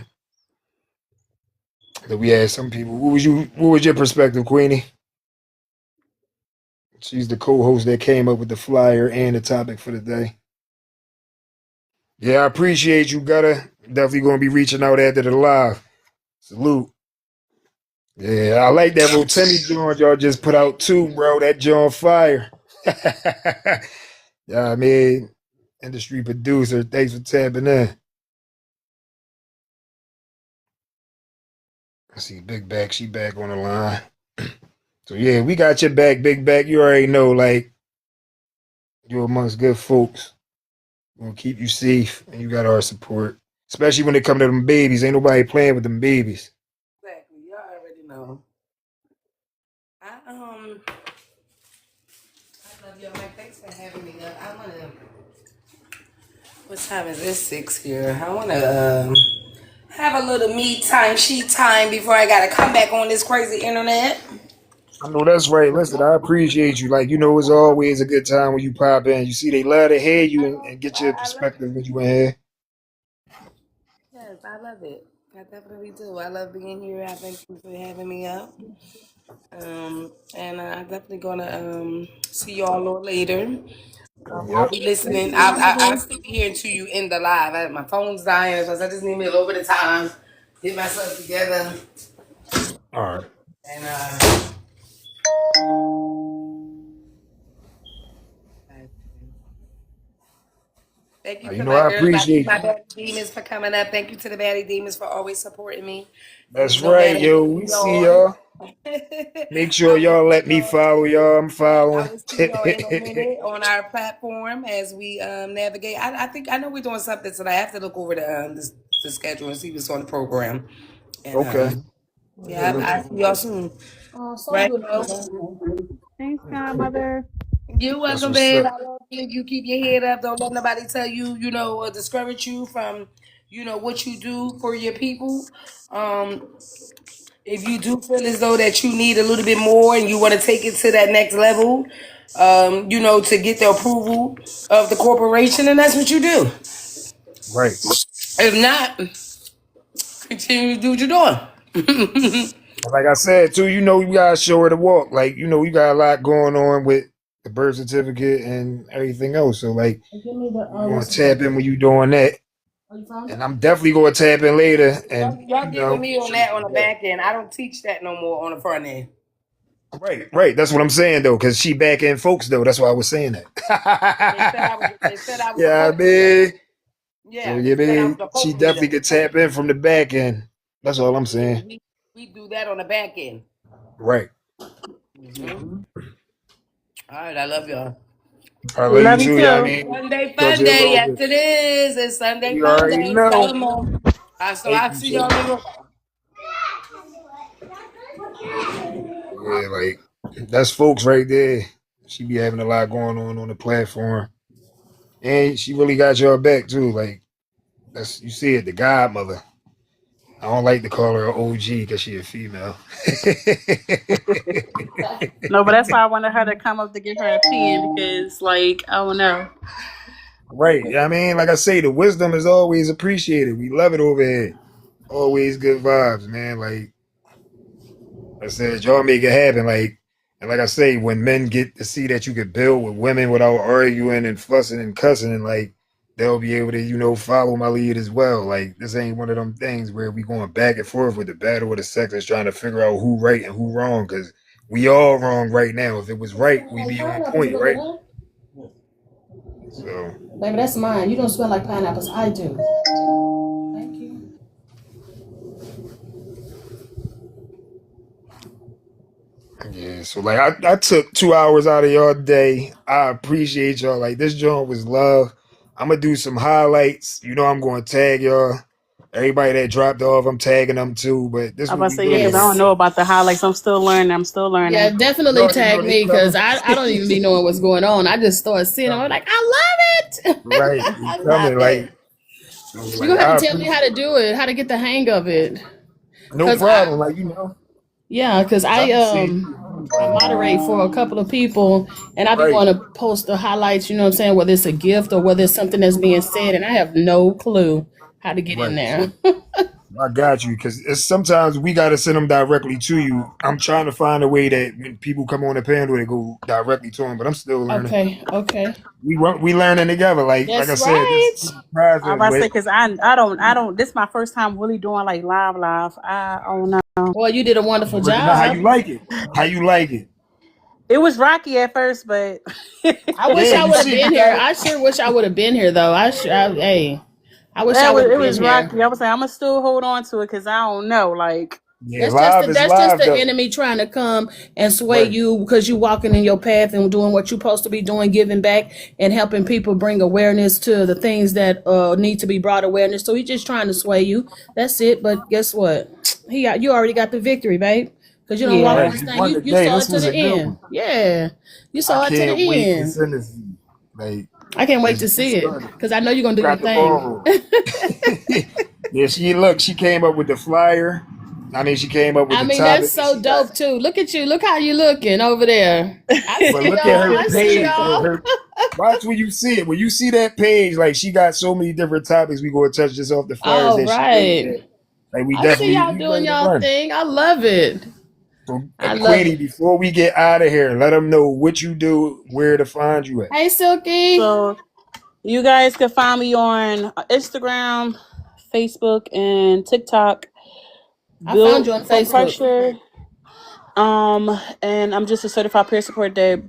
we had some people. What was your perspective, Queenie? She's the co-host that came up with the flyer and the topic for the day. Yeah, I appreciate you, Gutter. Definitely gonna be reaching out after the live. Salute. Yeah, I like that little Timmy joint y'all just put out too, bro. That joint fire. Yeah, I mean, industry producer. Thanks for tapping in. I see Big Back. She back on the line. So yeah, we got your back, Big Back. You already know, like, you're amongst good folks. We'll keep you safe, and you got our support. Especially when it come to them babies. Ain't nobody playing with them babies. Exactly. Y'all already know. I love y'all. Mike, thanks for having me up. I wanna. What time is this? 6 here. I wanna have a little me time, she time before I gotta come back on this crazy internet. I know that's right. Listen, I appreciate you. Like, it's always a good time when you pop in. You see, they love to hear you and get your I love perspective it. when you in here. Yes, I love it. I definitely do. I love being here. I thank you for having me up. And I'm definitely gonna see y'all a little later. I'll Yep. be listening. I'll still be hearing to you in the live. My phone's dying, so I just need me a little bit of time, get myself together, All right. and thank you to my I girls, appreciate my you. baddie demons for coming up. Thank you to the baddie demons for always supporting me. It That's was no right, matter yo. who We see y'all. y'all. Make I sure will y'all see let me y'all. follow y'all. I'm I following. will see y'all in a minute on our platform as we navigate. I think I know we're doing something tonight. I have to look over the schedule and see what's on the program. And Okay. Yeah, yeah, I see y'all soon. Right? Thanks, Godmother. You're that's welcome, what's babe. up. I love you. You keep your head up. Don't let nobody tell you, or discourage you from, what you do for your people. Um, if you do feel as though that you need a little bit more and you want to take it to that next level, to get the approval of the corporation, and that's what you do. Right. If not, continue to do what you're doing. And like I said too, you gotta show her to walk. Like, you got a lot going on with the birth certificate and everything else. So like Give me the you're gonna what's the tap name? in when you doing that. Oh, you found it? And I'm definitely gonna tap in later and Y'all get with me on show you that on the the way. back end. I don't teach that no more on the front end. Right, right. That's what I'm saying though, because she back end folks though. That's why I was saying They said I that. was. They said I was Yeah, I supposed to do that. mean. So Yeah, they yeah, said I was man, she supposed to do definitely that. could tap in from the back end. That's all I'm Yeah, saying. we do that on the back end. Right. All right, I love y'all. I love you Love you too, yeah. I too. mean, Sunday talk fun to you a day. little Yes, bit. it is. It's Sunday You fun already day. Tell know. them all. So Thank I'll you see so y'all much. later. Yeah, like that's folks right there. She be having a lot going on the platform, and she really got your back too. Like that's you see it, the godmother. I don't like to call her an OG because she a female. No, but that's why I wanted her to come up to get her opinion because, like, I don't know. Right. I mean, like I say, the wisdom is always appreciated. We love it over here. Always good vibes, man. Like I said, y'all make it happen. And like I say, when men get to see that you could build with women without arguing and fussing and cussing, and like they'll be able to, follow my lead as well. Like this ain't one of them things where we going back and forth with the battle of the sexes trying to figure out who right and who wrong, because we all wrong right now. If it was right, we'd be on Pineapples point, look good, right? huh? So Baby, that's mine. You don't smell like pineapples. I do. Thank you. yeah, so like I took 2 hours out of your day. I appreciate y'all. Like this joint was love. I'm gonna do some highlights. I'm gonna tag y'all. Everybody that dropped off, I'm tagging them too. But this I'm what about to we say, yeah, doing, because I man. don't Yes. know about the highlights. I'm still learning. I'm still Yeah, learning. definitely No, you know tag they me because coming. I don't even be knowing what's going on. I just start seeing them. I'm like, I love Right, it. they I love coming. it. So You're like gonna have I to tell me how appreciate. to do it, how to get the hang of it. No Cause I problem. Like you know, Yeah, because 'cause I I be seeing. I moderate for a couple of people and I be Right. want to post the highlights, you know what I'm saying, whether it's a gift or whether it's something that's being said, and I have no clue how to get in Right. there. I got you because it's sometimes we got to send them directly to you. I'm trying to find a way that when people come on the panel, they go directly to them. But I'm still learning. Okay, okay. We learning together. Like That's I said, this right. is a process. I'm about to say, But because I don't. This is my first time really doing like live. I don't know. Well, you did a wonderful working out how job. you like it. How you like it. It was rocky at first, but I wish Yeah, I you would have see, you been here. got it. I sure wish I would have been here though. Hey, I wish I that would was have it been was here. rocky. I was like, I'm gonna still hold on to it because I don't know. Like, Yeah, live is That's just live the though. enemy trying to come and sway Right. you because you walking in your path and doing what you're supposed to be doing, giving back and helping people bring awareness to the things that need to be brought awareness. So he's just trying to sway you. That's it. But guess what? You already got the victory, babe. Because you don't walk yeah. Right. this You thing. won You today. saw This it to was the a good end. one. Yeah, you I saw it to the can't wait to end. send this. Like I can't wait it's to just see it started. because I know you're gonna do your Got the ball thing. rolling. Yeah, she came up with the flyer. I mean, she came up with I the mean, that's topic. And so she got. dope too. Look at you. Look how you looking over there. I But see look at y'all. her I see page. y'all. Watch when you see it. When you see that page, like she got so many different topics. We gonna touch just off the flyers All that she made. right. That like we I see definitely y'all we doing ready to y'all run. thing. I love it. So, I love Queenie, it. before we get out of here, let them know what you do, where to find you at. Hey, Silky. So you guys can find me on Instagram, Facebook, and TikTok. I found you Built on for Facebook. pressure. And I'm just a certified peer support that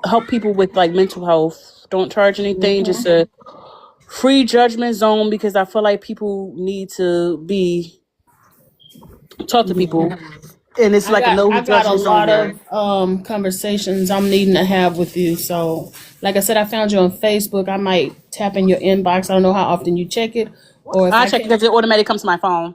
help people with like mental health. Don't charge anything, Hmm. just a free judgment zone because I feel like people need to be talk to people, and it's like a no I got a judgment zone lot here. of conversations I'm needing to have with you. So, like I said, I found you on Facebook. I might tap in your inbox. I don't know how often you check it, or if I I check can. because it automatically comes to my phone.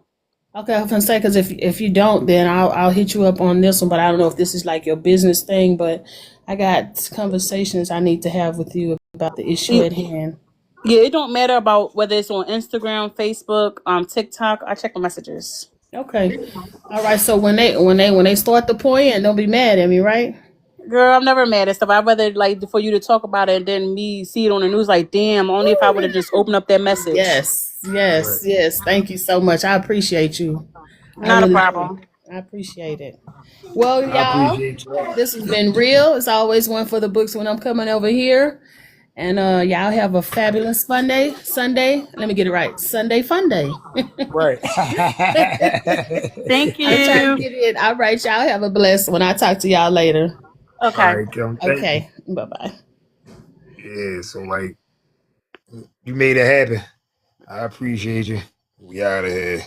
Okay, I was gonna say because if you don't, then I'll hit you up on this one. But I don't know if this is like your business thing. But I got conversations I need to have with you about the issue E- at hand. Yeah, it don't matter about whether it's on Instagram, Facebook, TikTok. I check the messages. Okay, all right. So when they start to pour in, don't be mad at me, right? Girl, I'm never mad at stuff. I'd rather like for you to talk about it and then me see it on the news. Like, damn, only if I would have just opened up that message. Yes, yes, Right. yes. Thank you so much. I appreciate you. I Not a really do. problem. I appreciate it. Well, I y'all, appreciate you. this has been real. It's always one for the books when I'm coming over here. And y'all have a fabulous Sunday. Sunday. Let me get it right. Sunday fun day. Right. Thank I'm trying to you. get it. All right, y'all have a blessed one. I'll talk to y'all later. All Okay. right, Kim. Thank you. Okay. Bye bye. Yeah, so like you made it happen. I appreciate you. We out of here.